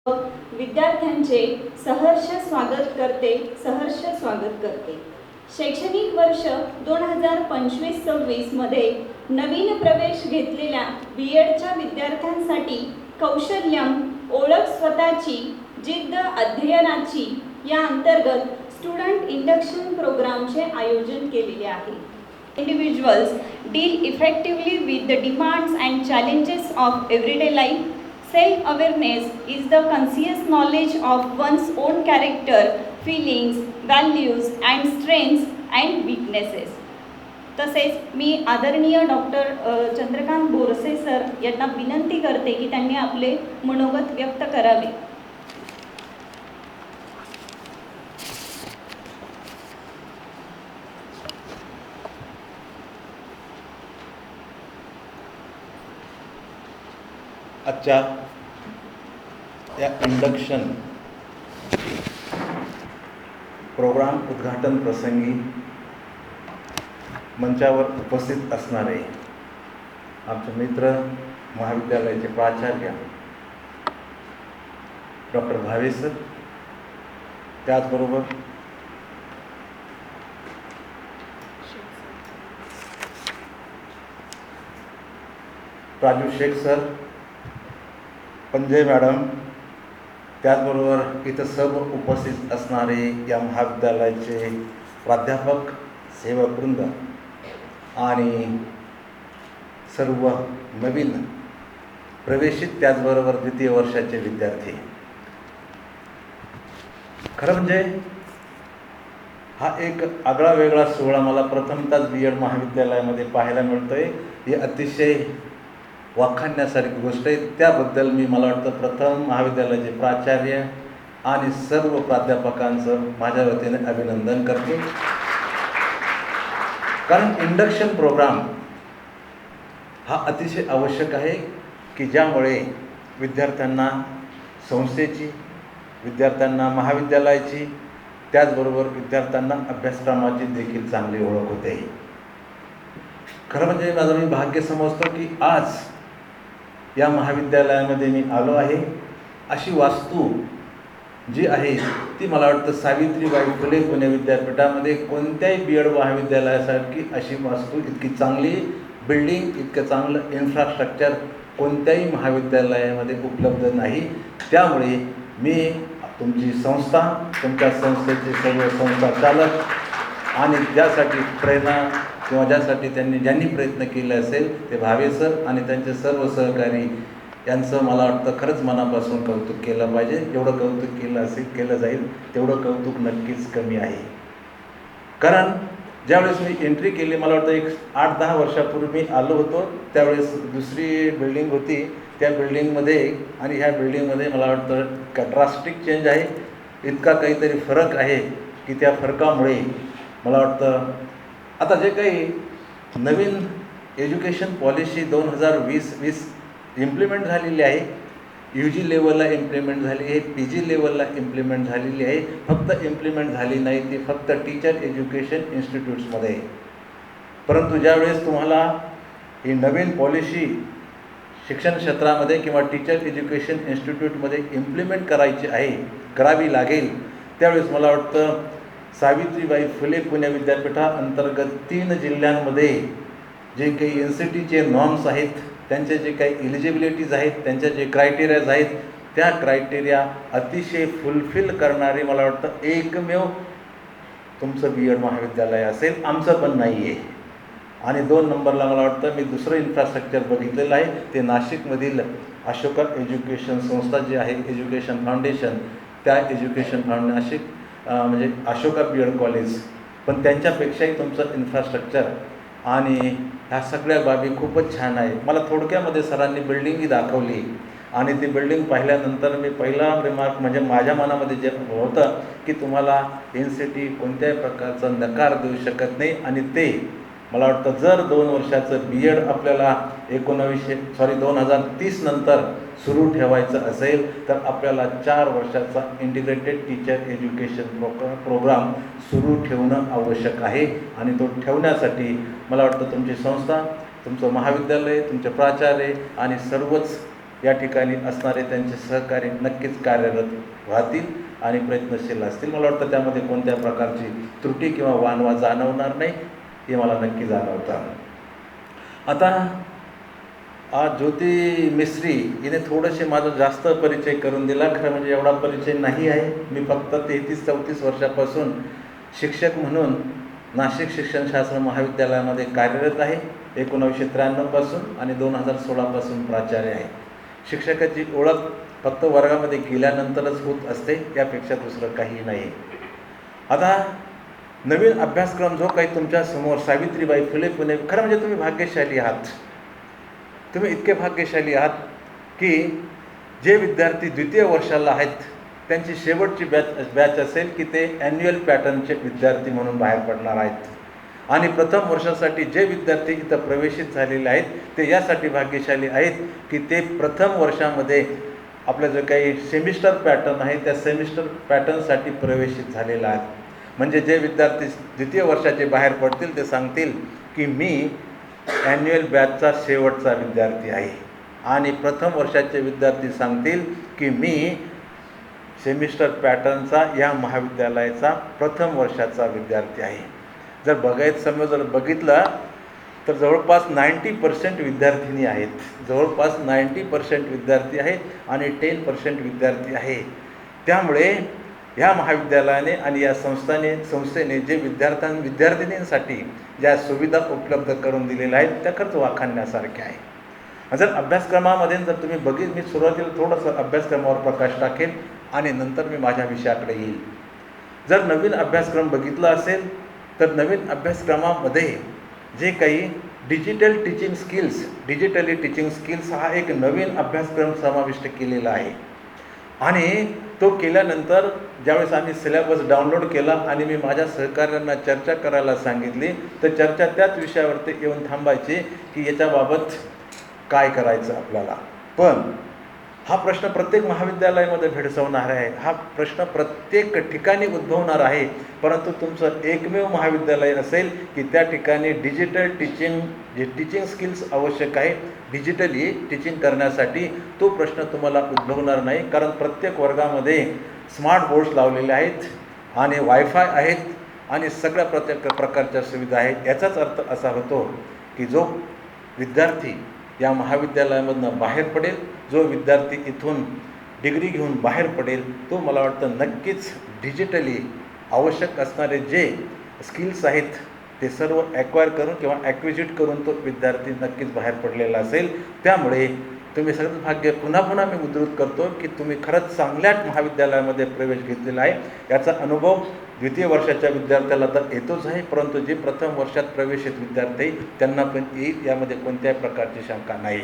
विद्यार्थ्यांचे सहर्ष स्वागत करते। शैक्षणिक वर्ष 2025-26 मध्ये नवीन प्रवेश घेतलेल्या BEdच्या विद्यार्थ्यांसाठी कौशल्यम ओळख स्वतःची जिद्द अध्ययनाची या अंतर्गत स्टुडंट इंडक्शन प्रोग्रामचे आयोजन केलेले आहे। Individuals deal effectively with the demands and challenges of everyday life. Self-awareness is the conscious knowledge of one's own character, feelings, values and strengths and weaknesses. तसेच मी आदरणीय डॉक्टर चंद्रकांत बोरसे सर यांना विनंती करते की त्यांनी आपले मनोगत व्यक्त करावे। आजच्या या इंडक्शन प्रोग्राम उद्घाटन प्रसंगी मंचावर उपस्थित असणारे आमचे मित्र महाविद्यालयाचे प्राचार्य डॉक्टर भावे सर, त्याचबरोबर राजू शेख सर, पंजय मॅडम, त्याचबरोबर इथं सर्व उपस्थित असणारे या महाविद्यालयाचे प्राध्यापक, सेवकवृंद आणि सर्व नवीन प्रवेशित त्याचबरोबर द्वितीय वर्षाचे विद्यार्थी। खरं म्हणजे हा एक आगळा वेगळा सोहळा मला प्रथमतःच BEd महाविद्यालयामध्ये पाहायला मिळतोय। ही अतिशय वाखाणण्यासारखी गोष्ट आहे। त्याबद्दल मला वाटतं प्रथम महाविद्यालयाचे प्राचार्य आणि सर्व प्राध्यापकांचं माझ्या वतीने अभिनंदन करतो। कारण इंडक्शन प्रोग्राम हा अतिशय आवश्यक आहे की ज्यामुळे विद्यार्थ्यांना संस्थेची, विद्यार्थ्यांना महाविद्यालयाची, त्याचबरोबर विद्यार्थ्यांना अभ्यासक्रमाची देखील चांगली ओळख होते। खरं म्हणजे माझं मी भाग्य समजतो की आज या महाविद्यालयामध्ये मी आलो आहे। अशी वास्तू जी आहे ती मला वाटतं सावित्रीबाई फुले पुणे विद्यापीठामध्ये कोणत्याही BEd महाविद्यालयासारखी अशी वास्तू, इतकी चांगली बिल्डिंग, इतकं चांगलं इन्फ्रास्ट्रक्चर कोणत्याही महाविद्यालयामध्ये उपलब्ध नाही। त्यामुळे मी तुमची संस्था, तुमच्या संस्थेचे सर्व संस्था चालक आणि ज्यासाठी प्रेरणा किंवा ज्यांनी प्रयत्न केले असेल ते भावे सर आणि त्यांचे सर्व सहकारी यांचं मला वाटतं खरंच मनापासून कौतुक केलं पाहिजे। जेवढं कौतुक केलं जाईल तेवढं कौतुक नक्कीच कमी आहे। कारण ज्यावेळेस मी एंट्री केली, मला वाटतं एक 8-10 वर्षापूर्वी मी आलो होतो, त्यावेळेस दुसरी बिल्डिंग होती। त्या बिल्डिंगमध्ये आणि ह्या बिल्डिंगमध्ये मला वाटतं ड्रास्टिक चेंज आहे, इतका काहीतरी फरक आहे की त्या फरकामुळे मला वाटतं आता जे काही नवीन एज्युकेशन पॉलिसी 2020 इम्प्लिमेंट झालेली आहे, UG लेवलला इम्प्लिमेंट झाली आहे, PG लेवलला इम्प्लिमेंट झालेली आहे। फक्त इम्प्लिमेंट झाली नाही ती फक्त टीचर एज्युकेशन इन्स्टिट्यूट्समध्ये आहे। परंतु ज्यावेळेस तुम्हाला ही नवीन पॉलिसी शिक्षण क्षेत्रामध्ये किंवा टीचर एज्युकेशन इन्स्टिट्यूटमध्ये इम्प्लिमेंट करावी लागेल, त्यावेळेस मला वाटतं सावित्रीबाई फुले पुणे विद्यापीठाअंतर्गत 3 जिल्ह्यांमध्ये जे काही NCTचे नॉर्म्स आहेत, त्यांचे जे काही एलिजिबिलिटीज आहेत, त्यांचे जे क्रायटेरियाज आहेत, त्या क्रायटेरिया अतिशय फुलफिल करणारे मला वाटतं एकमेव तुमचं BEd महाविद्यालय असेल। आमचं पण नाही आहे। आणि 2 नंबरला मला वाटतं मी दुसरं इन्फ्रास्ट्रक्चर बघितलेलं आहे, ते नाशिकमधील अशोका एज्युकेशन संस्था जी आहे, एज्युकेशन फाउंडेशन, त्या एज्युकेशन नाशिक म्हणजे अशोका BEd कॉलेज, पण त्यांच्यापेक्षाही तुमचं इन्फ्रास्ट्रक्चर आणि ह्या सगळ्या बाबी खूपच छान आहे। मला थोडक्यामध्ये सरांनी बिल्डिंगही दाखवली आणि ती बिल्डिंग पाहिल्यानंतर मी पहिला रिमार्क म्हणजे माझ्या मनामध्ये जे होतं की तुम्हाला NCT कोणत्याही प्रकारचा नकार देऊ शकत नाही। आणि ते मला वाटतं जर 2 वर्षाचं BEd आपल्याला 2030 नंतर सुरू ठेवायचं असेल तर आपल्याला 4 वर्षाचा इंटिग्रेटेड टीचर एज्युकेशन प्रोग्राम सुरू ठेवणं आवश्यक आहे। आणि तो ठेवण्यासाठी मला वाटतं तुमची संस्था, तुमचं महाविद्यालय, तुमचे प्राचार्य आणि सर्वच या ठिकाणी असणारे त्यांचे सहकारी नक्कीच कार्यरत राहतील आणि प्रयत्नशील असतील. मला वाटतं त्यामध्ये कोणत्या प्रकारची त्रुटी किंवा वानवा जाणवणार नाही, हे मला नक्की जाणवतं. आता आज ज्योती मिस्त्री हिने थोडेसे माझा जास्त परिचय करून दिला. खरं म्हणजे एवढा परिचय नाही आहे. मी फक्त 33-34 वर्षापासून शिक्षक म्हणून नाशिक शिक्षणशास्त्र महाविद्यालयामध्ये कार्यरत आहे. 1993 पासून आणि 2016 पासून प्राचार्य आहे. शिक्षकाची ओळख फक्त वर्गामध्ये गेल्यानंतरच होत असते, यापेक्षा दुसरं काही नाही. आता नवीन अभ्यासक्रम जो काही तुमच्यासमोर सावित्रीबाई फुले पुणे, खरं म्हणजे तुम्ही भाग्यशाली आहात. तुम्ही इतके भाग्यशाली आहात की जे विद्यार्थी द्वितीय वर्षाला आहेत त्यांची शेवटची बॅच असेल की ते ॲन्युअल पॅटर्नचे विद्यार्थी म्हणून बाहेर पडणार आहेत. आणि प्रथम वर्षासाठी जे विद्यार्थी इथं प्रवेशित झालेले आहेत ते यासाठी भाग्यशाली आहेत की ते प्रथम वर्षामध्ये आपलं जे काही सेमिस्टर पॅटर्न आहे त्या सेमिस्टर पॅटर्नसाठी प्रवेशित झालेला आहेत. म्हणजे जे विद्यार्थी द्वितीय वर्षाचे बाहेर पडतील ते सांगतील की मी ॲन्युअल बॅचचा शेवटचा विद्यार्थी आहे, आणि प्रथम वर्षाचे विद्यार्थी सांगतील की मी सेमिस्टर पॅटर्नचा या महाविद्यालयाचा प्रथम वर्षाचा विद्यार्थी आहे. जर बघितलं तर जवळपास 90% विद्यार्थिनी आहेत, जवळपास 90% विद्यार्थी आहेत आणि 10% विद्यार्थी आहे. त्यामुळे ह्या महाविद्यालयाने आणि या संस्थेने जे विद्यार्थिनींसाठी ज्या सुविधा उपलब्ध करून दिलेल्या आहेत त्या खरंच वाखाणण्यासारख्या आहे. जर अभ्यासक्रमामध्ये जर तुम्ही मी सुरुवातीला थोडंसं अभ्यासक्रमावर प्रकाश टाकेल आणि नंतर मी माझ्या विषयाकडे येईल. जर नवीन अभ्यासक्रम बघितला असेल तर नवीन अभ्यासक्रमामध्ये जे काही डिजिटली टीचिंग स्किल्स हा एक नवीन अभ्यासक्रम समाविष्ट केलेला आहे. आणि तो केल्यानंतर ज्यावेळेस आम्ही सिलेबस डाउनलोड केला आणि मी माझ्या सहकाऱ्यांना चर्चा करायला सांगितली तर चर्चा त्याच विषयावरती येऊन थांबायची की याच्याबाबत काय करायचं आपल्याला. पण हा प्रश्न प्रत्येक महाविद्यालयामध्ये भेडसावणार आहे, हा प्रश्न प्रत्येक ठिकाणी उद्भवणार आहे. परंतु तुमचं एकमेव महाविद्यालय असेल की त्या ठिकाणी डिजिटल टीचिंग स्किल्स आवश्यक आहे. डिजिटली टीचिंग करण्यासाठी तो प्रश्न तुम्हाला उद्भवणार नाही, कारण प्रत्येक वर्गामध्ये स्मार्ट बोर्ड्स लावलेले आहेत आणि वायफाय आहेत आणि सगळ्या प्रकारच्या सुविधा आहेत. याचाच अर्थ असा होतो की जो विद्यार्थी या महाविद्यालयामधून बाहेर पडेल, जो विद्यार्थी इथून डिग्री घेऊन बाहेर पडेल, तो मला वाटतं नक्कीच डिजिटली आवश्यक असणारे जे स्किल्स आहेत ते सर्व ॲक्वायर करून किंवा ॲक्विजिट करून तो विद्यार्थी नक्कीच बाहेर पडलेला असेल. त्यामुळे तुम्ही सगळं भाग्य पुन्हा मी उद्धृत करतो की तुम्ही खरंच चांगल्या महाविद्यालयामध्ये प्रवेश घेतलेला आहे. याचा अनुभव द्वितीय वर्षाच्या विद्यार्थ्याला तर येतोच आहे, परंतु जे प्रथम वर्षात प्रवेशित विद्यार्थी त्यांना पण येईल, यामध्ये कोणत्याही प्रकारची शंका नाही.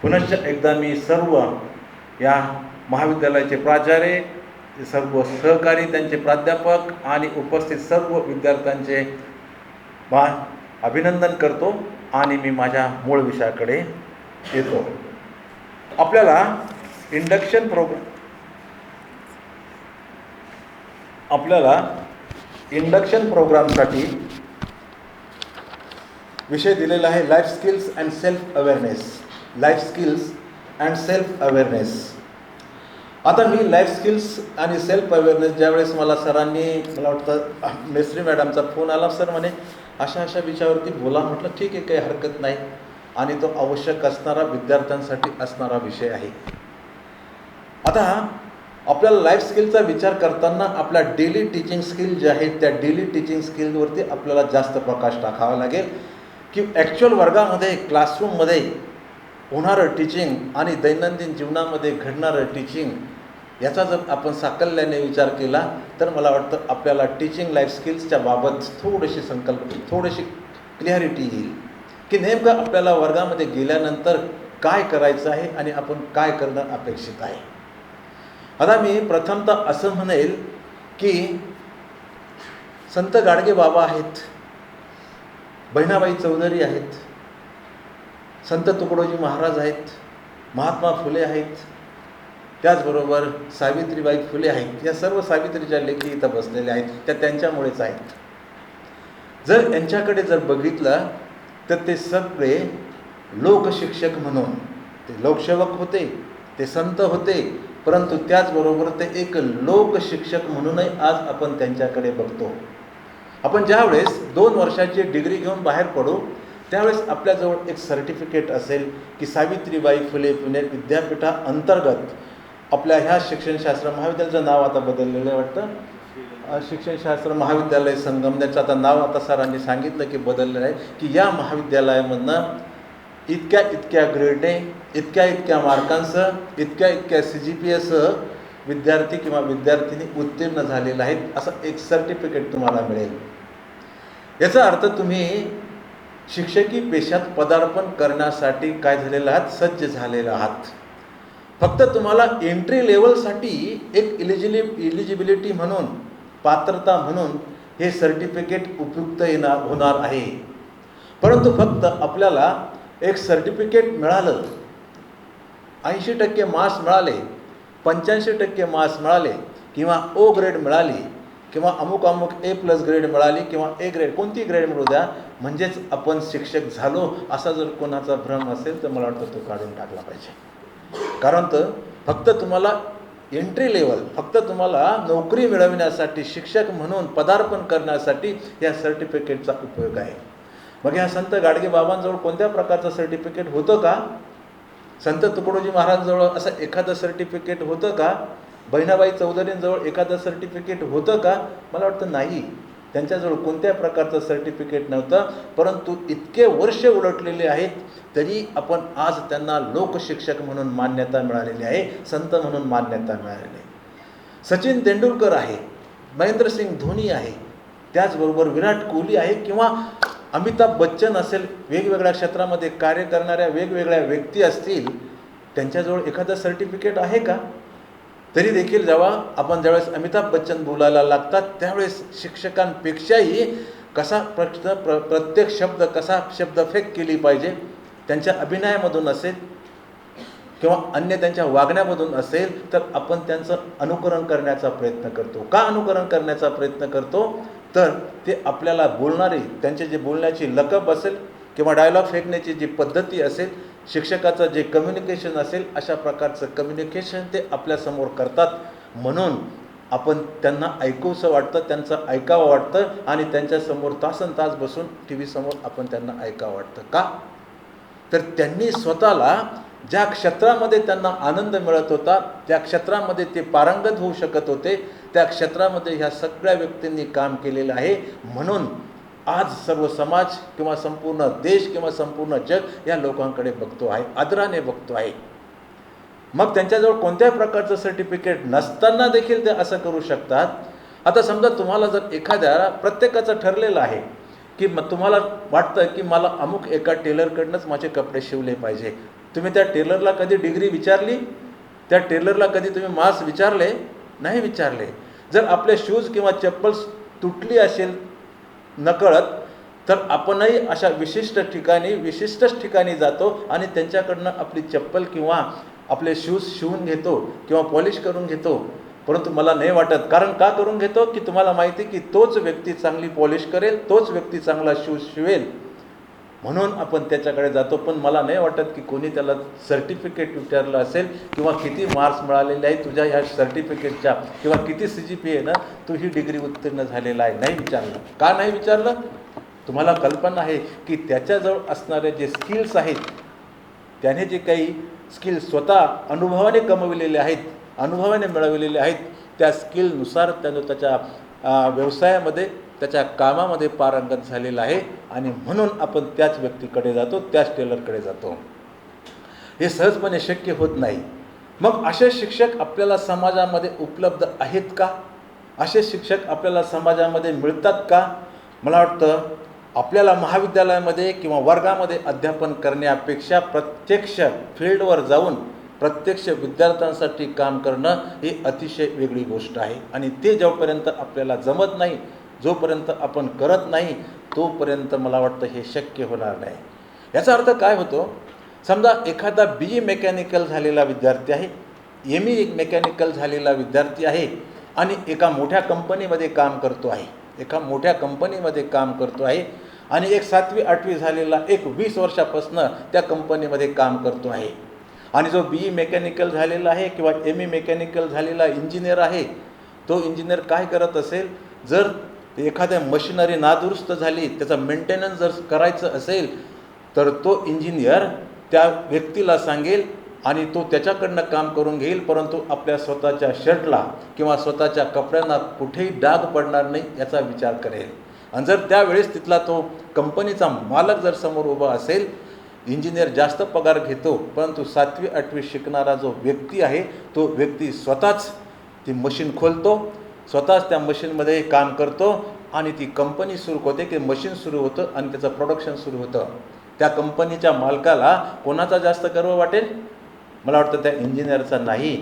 पुनश्च एकदा मी सर्व या महाविद्यालयाचे प्राचार्य, सर्व सहकारी, त्यांचे प्राध्यापक आणि उपस्थित सर्व विद्यार्थ्यांचे अभिनंदन करतो आणि मी माझ्या मूळ विषयाकडे येतो. आपल्याला इंडक्शन प्रोग्रामसाठी विषय दिलेला आहे life skills and self awareness. आता मी लाईफ स्किल्स आणि सेल्फ अवेअरनेस ज्यावेळेस मला वाटतं मेस्त्री मॅडमचा फोन आला, सर म्हणे अशा विषयावरती बोला. म्हटलं ठीक आहे, काही हरकत नाही, आणि तो आवश्यक असणारा विद्यार्थ्यांसाठी असणारा विषय आहे. आता आपल्याला लाईफ स्किलचा विचार करताना आपल्या डेली टीचिंग स्किल जे आहेत त्या डेली टीचिंग स्किलवरती आपल्याला जास्त प्रकाश टाकावा लागेल की ॲक्च्युअल वर्गामध्ये क्लासरूममध्ये होणारं टीचिंग आणि दैनंदिन जीवनामध्ये घडणारं टीचिंग याचा जर आपण साकल्याने विचार केला तर मला वाटतं आपल्याला टीचिंग लाईफ स्किल्सच्या बाबत थोडीशी क्लिअरिटी येईल की नेमकं आपल्याला वर्गामध्ये गेल्यानंतर काय करायचं आहे आणि आपण काय करणं अपेक्षित आहे. आता मी प्रथमतः असं म्हणेल की संत गाडगे बाबा आहेत, बहिणाबाई चौधरी आहेत, संत तुकडोजी महाराज आहेत, महात्मा फुले आहेत, त्याचबरोबर सावित्रीबाई फुले आहेत. या सर्व सावित्रीच्या लेखी इथं बसलेल्या आहेत, त्या त्यांच्यामुळेच आहेत. जर यांच्याकडे जर बघितलं तर ते सगळे लोकशिक्षक म्हणून ते लोकसेवक होते, ते संत होते, परंतु त्याचबरोबर ते एक लोकशिक्षक म्हणूनही आज आपण त्यांच्याकडे बघतो. आपण ज्यावेळेस 2 वर्षाची डिग्री घेऊन बाहेर पडू त्यावेळेस आपल्याजवळ एक सर्टिफिकेट असेल की सावित्रीबाई फुले पुणे विद्यापीठाअंतर्गत आपल्या ह्या शिक्षणशास्त्र महाविद्यालयाचं नाव आता बदललेलं आहे वाटतं, शिक्षणशास्त्र महाविद्यालय संगमनेरचं आता नाव आता सरांनी सांगितलं की बदललेलं आहे, की या महाविद्यालयामधनं इतक्या ग्रेडने इतक्या मार्कांसह इतक्या CGPA सह विद्यार्थी किंवा विद्यार्थिनी उत्तीर्ण झालेले आहेत असं एक सर्टिफिकेट तुम्हाला मिळेल. याचा अर्थ तुम्ही शिक्षकी पेशात पदार्पण करण्यासाठी काय झालेलं आहात, सज्ज झालेला आहात. फक्त तुम्हाला एंट्री लेवलसाठी एक इलिजिबिलिटी म्हणून, पात्रता म्हणून हे सर्टिफिकेट उपयुक्त होणार आहे. परंतु फक्त आपल्याला एक सर्टिफिकेट मिळालं, 80% मार्क्स मिळाले, 85% मार्क्स मिळाले किंवा O ग्रेड मिळाली किंवा अमुक A+ ग्रेड मिळाली किंवा A ग्रेड, कोणती ग्रेड मिळू द्या, म्हणजेच आपण शिक्षक झालो असा जर कोणाचा भ्रम असेल तर मला वाटतं तो काढून टाकला पाहिजे. कारण तर फक्त तुम्हाला एंट्री लेवल, फक्त तुम्हाला नोकरी मिळवण्यासाठी, शिक्षक म्हणून पदार्पण करण्यासाठी या सर्टिफिकेटचा उपयोग आहे. मग ह्या संत गाडगे बाबांजवळ कोणत्या प्रकारचं सर्टिफिकेट होतं का? संत तुकडोजी महाराजांजवळ असं एखादं सर्टिफिकेट होतं का? बहिणाबाई चौधरींजवळ एखादं सर्टिफिकेट होतं का? मला वाटतं नाही. त्यांच्याजवळ कोणत्या प्रकारचं सर्टिफिकेट नव्हतं. परंतु इतके वर्ष उलटलेले आहेत तरी आपण आज त्यांना लोकशिक्षक म्हणून मान्यता मिळालेली आहे, संत म्हणून मान्यता मिळालेली आहे. सचिन तेंडुलकर आहे, महेंद्रसिंग धोनी आहे, त्याचबरोबर विराट कोहली आहे किंवा अमिताभ बच्चन असेल, वेगवेगळ्या क्षेत्रामध्ये कार्य करणाऱ्या वेगवेगळ्या व्यक्ती असतील, त्यांच्याजवळ एखादं सर्टिफिकेट आहे का? तरी देखील जेव्हा आपण ज्यावेळेस अमिताभ बच्चन बोलायला लागतात त्यावेळेस शिक्षकांपेक्षाही कसा प्रत्येक शब्द, कसा शब्दफेक केली पाहिजे, त्यांच्या अभिनयामधून असेल किंवा अन्य त्यांच्या वागण्यामधून असेल तर आपण त्यांचं अनुकरण करण्याचा प्रयत्न करतो. का अनुकरण करण्याचा प्रयत्न करतो? तर ते आपल्याला बोलणारे, त्यांचे जे बोलण्याची लकब असेल किंवा डायलॉग फेकण्याची जी पद्धती असेल, शिक्षकाचं जे कम्युनिकेशन असेल, अशा प्रकारचं कम्युनिकेशन ते आपल्यासमोर करतात. म्हणून आपण त्यांना ऐकूसं वाटतं, त्यांचं ऐकावं वाटतं आणि त्यांच्यासमोर तासनतास बसून TV समोर आपण त्यांना ऐकावं वाटतं. का? तर त्यांनी स्वतःला ज्या क्षेत्रामध्ये त्यांना आनंद मिळत होता, त्या क्षेत्रामध्ये ते पारंगत होऊ शकत होते, त्या क्षेत्रामध्ये ह्या सगळ्या व्यक्तींनी काम केलेलं आहे. म्हणून आज सर्व समाज किंवा संपूर्ण देश किंवा संपूर्ण जग या लोकांकडे बघतो आहे, आदराने बघतो आहे. मग त्यांच्याजवळ कोणत्याही प्रकारचं सर्टिफिकेट नसताना देखील ते असं करू शकतात. आता समजा तुम्हाला जर एखाद्या, प्रत्येकाचं ठरलेलं आहे की तुम्हाला वाटतं की मला अमुक एका टेलरकडनंच माझे कपडे शिवले पाहिजे. तुम्ही त्या टेलरला कधी डिग्री विचारली? त्या टेलरला कधी तुम्ही मार्क्स विचारले? नाही विचारले. जर आपले शूज किंवा चप्पल तुटली असेल नकळत तर आपणही अशा विशिष्टच ठिकाणी जातो आणि त्यांच्याकडनं आपली चप्पल किंवा आपले शूज शिवून घेतो किंवा पॉलिश करून घेतो. परंतु मला नाही वाटत, कारण का करून घेतो की तुम्हाला माहिती की तोच व्यक्ती चांगली पॉलिश करेल, तोच व्यक्ती चांगला शूज शिवेल, म्हणून आपण त्याच्याकडे जातो. पण मला नाही वाटत की कोणी त्याला सर्टिफिकेट विचारलं असेल किंवा किती मार्क्स मिळालेले आहे तुझ्या ह्या सर्टिफिकेटच्या किंवा किती CGPA ना तू ही डिग्री उत्तीर्ण झालेला आहे, नाही विचारलं. का नाही विचारलं? तुम्हाला कल्पना आहे की त्याच्याजवळ असणारे जे स्किल्स आहेत, त्याने जे काही स्किल्स स्वतः अनुभवाने कमविलेले आहेत, अनुभवाने मिळवलेले आहेत, त्या स्किलनुसार त्यानं त्याच्या व्यवसायामध्ये, त्याच्या कामामध्ये पारंगत झालेला आहे आणि म्हणून आपण त्याच व्यक्तीकडे जातो, त्याच टेलरकडे जातो. हे सहजपणे शक्य होत नाही. मग असे शिक्षक आपल्याला समाजामध्ये उपलब्ध आहेत का? असे शिक्षक आपल्याला समाजामध्ये मिळतात का? मला वाटतं आपल्याला महाविद्यालयामध्ये किंवा वर्गामध्ये अध्यापन करण्यापेक्षा प्रत्यक्ष फील्डवर जाऊन प्रत्यक्ष विद्यार्थ्यांसाठी काम करणं ही अतिशय वेगळी गोष्ट आहे. आणि ते जोपर्यंत आपल्याला जमत नाही, जोपर्यंत आपण करत नाही, तोपर्यंत मला वाटतं हे शक्य होणार नाही. याचा अर्थ काय होतो? समजा एखादा BE मेकॅनिकल झालेला विद्यार्थी आहे, ME मेकॅनिकल झालेला विद्यार्थी आहे आणि एका मोठ्या कंपनीमध्ये काम करतो आहे, आणि एक 7वी 8वी झालेला एक 20 वर्षापासून त्या कंपनीमध्ये काम करतो आहे. आणि जो BE मेकॅनिकल झालेला आहे किंवा ME मेकॅनिकल झालेला इंजिनियर आहे, तो इंजिनियर काय करत असेल, जर एखाद्या मशिनरी नादुरुस्त झाली, त्याचा मेंटेनन्स जर करायचं असेल, तर तो इंजिनियर त्या व्यक्तीला सांगेल आणि तो त्याच्याकडनं काम करून घेईल, परंतु आपल्या स्वतःच्या शर्टला किंवा स्वतःच्या कपड्यांना कुठेही डाग पडणार नाही याचा विचार करेल. आणि जर त्यावेळेस तिथला तो कंपनीचा मालक जर समोर उभा असेल, इंजिनियर जास्त पगार घेतो, परंतु 7वी 8वी शिकणारा जो व्यक्ती आहे, तो व्यक्ती स्वतःच ती मशीन खोलतो, स्वतःच त्या मशीनमध्ये काम करतो आणि ती कंपनी सुरू होते, की मशीन सुरू होतं आणि त्याचं प्रोडक्शन सुरू होतं. त्या कंपनीच्या मालकाला कोणाचा जास्त गर्व वाटेल? मला वाटतं त्या इंजिनियरचा नाही,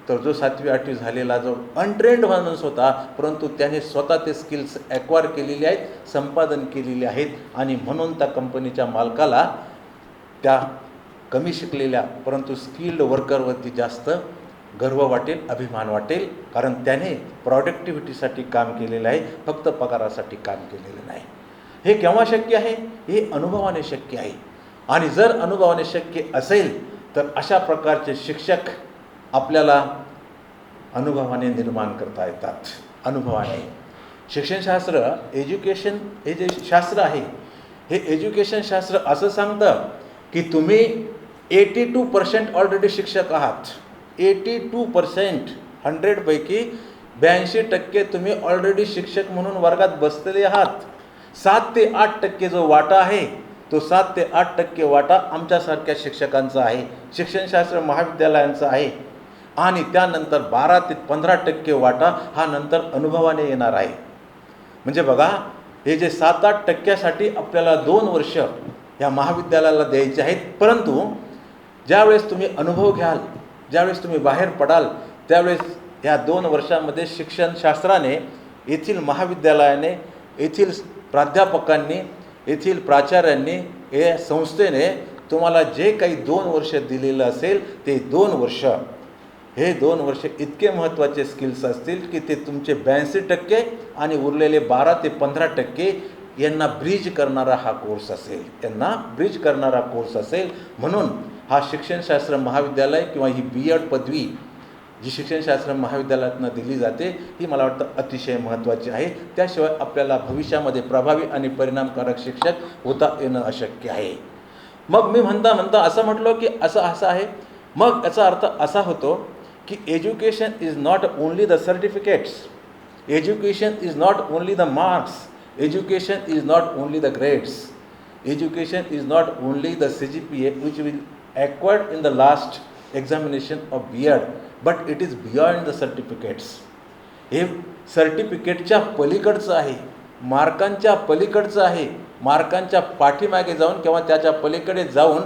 तर जो 7वी 8वी झालेला जो अनट्रेंड माणूस होता, परंतु त्याने स्वतः ते स्किल्स ॲक्वायर केलेले आहेत, संपादन केलेले आहेत, आणि म्हणून त्या कंपनीच्या मालकाला त्या कमी शिकलेल्या परंतु स्किल्ड वर्करवरती जास्त गर्व वाटेल, अभिमान वाटेल, कारण त्याने प्रॉडक्टिव्हिटीसाठी काम केलेलं आहे, फक्त पगारासाठी काम केलेलं नाही. हे केव्हा शक्य आहे? हे अनुभवाने शक्य आहे. आणि जर अनुभवाने शक्य असेल तर अशा प्रकारचे शिक्षक आपल्याला अनुभवाने निर्माण करता येतात. अनुभवाने शिक्षणशास्त्र, एज्युकेशन हे जे शास्त्र आहे, हे एज्युकेशन शास्त्र असं सांगतं की तुम्ही 82% ऑलरेडी शिक्षक आहात. 82%, 100 पैकी 82% तुम्ही ऑलरेडी शिक्षक म्हणून वर्गात बसलेले आहात. 7 ते 8% जो वाटा आहे, तो 7 ते 8% वाटा आमच्यासारख्या शिक्षकांचा आहे, शिक्षणशास्त्र महाविद्यालयांचा आहे. आणि त्यानंतर 12 ते 15% वाटा हा नंतर अनुभवाने येणार आहे. म्हणजे बघा, हे जे 7-8% आपल्याला 2 वर्ष या महाविद्यालयाला द्यायचे आहेत, परंतु ज्यावेळेस तुम्ही अनुभव घ्याल, ज्यावेळेस तुम्ही बाहेर पडाल, त्यावेळेस या 2 वर्षामध्ये शिक्षणशास्त्राने, येथील महाविद्यालयाने, येथील प्राध्यापकांनी, येथील प्राचार्यांनी, या संस्थेने तुम्हाला जे काही 2 वर्ष दिलेलं असेल, ते 2 वर्ष, हे 2 वर्ष इतके महत्त्वाचे स्किल्स असतील की ते तुमचे 82% आणि उरलेले 12 ते 15% यांना ब्रिज करणारा हा कोर्स असेल, यांना ब्रिज करणारा कोर्स असेल. म्हणून हा शिक्षणशास्त्र महाविद्यालय किंवा ही BEd पदवी जी शिक्षणशास्त्र महाविद्यालयातनं दिली जाते, ही मला वाटतं अतिशय महत्त्वाची आहे. त्याशिवाय आपल्याला भविष्यामध्ये प्रभावी आणि परिणामकारक शिक्षक होता येणं अशक्य आहे. मग मी म्हणता असं म्हटलो की असं आहे. मग याचा अर्थ असा होतो की education is not only the certificates, education is not only the marks, education is not only the grades, education is not only the CGPA which will acquired in the last examination of BEd, but it is beyond the certificates. हे सर्टिफिकेटच्या पलीकडचं आहे, मार्कांच्या पलीकडचं आहे. मार्कांच्या पाठीमागे जाऊन किंवा त्याच्या पलीकडे जाऊन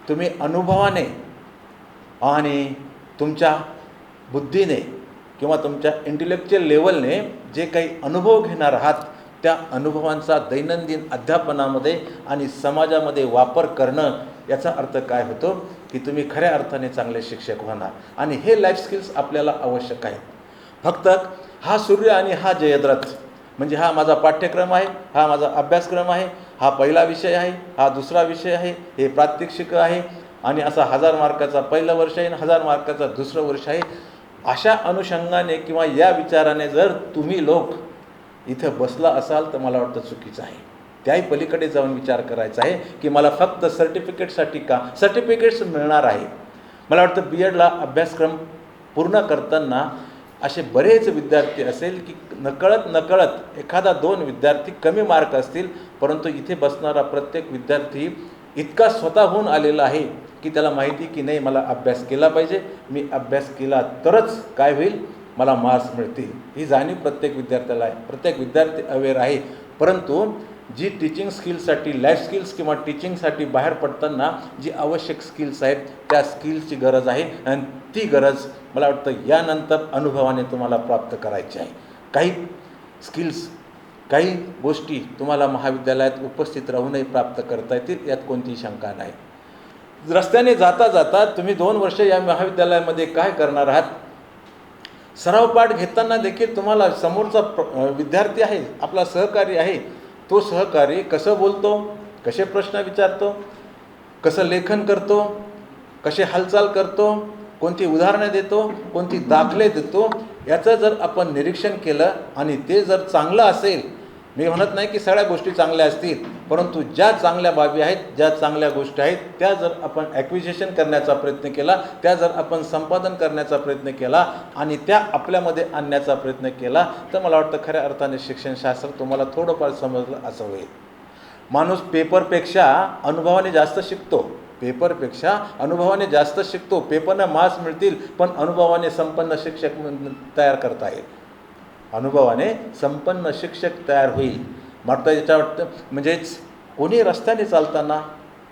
तुम्ही अनुभवाने आणि तुमच्या बुद्धीने किंवा तुमच्या इंटेलेक्च्युअल लेवलने जे काही अनुभव घेणार आहात, त्या अनुभवांचा दैनंदिन अध्यापनामध्ये आणि समाजामध्ये वापर करणं, याचा अर्थ काय होतो की तुम्ही खऱ्या अर्थाने चांगले शिक्षक होणार. आणि हे लाईफ स्किल्स आपल्याला आवश्यक आहेत. फक्त हा सूर्य आणि हा जयद्रथ, म्हणजे हा माझा पाठ्यक्रम आहे, हा माझा अभ्यासक्रम आहे, हा पहिला विषय आहे, हा दुसरा विषय आहे, हे प्रात्यक्षिक आहे, आणि असा 1000 मार्काचा पहिलं वर्ष आहे आणि 1000 मार्काचा दुसरं वर्ष आहे, अशा अनुषंगाने किंवा या विचाराने जर तुम्ही लोक इथं बसला असाल तर मला वाटतं चुकीचं आहे. त्याही पलीकडे जाऊन विचार करायचा आहे की मला फक्त सर्टिफिकेटसाठी का, सर्टिफिकेट्स मिळणार आहे. मला वाटतं BEdला अभ्यासक्रम पूर्ण करताना असे बरेच विद्यार्थी असेल की नकळत एखादा 2 विद्यार्थी कमी मार्क असतील, परंतु इथे बसणारा प्रत्येक विद्यार्थी इतका स्वतःहून आलेला आहे की त्याला माहिती की नाही, मला अभ्यास केला पाहिजे, मी अभ्यास केला तरच काय होईल, मला मार्क्स मिळतील. ही जाणीव प्रत्येक विद्यार्थ्याला आहे, प्रत्येक विद्यार्थी अवेअर आहे. परंतु जी टीचिंग स्किल्ससाठी, लाईफ स्किल्स किंवा टीचिंगसाठी बाहेर पडताना जी आवश्यक स्किल्स आहेत, त्या स्किल्सची गरज आहे. आणि ती गरज मला वाटतं यानंतर अनुभवाने तुम्हाला प्राप्त करायची आहे. काही स्किल्स, काही गोष्टी तुम्हाला महाविद्यालयात उपस्थित राहूनही प्राप्त करता येतील, यात कोणतीही शंका नाही. रस्त्याने जाता जाता तुम्ही 2 वर्ष या महाविद्यालयामध्ये काय करणार आहात, सराव पाठ घेताना देखील तुम्हाला समोरचा विद्यार्थी आहे, आपला सहकारी आहे, तो सहकारी कसं बोलतो, कसे प्रश्न विचारतो, कसं लेखन करतो, कसे हालचाल करतो, कोणती उदाहरणं देतो, कोणती दाखले देतो, याचं जर आपण निरीक्षण केलं आणि ते जर चांगलं असेल, मी म्हणत नाही की सगळ्या गोष्टी चांगल्या असतील, परंतु ज्या चांगल्या बाबी आहेत, ज्या चांगल्या गोष्टी आहेत, त्या जर आपण ॲक्विजिशन करण्याचा प्रयत्न केला, त्या जर आपण संपादन करण्याचा प्रयत्न केला आणि त्या आपल्यामध्ये आणण्याचा प्रयत्न केला, तर मला वाटतं खऱ्या अर्थाने शिक्षणशास्त्र तुम्हाला थोडंफार समजलं असं होईल. माणूस पेपरपेक्षा अनुभवाने जास्त शिकतो, पेपरपेक्षा अनुभवाने जास्त शिकतो. पेपरनं मार्क्स मिळतील, पण अनुभवाने संपन्न शिक्षक तयार करता येईल, अनुभवाने संपन्न शिक्षक तयार होईल. मला याच्या वाटतं म्हणजेच कोणी रस्त्याने चालताना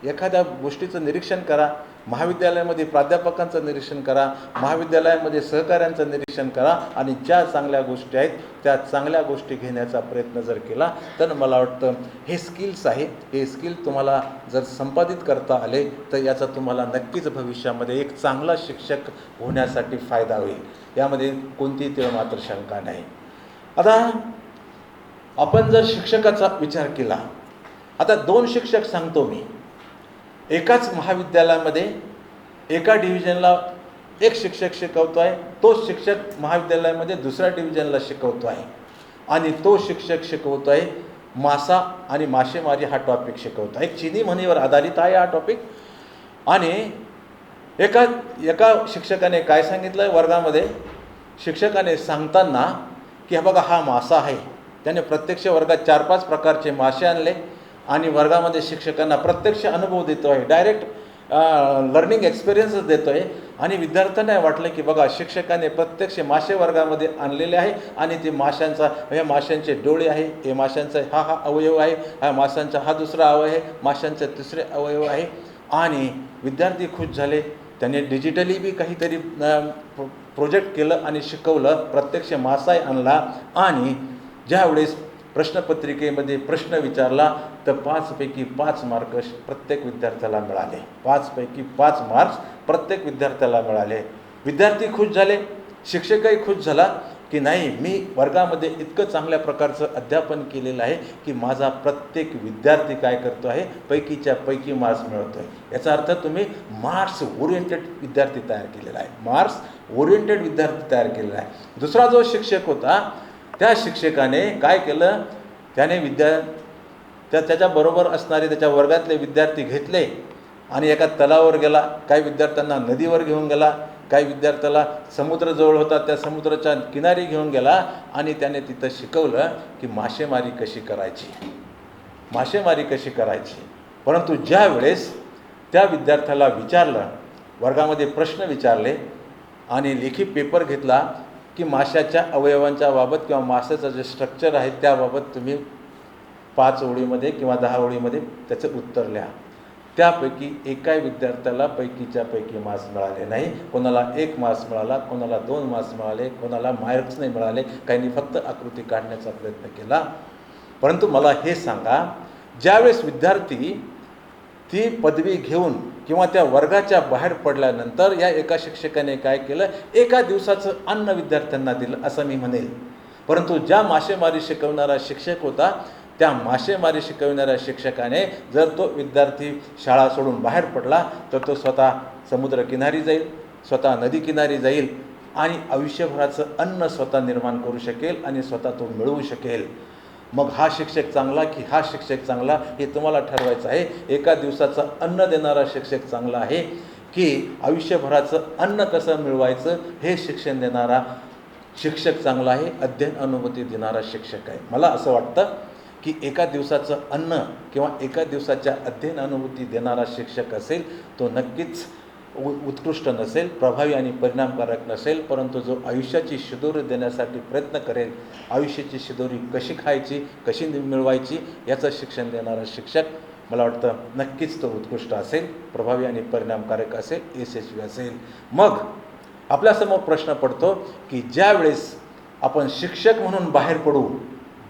एखाद्या गोष्टीचं निरीक्षण करा, महाविद्यालयामध्ये प्राध्यापकांचं निरीक्षण करा, महाविद्यालयामध्ये सहकाऱ्यांचं निरीक्षण करा आणि ज्या चांगल्या गोष्टी आहेत त्या चांगल्या गोष्टी घेण्याचा प्रयत्न जर केला तर मला वाटतं हे स्किल्स आहे, हे स्किल तुम्हाला जर संपादित करता आले तर याचा तुम्हाला नक्कीच भविष्यामध्ये एक चांगला शिक्षक होण्यासाठी फायदा होईल, यामध्ये कोणतीही तेव्हा मात्र शंका नाही. आता आपण जर शिक्षकाचा विचार केला, आता 2 शिक्षक सांगतो मी. एकाच महाविद्यालयामध्ये एका डिव्हिजनला एक शिक्षक शिकवतो आहे, तोच शिक्षक महाविद्यालयामध्ये दुसऱ्या डिव्हिजनला शिकवतो आहे आणि तो शिक्षक शिकवतो आहे मासा आणि मासेमारी हा टॉपिक शिकवतो आहे. एक चिनी म्हणीवर आधारित आहे हा टॉपिक. आणि एका शिक्षकाने काय सांगितलं आहे वर्गामध्ये, शिक्षकाने सांगताना की हा बघा हा मासा आहे, त्याने प्रत्यक्ष वर्गात 4-5 प्रकारचे मासे आणले आणि वर्गामध्ये शिक्षकांना प्रत्यक्ष अनुभव देतो आहे, डायरेक्ट लर्निंग एक्सपिरियन्सच देतो आहे. आणि विद्यार्थ्यांना वाटलं की बघा शिक्षकाने प्रत्यक्ष मासे वर्गामध्ये आणलेले आहे आणि ते हे माशांचे डोळे आहे, हे माशांचा हा अवयव आहे, हा माशांचा हा दुसरा अवयव आहे, माशांचा तिसरे अवयव आहे. आणि विद्यार्थी खुश झाले. त्याने डिजिटली बी काहीतरी प्रोजेक्ट केलं आणि शिकवलं, प्रत्यक्ष मासा आणला आणि ज्यावेळेस प्रश्नपत्रिकेमध्ये प्रश्न विचारला तर 5 पैकी 5 मार्क प्रत्येक विद्यार्थ्याला मिळाले, 5 पैकी 5 मार्क्स प्रत्येक विद्यार्थ्याला मिळाले. विद्यार्थी खुश झाले, शिक्षकही खुश झाला की नाही मी वर्गामध्ये इतकं चांगल्या प्रकारचं अध्यापन केलेलं आहे की माझा प्रत्येक विद्यार्थी काय करतो आहे, पैकीच्या पैकी मार्क्स मिळवतो आहे. याचा अर्थ तुम्ही मार्क्स ओरिएंटेड विद्यार्थी तयार केलेला आहे, मार्क्स ओरिएंटेड विद्यार्थी तयार केलेला आहे. दुसरा जो शिक्षक होता त्या शिक्षकाने काय केलं, त्याने त्याच्याबरोबर असणारे त्याच्या वर्गातले विद्यार्थी घेतले आणि एका तलावावर गेला, काही विद्यार्थ्यांना नदीवर घेऊन गेला, काही विद्यार्थ्याला समुद्रजवळ होता त्या समुद्राच्या किनारी घेऊन गेला आणि त्याने तिथं शिकवलं की मासेमारी कशी करायची. परंतु ज्या वेळेस त्या विद्यार्थ्याला विचारलं, वर्गामध्ये प्रश्न विचारले आणि लेखी पेपर घेतला की माशाच्या अवयवांच्या बाबत किंवा माशाचं जे स्ट्रक्चर आहे त्याबाबत तुम्ही 5 ओळीमध्ये किंवा 10 ओळीमध्ये त्याचं उत्तर लिहा. त्यापैकी एकाही विद्यार्थ्याला पैकीच्या पैकी मार्क्स मिळाले नाही. कोणाला 1 मार्क्स मिळाला, कोणाला 2 मार्क्स मिळाले, कोणाला मार्क्स नाही मिळाले, काहींनी फक्त आकृती काढण्याचा प्रयत्न केला. परंतु मला हे सांगा, ज्यावेळेस विद्यार्थी ती पदवी घेऊन किंवा त्या वर्गाच्या बाहेर पडल्यानंतर या एका शिक्षकाने काय केलं, एका दिवसाचं अन्न विद्यार्थ्यांना दिलं असं मी म्हणेल. परंतु ज्या मासेमारी शिकवणारा शिक्षक होता त्या मासेमारी शिकवणाऱ्या शिक्षकाने जर तो विद्यार्थी शाळा सोडून बाहेर पडला तर तो स्वतः समुद्रकिनारी जाईल, स्वतः नदीकिनारी जाईल आणि आयुष्यभराचं अन्न स्वतः निर्माण करू शकेल आणि स्वतः तो मिळवू शकेल. मग हा शिक्षक चांगला की हा शिक्षक चांगला हे तुम्हाला ठरवायचं आहे. एका दिवसाचं अन्न देणारा शिक्षक चांगला आहे की आयुष्यभराचं अन्न कसं मिळवायचं हे शिक्षण देणारा शिक्षक चांगला आहे, अध्ययन अनुभूती देणारा शिक्षक आहे. मला असं वाटतं की एका दिवसाचं अन्न किंवा एका दिवसाच्या अध्ययन अनुभूती देणारा शिक्षक असेल तो नक्कीच उत्कृष्ट नसेल, प्रभावी आणि परिणामकारक नसेल. परंतु जो आयुष्याची शिदोरी देण्यासाठी प्रयत्न करेल, आयुष्याची शिदोरी कशी खायची, कशी मिळवायची याचं शिक्षण देणारा शिक्षक मला वाटतं नक्कीच तो उत्कृष्ट असेल, प्रभावी आणि परिणामकारक असेल, यशस्वी असेल. मग आपल्यासमोर प्रश्न पडतो की ज्यावेळेस आपण शिक्षक म्हणून बाहेर पडू,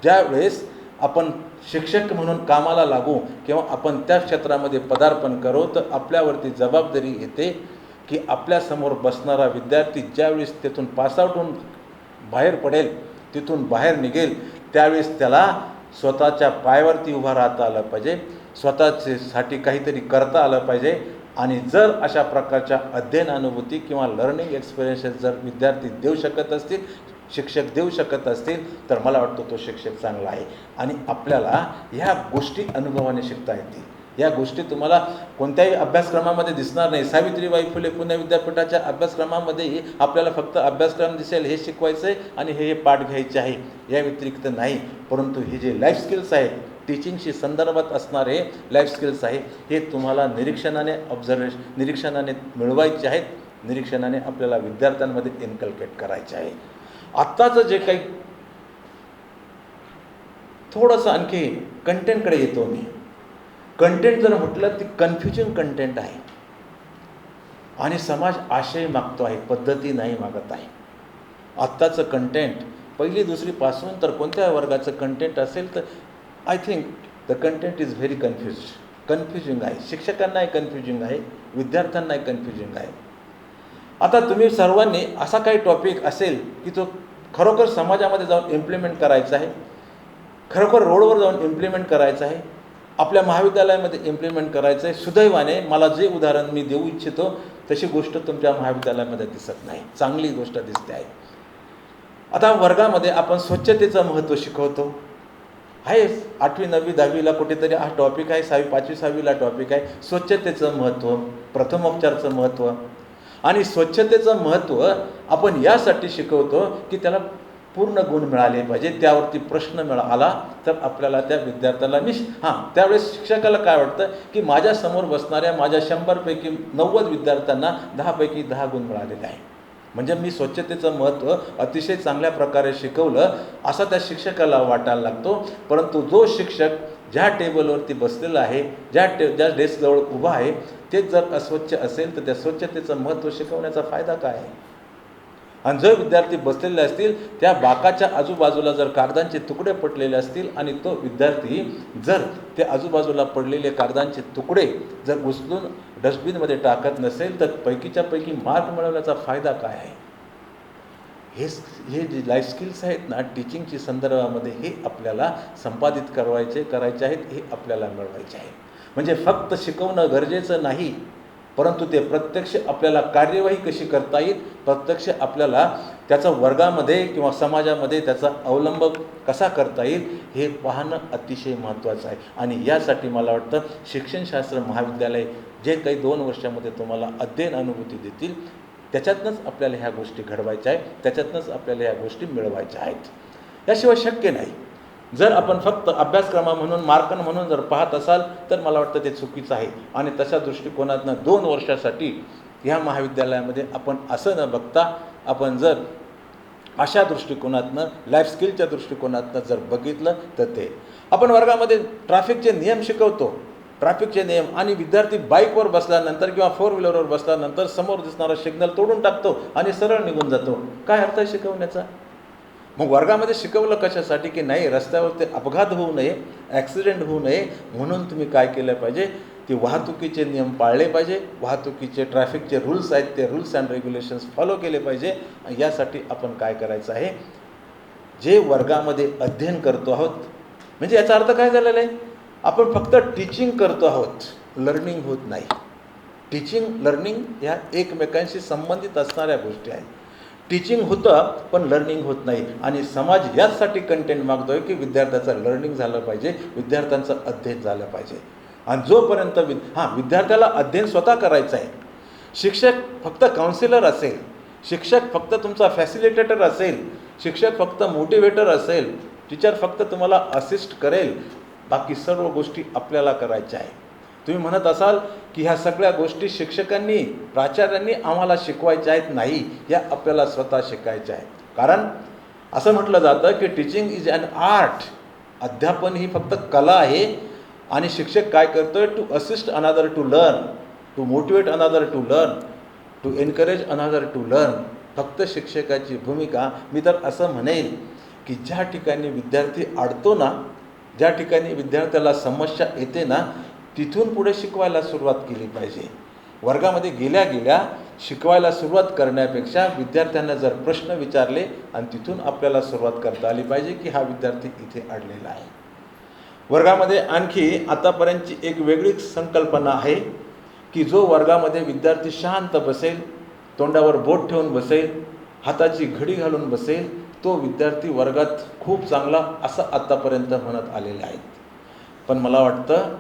ज्यावेळेस आपण शिक्षक म्हणून कामाला लागू किंवा आपण त्या क्षेत्रामध्ये पदार्पण करू तर आपल्यावरती जबाबदारी येते की आपल्यासमोर बसणारा विद्यार्थी ज्यावेळेस तिथून पासआउट होऊन बाहेर पडेल, तिथून बाहेर निघेल, त्यावेळेस त्याला स्वतःच्या पायावरती उभा राहता आलं पाहिजे, स्वतःसाठी काहीतरी करता आलं पाहिजे आणि जर अशा प्रकारच्या अध्ययन अनुभूती किंवा लर्निंग एक्सपिरियन्सेस जर विद्यार्थी देऊ शकत असतील, शिक्षक देऊ शकत असतील, तर मला वाटतं तो शिक्षक चांगला आहे. आणि आपल्याला ह्या गोष्टी अनुभवाने शिकता येतील. या गोष्टी तुम्हाला कोणत्याही अभ्यासक्रमामध्ये दिसणार नाही. सावित्रीबाई फुले पुणे विद्यापीठाच्या अभ्यासक्रमामध्येही आपल्याला फक्त अभ्यासक्रम दिसेल, हे शिकवायचं आहे आणि हे पाठ घ्यायचे आहे, या व्यतिरिक्त नाही. परंतु हे जे लाईफ स्किल्स आहेत, टीचिंगशी संदर्भात असणारे लाईफ स्किल्स आहे, हे तुम्हाला निरीक्षणाने निरीक्षणाने मिळवायचे आहेत. निरीक्षणाने आपल्याला विद्यार्थ्यांमध्ये इन्कल्केट करायचे आहे. आत्ताचं जे काही थोडंसं आणखी कंटेंटकडे येतो मी. कंटेंट जर म्हटलं ती कन्फ्युजिंग कंटेंट आहे आणि समाज आशय मागतो आहे, पद्धती नाही मागत आहे. आत्ताचं कंटेंट 1ली 2री पासून तर कोणत्या वर्गाचं कंटेंट असेल तर I think the content is very confusing आहे. शिक्षकांनाही कन्फ्युजिंग आहे, विद्यार्थ्यांनाही कन्फ्युजिंग आहे. आता तुम्ही सर्वांनी असा काही टॉपिक असेल की तो खरोखर समाजामध्ये जाऊन इम्प्लिमेंट करायचा आहे, खरोखर रोडवर जाऊन इम्प्लिमेंट करायचं आहे, आपल्या महाविद्यालयामध्ये इम्प्लिमेंट करायचं आहे. सुदैवाने मला जे उदाहरण मी देऊ इच्छितो तशी गोष्ट तुमच्या महाविद्यालयामध्ये दिसत नाही, चांगली गोष्ट दिसते आहे. आता वर्गामध्ये आपण स्वच्छतेचं महत्त्व शिकवतो आहे. 8वी 9वी 10वीला कुठेतरी हा टॉपिक आहे, 6वी 5वी 6वीला टॉपिक आहे स्वच्छतेचं महत्त्व, प्रथमोपचारचं महत्त्व. आणि स्वच्छतेचं महत्त्व आपण यासाठी शिकवतो की त्याला पूर्ण गुण मिळाले पाहिजे. त्यावरती प्रश्न आला तर आपल्याला त्या विद्यार्थ्याला त्यावेळेस शिक्षकाला काय वाटतं की माझ्यासमोर बसणाऱ्या माझ्या 100पैकी 90 विद्यार्थ्यांना 10पैकी 10 गुण मिळालेले आहे, म्हणजे मी स्वच्छतेचं महत्त्व अतिशय चांगल्या प्रकारे शिकवलं असं त्या शिक्षकाला वाटायला लागतो. परंतु जो शिक्षक ज्या टेबलवरती बसलेला आहे, ज्या डेस्कजवळ उभा आहे, तेच जर अस्वच्छ असेल तर त्या स्वच्छतेचं महत्त्व शिकवण्याचा फायदा काय आहे. आणि जर विद्यार्थी बसलेले असतील त्या बाकाच्या आजूबाजूला जर कागदांचे तुकडे पडलेले असतील आणि तो विद्यार्थी जर ते आजूबाजूला पडलेले कागदांचे तुकडे जर उचलून डस्टबिनमध्ये टाकत नसेल तर पैकीच्या पैकी मार्क मिळवण्याचा फायदा काय आहे. हे जे लाईफ स्किल्स आहेत ना टीचिंगची संदर्भामध्ये, हे आपल्याला संपादित करायचे आहेत, हे आपल्याला मिळवायचे आहे. म्हणजे फक्त शिकवणं गरजेचं नाही, परंतु ते प्रत्यक्ष आपल्याला कार्यवाही कशी करता येईल, प्रत्यक्ष आपल्याला त्याचा वर्गामध्ये किंवा समाजामध्ये त्याचा अवलंब कसा करता येईल हे पाहणं अतिशय महत्त्वाचं आहे. आणि यासाठी मला वाटतं शिक्षणशास्त्र महाविद्यालय जे काही 2 वर्षामध्ये तुम्हाला अध्ययन अनुभूती देतील त्याच्यातनंच आपल्याला ह्या गोष्टी घडवायच्या आहेत, त्याच्यातनंच आपल्याला ह्या गोष्टी मिळवायच्या आहेत. याशिवाय शक्य नाही. जर आपण फक्त अभ्यासक्रम म्हणून मार्कन म्हणून जर पाहत असाल तर मला वाटतं ते चुकीचं आहे. आणि तशा दृष्टिकोनातनं 2 वर्षासाठी ह्या महाविद्यालयामध्ये आपण असं न बघता आपण जर अशा दृष्टिकोनातनं लाईफ स्किलच्या दृष्टिकोनातनं जर बघितलं तर ते आपण वर्गामध्ये ट्रॅफिकचे नियम शिकवतो, ट्रॅफिकचे नियम, आणि विद्यार्थी बाईकवर बसल्यानंतर किंवा 4 व्हीलरवर बसल्यानंतर समोर दिसणारा सिग्नल तोडून टाकतो आणि सरळ निघून जातो. काय अर्थ आहे शिकवण्याचा. मग वर्गामध्ये शिकवलं कशासाठी की नाही रस्त्यावरती अपघात होऊ नये, ॲक्सिडेंट होऊ नये म्हणून तुम्ही काय केलं पाहिजे की वाहतुकीचे नियम पाळले पाहिजे, वाहतुकीचे ट्रॅफिकचे रूल्स आहेत ते रूल्स अँड रेग्युलेशन्स फॉलो केले पाहिजे. यासाठी आपण काय करायचं आहे, जे वर्गामध्ये अध्ययन करतो आहोत, म्हणजे याचा अर्थ काय झालेला आहे, आपण फक्त टीचिंग करतो आहोत, लर्निंग होत नाही. टीचिंग लर्निंग ह्या एकमेकांशी संबंधित असणाऱ्या गोष्टी आहेत. टीचिंग होतं पण लर्निंग होत नाही. आणि समाज याचसाठी कंटेंट मागतो आहे की विद्यार्थ्याचं लर्निंग झालं पाहिजे, विद्यार्थ्यांचं अध्ययन झालं पाहिजे. आणि जोपर्यंत विद्यार्थ्याला अध्ययन स्वतः करायचं आहे, शिक्षक फक्त काउन्सिलर असेल, शिक्षक फक्त तुमचा फॅसिलिटेटर असेल, शिक्षक फक्त मोटिवेटर असेल, टीचर फक्त तुम्हाला असिस्ट करेल, बाकी सर्व गोष्टी आपल्याला करायच्या आहे. तुम्ही म्हणत असाल की ह्या सगळ्या गोष्टी शिक्षकांनी प्राचार्यांनी आम्हाला शिकवायच्या आहेत, नाही, या आपल्याला स्वतः शिकायच्या आहेत. कारण असं म्हटलं जातं की टीचिंग इज ॲन आर्ट. अध्यापन ही फक्त कला आहे. आणि शिक्षक काय करतोय, to assist another two learn, to motivate another two learn, to encourage another two learn. फक्त शिक्षकाची भूमिका, मी तर असं म्हणेल की ज्या ठिकाणी विद्यार्थी अडतो ना, ज्या ठिकाणी विद्यार्थ्याला समस्या येते ना, तिथून पुढे शिकवायला सुरुवात केली पाहिजे. वर्गामध्ये गेल्या शिकवायला सुरुवात करण्यापेक्षा विद्यार्थ्यांना जर प्रश्न विचारले आणि तिथून आपल्याला सुरुवात करता आली पाहिजे की हा विद्यार्थी इथे अडलेला आहे. वर्गामध्ये आणखी आतापर्यंतची एक वेगळीच संकल्पना आहे की जो वर्गामध्ये विद्यार्थी शांत बसेल, तोंडावर बोट ठेवून बसेल, हाताची घडी घालून बसेल, तो विद्यार्थी वर्गात खूप चांगला असं आत्तापर्यंत म्हणत आलेले आहेत. पण मला वाटतं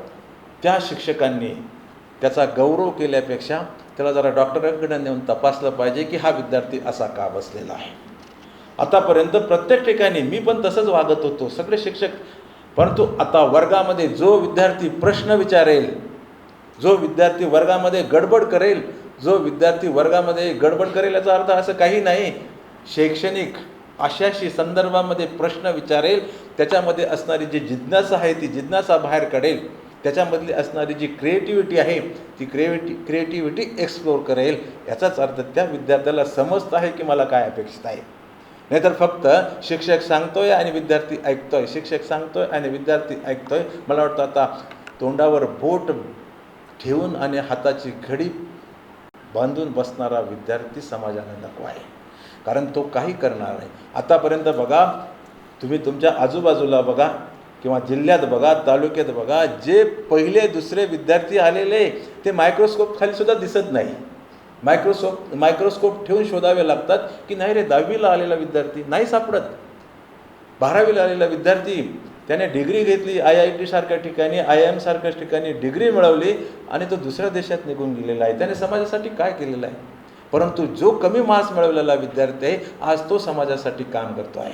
त्या शिक्षकांनी त्याचा गौरव केल्यापेक्षा त्याला जरा डॉक्टरांकडे नेऊन तपासलं पाहिजे की हा विद्यार्थी असा का बसलेला आहे. आतापर्यंत प्रत्येक ठिकाणी मी पण तसंच वागत होतो, सगळे शिक्षक. परंतु आता वर्गामध्ये जो विद्यार्थी प्रश्न विचारेल, जो विद्यार्थी वर्गामध्ये गडबड करेल, जो विद्यार्थी वर्गामध्ये गडबड करेल याचा अर्थ असं काही नाही, शैक्षणिक अशाशी संदर्भामध्ये प्रश्न विचारेल, त्याच्यामध्ये असणारी जी जिज्ञासा आहे ती जिज्ञासा बाहेर काढेल, त्याच्यामधली असणारी जी क्रिएटिव्हिटी आहे ती क्रिएटिव्हिटी एक्सप्लोर करेल, याचाच अर्थ त्या विद्यार्थ्याला समजतं आहे की मला काय अपेक्षित आहे. नाहीतर फक्त शिक्षक सांगतोय आणि विद्यार्थी ऐकतोय, शिक्षक सांगतोय आणि विद्यार्थी ऐकतोय. मला वाटतं आता तोंडावर बोट ठेवून आणि हाताची घडी बांधून बसणारा विद्यार्थी समाजाला नको आहे, कारण तो काही करणार नाही. आतापर्यंत बघा, तुम्ही तुमच्या आजूबाजूला बघा किंवा जिल्ह्यात बघा, तालुक्यात बघा, जे पहिले दुसरे विद्यार्थी आलेले ते मायक्रोस्कोप खाली सुद्धा दिसत नाही. मायक्रोस्कोप ठेवून शोधावे लागतात की नाही रे 10वीला आलेला विद्यार्थी नाही सापडत. 12वीला आलेला विद्यार्थी त्याने डिग्री घेतली, IIT सारख्या ठिकाणी, IIM सारख्या ठिकाणी डिग्री मिळवली आणि तो दुसऱ्या देशात निघून गेलेला आहे. त्याने समाजासाठी काय केलेलं आहे. परंतु जो कमी मार्क्स मिळवलेला विद्यार्थी आहे आज तो समाजासाठी काम करतो आहे.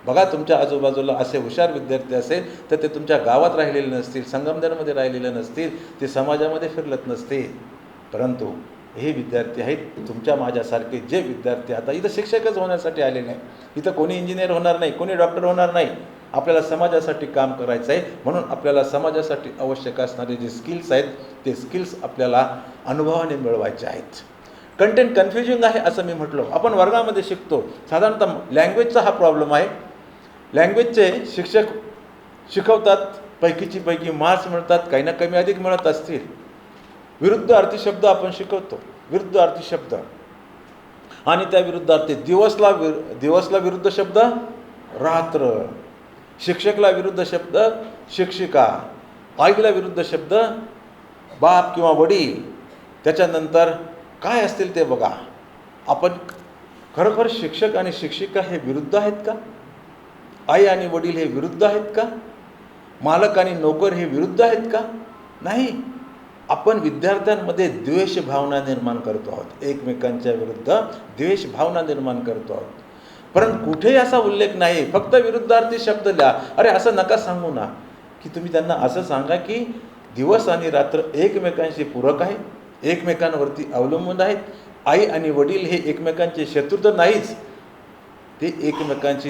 बघा, तुमच्या आजूबाजूला असे हुशार विद्यार्थी असेल तर ते तुमच्या गावात राहिलेले नसतील, संगमनेरमध्ये राहिलेले नसतील, ते समाजामध्ये फिरलत नसतील. परंतु हे विद्यार्थी आहेत तुमच्या माझ्यासारखे, जे विद्यार्थी आता इथं शिक्षकच होण्यासाठी आलेले आहे. इथं कोणी इंजिनियर होणार नाही, कोणी डॉक्टर होणार नाही. आपल्याला समाजासाठी काम करायचं आहे. म्हणून आपल्याला समाजासाठी आवश्यक असणारे जे स्किल्स आहेत ते स्किल्स आपल्याला अनुभवाने मिळवायचे आहेत. कंटेंट कन्फ्युजिंग आहे असं मी म्हटलो. आपण वर्गामध्ये शिकतो, साधारणतः लँग्वेजचा हा प्रॉब्लेम आहे. लँग्वेजचे शिक्षक शिकवतात, पैकीची पैकी मार्क्स मिळतात, काही ना कमी अधिक मिळत असतील. विरुद्ध अर्थी शब्द आपण शिकवतो, विरुद्ध अर्थी शब्द आणि त्या विरुद्ध अर्थी दिवसला विरुद्ध शब्द रात्र, शिक्षकला विरुद्ध शब्द शिक्षिका, आईला विरुद्ध शब्द बाप किंवा वडील. त्याच्यानंतर काय असतील ते बघा. आपण खरोखर शिक्षक आणि शिक्षिका हे विरुद्ध आहेत का? आई आणि वडील हे विरुद्ध आहेत का? मालक आणि नोकर हे विरुद्ध आहेत का? नाही. आपण विद्यार्थ्यांमध्ये द्वेष भावना निर्माण करतो आहोत, एकमेकांच्या विरुद्ध द्वेष भावना निर्माण करतो आहोत. परंतु कुठेही असा उल्लेख नाही, फक्त विरुद्धार्थी शब्द लिहा. अरे असं नका सांगू ना, की तुम्ही त्यांना असं सांगा की दिवस आणि रात्र एकमेकांशी पूरक आहे, एकमेकांवरती अवलंबून आहेत. आई आणि वडील हे एकमेकांचे शत्रू तर नाहीच, ते एकमेकांची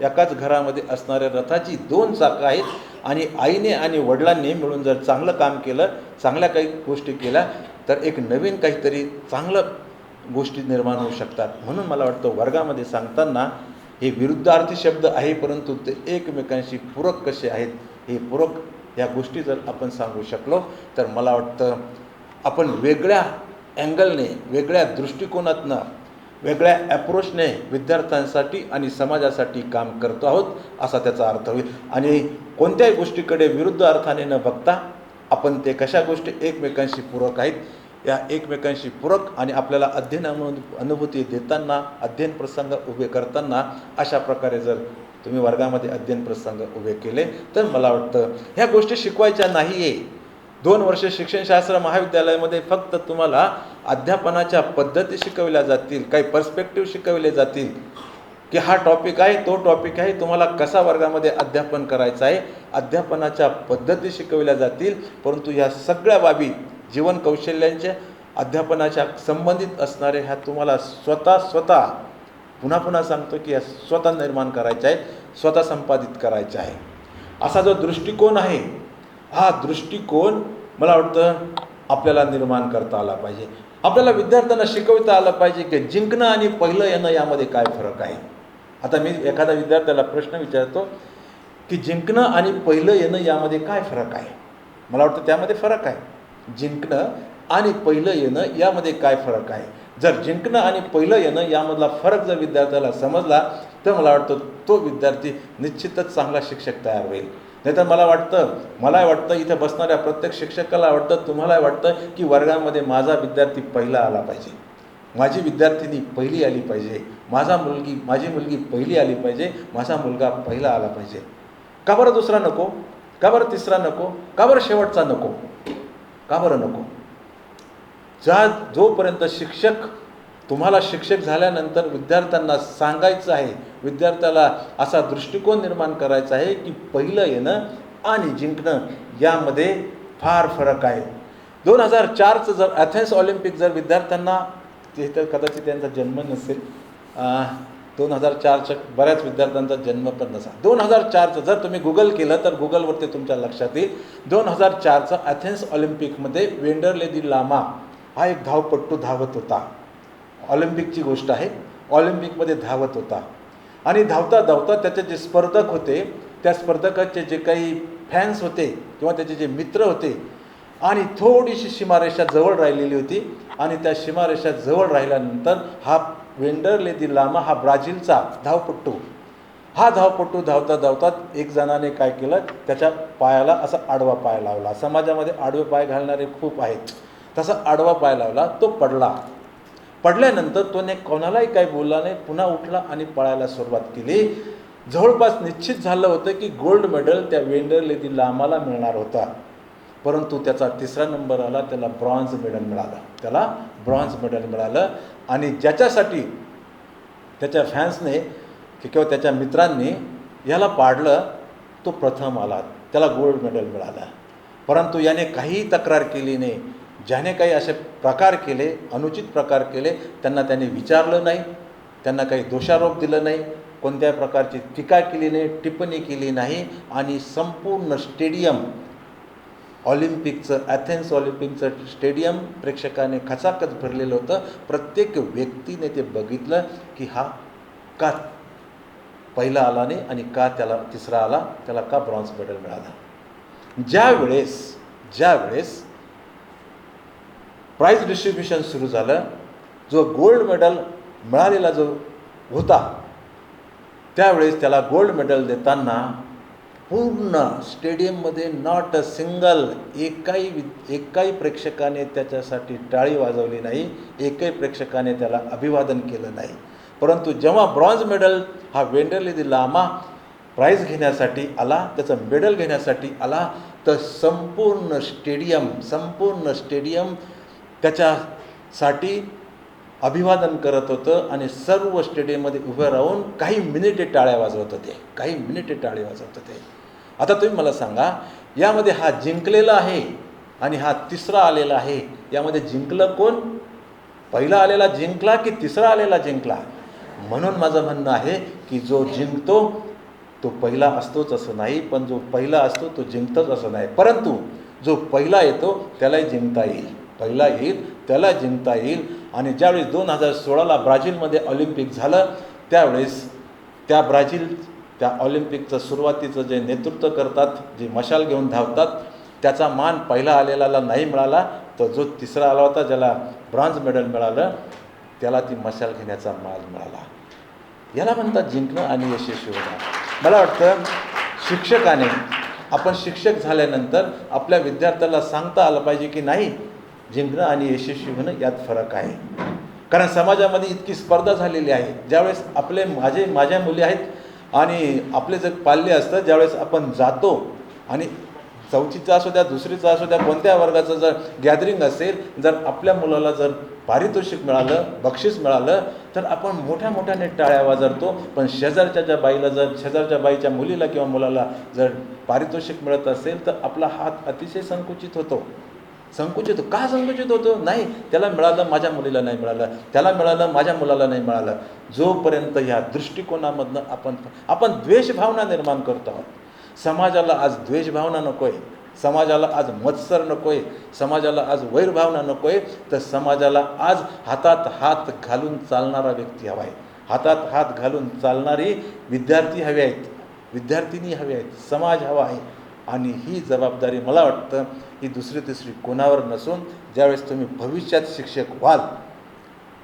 एकाच घरामध्ये असणाऱ्या रथाची 2 चाकं आहेत आणि आईने आणि वडिलांनी मिळून जर चांगलं काम केलं, चांगल्या काही गोष्टी केल्या तर एक नवीन काहीतरी चांगलं गोष्टी निर्माण होऊ शकतात. म्हणून मला वाटतं वर्गामध्ये सांगताना हे विरुद्धार्थी शब्द आहे, परंतु ते एकमेकांशी पूरक कसे आहेत हे पूरक या गोष्टी जर आपण सांगू शकलो तर मला वाटतं आपण वेगळ्या अँगलने, वेगळ्या दृष्टिकोनातनं, वेगळ्या ॲप्रोचने विद्यार्थ्यांसाठी आणि समाजासाठी काम करतो आहोत असा त्याचा अर्थ होईल. आणि कोणत्याही गोष्टीकडे विरुद्ध अर्थाने न बघता आपण ते कशा गोष्टी एकमेकांशी पूरक आहेत, या एकमेकांशी पूरक आणि आपल्याला अध्ययन अनुभूती देताना, अध्ययन प्रसंग उभे करताना अशा प्रकारे जर तुम्ही वर्गामध्ये अध्ययन प्रसंग उभे केले तर मला वाटतं ह्या गोष्टी शिकवायच्या नाही आहे. 2 वर्ष शिक्षणशास्त्र महाविद्यालयामध्ये फक्त तुम्हाला अध्यापनाच्या पद्धती शिकवल्या जातील, काही पर्स्पेक्टिव्ह शिकवले जातील की हा टॉपिक आहे, तो टॉपिक आहे, तुम्हाला कसा वर्गामध्ये अध्यापन करायचं आहे, अध्यापनाच्या पद्धती शिकवल्या जातील. परंतु ह्या सगळ्या बाबी जीवन कौशल्यांच्या अध्यापनाच्या संबंधित असणारे ह्या तुम्हाला स्वतः पुन्हा सांगतो की या स्वतः निर्माण करायच्या आहे, स्वतः संपादित करायच्या आहे. असा जो दृष्टिकोन आहे, हा दृष्टिकोन मला वाटतं आपल्याला निर्माण करता आला पाहिजे. आपल्याला विद्यार्थ्यांना शिकवता आलं पाहिजे की जिंकणं आणि पहिलं येणं यामध्ये काय फरक आहे. आता मी एखाद्या विद्यार्थ्याला प्रश्न विचारतो की जिंकणं आणि पहिलं येणं यामध्ये काय फरक आहे. मला वाटतं त्यामध्ये फरक आहे. जिंकणं आणि पहिलं येणं यामध्ये काय फरक आहे. जर जिंकणं आणि पहिलं येणं यामधला फरक जर विद्यार्थ्याला समजला तर मला वाटतं तो विद्यार्थी निश्चितच चांगला शिक्षक तयार होईल. नाहीतर मला वाटतं इथं बसणाऱ्या प्रत्येक शिक्षकाला वाटतं, तुम्हाला वाटतं की वर्गामध्ये माझा विद्यार्थी पहिला आला पाहिजे, माझी विद्यार्थिनी पहिली आली पाहिजे, माझी मुलगी पहिली आली पाहिजे, माझा मुलगा पहिला आला पाहिजे. का बरं दुसरा नको? का बरं तिसरा नको? का बरं शेवटचा नको? का बरं नको? जोपर्यंत तुम्हाला शिक्षक झाल्यानंतर विद्यार्थ्यांना सांगायचं आहे, विद्यार्थ्याला असा दृष्टिकोन निर्माण करायचा आहे की पहिलं येणं आणि जिंकणं यामध्ये फार फरक आहे. 2004चं जर ॲथेन्स ऑलिम्पिक जर विद्यार्थ्यांना, ते तर कदाचित त्यांचा जन्म नसेल, 2004च्या बऱ्याच विद्यार्थ्यांचा जन्म पण नसा. 2004चं जर तुम्ही गुगल केलं तर गुगलवरती तुमच्या लक्षात येईल. 2004चं ॲथेन्स ऑलिम्पिकमध्ये वेंडरले दी लामा हा एक धावपट्टू धावत होता. ऑलिम्पिकची गोष्ट आहे. ऑलिम्पिकमध्ये धावत होता आणि धावता धावता त्याचे जे स्पर्धक होते, त्या स्पर्धकाचे जे काही फॅन्स होते किंवा त्याचे जे मित्र होते, आणि थोडीशी सीमारेषा जवळ राहिलेली होती, आणि त्या सीमारेषा जवळ राहिल्यानंतर हा वेंडरले दी लामा हा ब्राझीलचा धावपट्टू धावता धावता एक जणाने काय केलं, त्याच्या पायाला असा आडवा पाय लावला. समाजामध्ये आडवे पाय घालणारे खूप आहेत. तसा आडवा पाय लावला, तो पडल्यानंतर तोने कोणालाही काही बोलला नाही, पुन्हा उठला आणि पळायला सुरुवात केली. जवळपास निश्चित झालं होतं की गोल्ड मेडल त्या वेंडरले दी लामाला मिळणार होता, परंतु त्याचा 3रा नंबर आला, त्याला ब्रॉन्झ मेडल मिळालं. आणि ज्याच्यासाठी त्याच्या फॅन्सने किंवा त्याच्या मित्रांनी याला पाडलं, तो प्रथम आला, त्याला गोल्ड मेडल मिळालं. परंतु याने काहीही तक्रार केली नाही. ज्याने काही असे प्रकार केले, अनुचित प्रकार केले, त्यांना त्याने विचारलं नाही, त्यांना काही दोषारोप दिलं नाही, कोणत्याही प्रकारची टीका केली नाही, टिप्पणी केली नाही. आणि संपूर्ण स्टेडियम, ॲथेन्स ऑलिम्पिकचं स्टेडियम प्रेक्षकाने खचाखच भरलेलं होतं. प्रत्येक व्यक्तीने ते बघितलं की हा का पहिला आला नाही आणि का त्याला 3रा आला, त्याला का ब्रॉन्झ मेडल मिळाला. ज्यावेळेस प्राईज डिस्ट्रीब्युशन सुरू झालं, जो गोल्ड मेडल मिळालेला जो होता, त्यावेळेस त्याला गोल्ड मेडल देताना पूर्ण स्टेडियममध्ये नॉट अ सिंगल एकाही प्रेक्षकाने त्याच्यासाठी टाळी वाजवली नाही, एकही प्रेक्षकाने त्याला अभिवादन केलं नाही. परंतु जेव्हा ब्रॉन्झ मेडल हा वेंडरले दी लामा प्राईज घेण्यासाठी आला, त्याचं मेडल घेण्यासाठी आला, तर संपूर्ण स्टेडियम त्याच्यासाठी अभिवादन करत होतं. आणि सर्व स्टेडियममध्ये उभं राहून काही मिनिटे टाळ्या वाजवत होते. आता तुम्ही मला सांगा, यामध्ये हा जिंकलेला आहे आणि हा 3रा आलेला आहे, यामध्ये जिंकलं कोण? पहिला आलेला जिंकला की 3रा आलेला जिंकला? म्हणून माझं म्हणणं आहे की जो जिंकतो तो पहिला असतोच असं नाही, पण जो पहिला असतो तो जिंकतोच असं नाही. परंतु जो पहिला येतो त्यालाही जिंकता येईल. आणि ज्यावेळेस 2016ला ब्राझीलमध्ये ऑलिम्पिक झालं, त्यावेळेस त्या ऑलिम्पिकचं सुरुवातीचं जे नेतृत्व करतात, जे मशाल घेऊन धावतात, त्याचा मान पहिला आलेल्याला नाही मिळाला, तर जो 3रा आला होता, ज्याला ब्रॉन्झ मेडल मिळालं, त्याला ती मशाल घेण्याचा मान मिळाला. याला म्हणतात जिंकणं आणि यशस्वी होणं. मला वाटतं आपण शिक्षक झाल्यानंतर आपल्या विद्यार्थ्याला सांगता आलं पाहिजे की नाही, जिंकणं आणि यशस्वी होणं यात फरक आहे. कारण समाजामध्ये इतकी स्पर्धा झालेली आहे. ज्यावेळेस माझ्या मुली आहेत आणि आपले जर पाल्य असतं, ज्यावेळेस आपण जातो आणि 4वीचा असू द्या, 2रीचा असू द्या, कोणत्या वर्गाचं जर गॅदरिंग असेल, जर आपल्या मुलाला जर पारितोषिक मिळालं, बक्षीस मिळालं, तर आपण मोठ्याने टाळ्या वाजवतो. पण शेजारच्या बाईच्या मुलीला किंवा मुलाला जर पारितोषिक मिळत असेल तर आपला हात अतिशय संकुचित होतो. का संकुचित होतो? नाही, त्याला मिळालं, माझ्या मुलीला नाही मिळालं, त्याला मिळालं, माझ्या मुलाला नाही मिळालं. जोपर्यंत ह्या दृष्टिकोनामधनं आपण द्वेषभावना निर्माण करतो आहोत. समाजाला आज द्वेषभावना नको आहे, समाजाला आज मत्सर नको आहे, समाजाला आज वैरभावना नको आहे, तर समाजाला आज हातात हात घालून चालणारा व्यक्ती हवा आहे, हातात हात घालून चालणारी विद्यार्थी हवे आहेत, विद्यार्थिनी हवे आहेत, समाज हवा आहे. आणि ही जबाबदारी मला वाटतं ही 2री 3री कोणावर नसून, ज्यावेळेस तुम्ही भविष्यात शिक्षक व्हाल,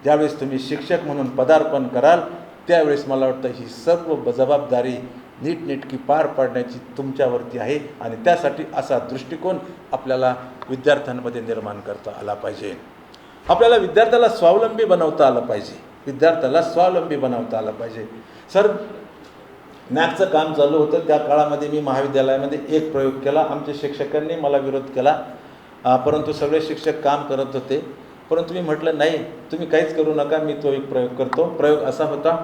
ज्यावेळेस तुम्ही शिक्षक म्हणून पदार्पण कराल, त्यावेळेस मला वाटतं ही सर्व जबाबदारी नीटनेटकी पार पाडण्याची तुमच्यावरती आहे आणि त्यासाठी असा दृष्टिकोन आपल्याला विद्यार्थ्यांमध्ये निर्माण करता आला पाहिजे. आपल्याला विद्यार्थ्याला स्वावलंबी बनवता आलं पाहिजे. विद्यार्थ्याला स्वावलंबी बनवता आलं पाहिजे. सर, मॅथचं काम चालू होतं त्या काळामध्ये मी महाविद्यालयामध्ये एक प्रयोग केला. आमच्या शिक्षकांनी मला विरोध केला, परंतु सगळे शिक्षक काम करत होते. परंतु मी म्हटलं नाही, तुम्ही काहीच करू नका, मी तो एक प्रयोग करतो. प्रयोग असा होता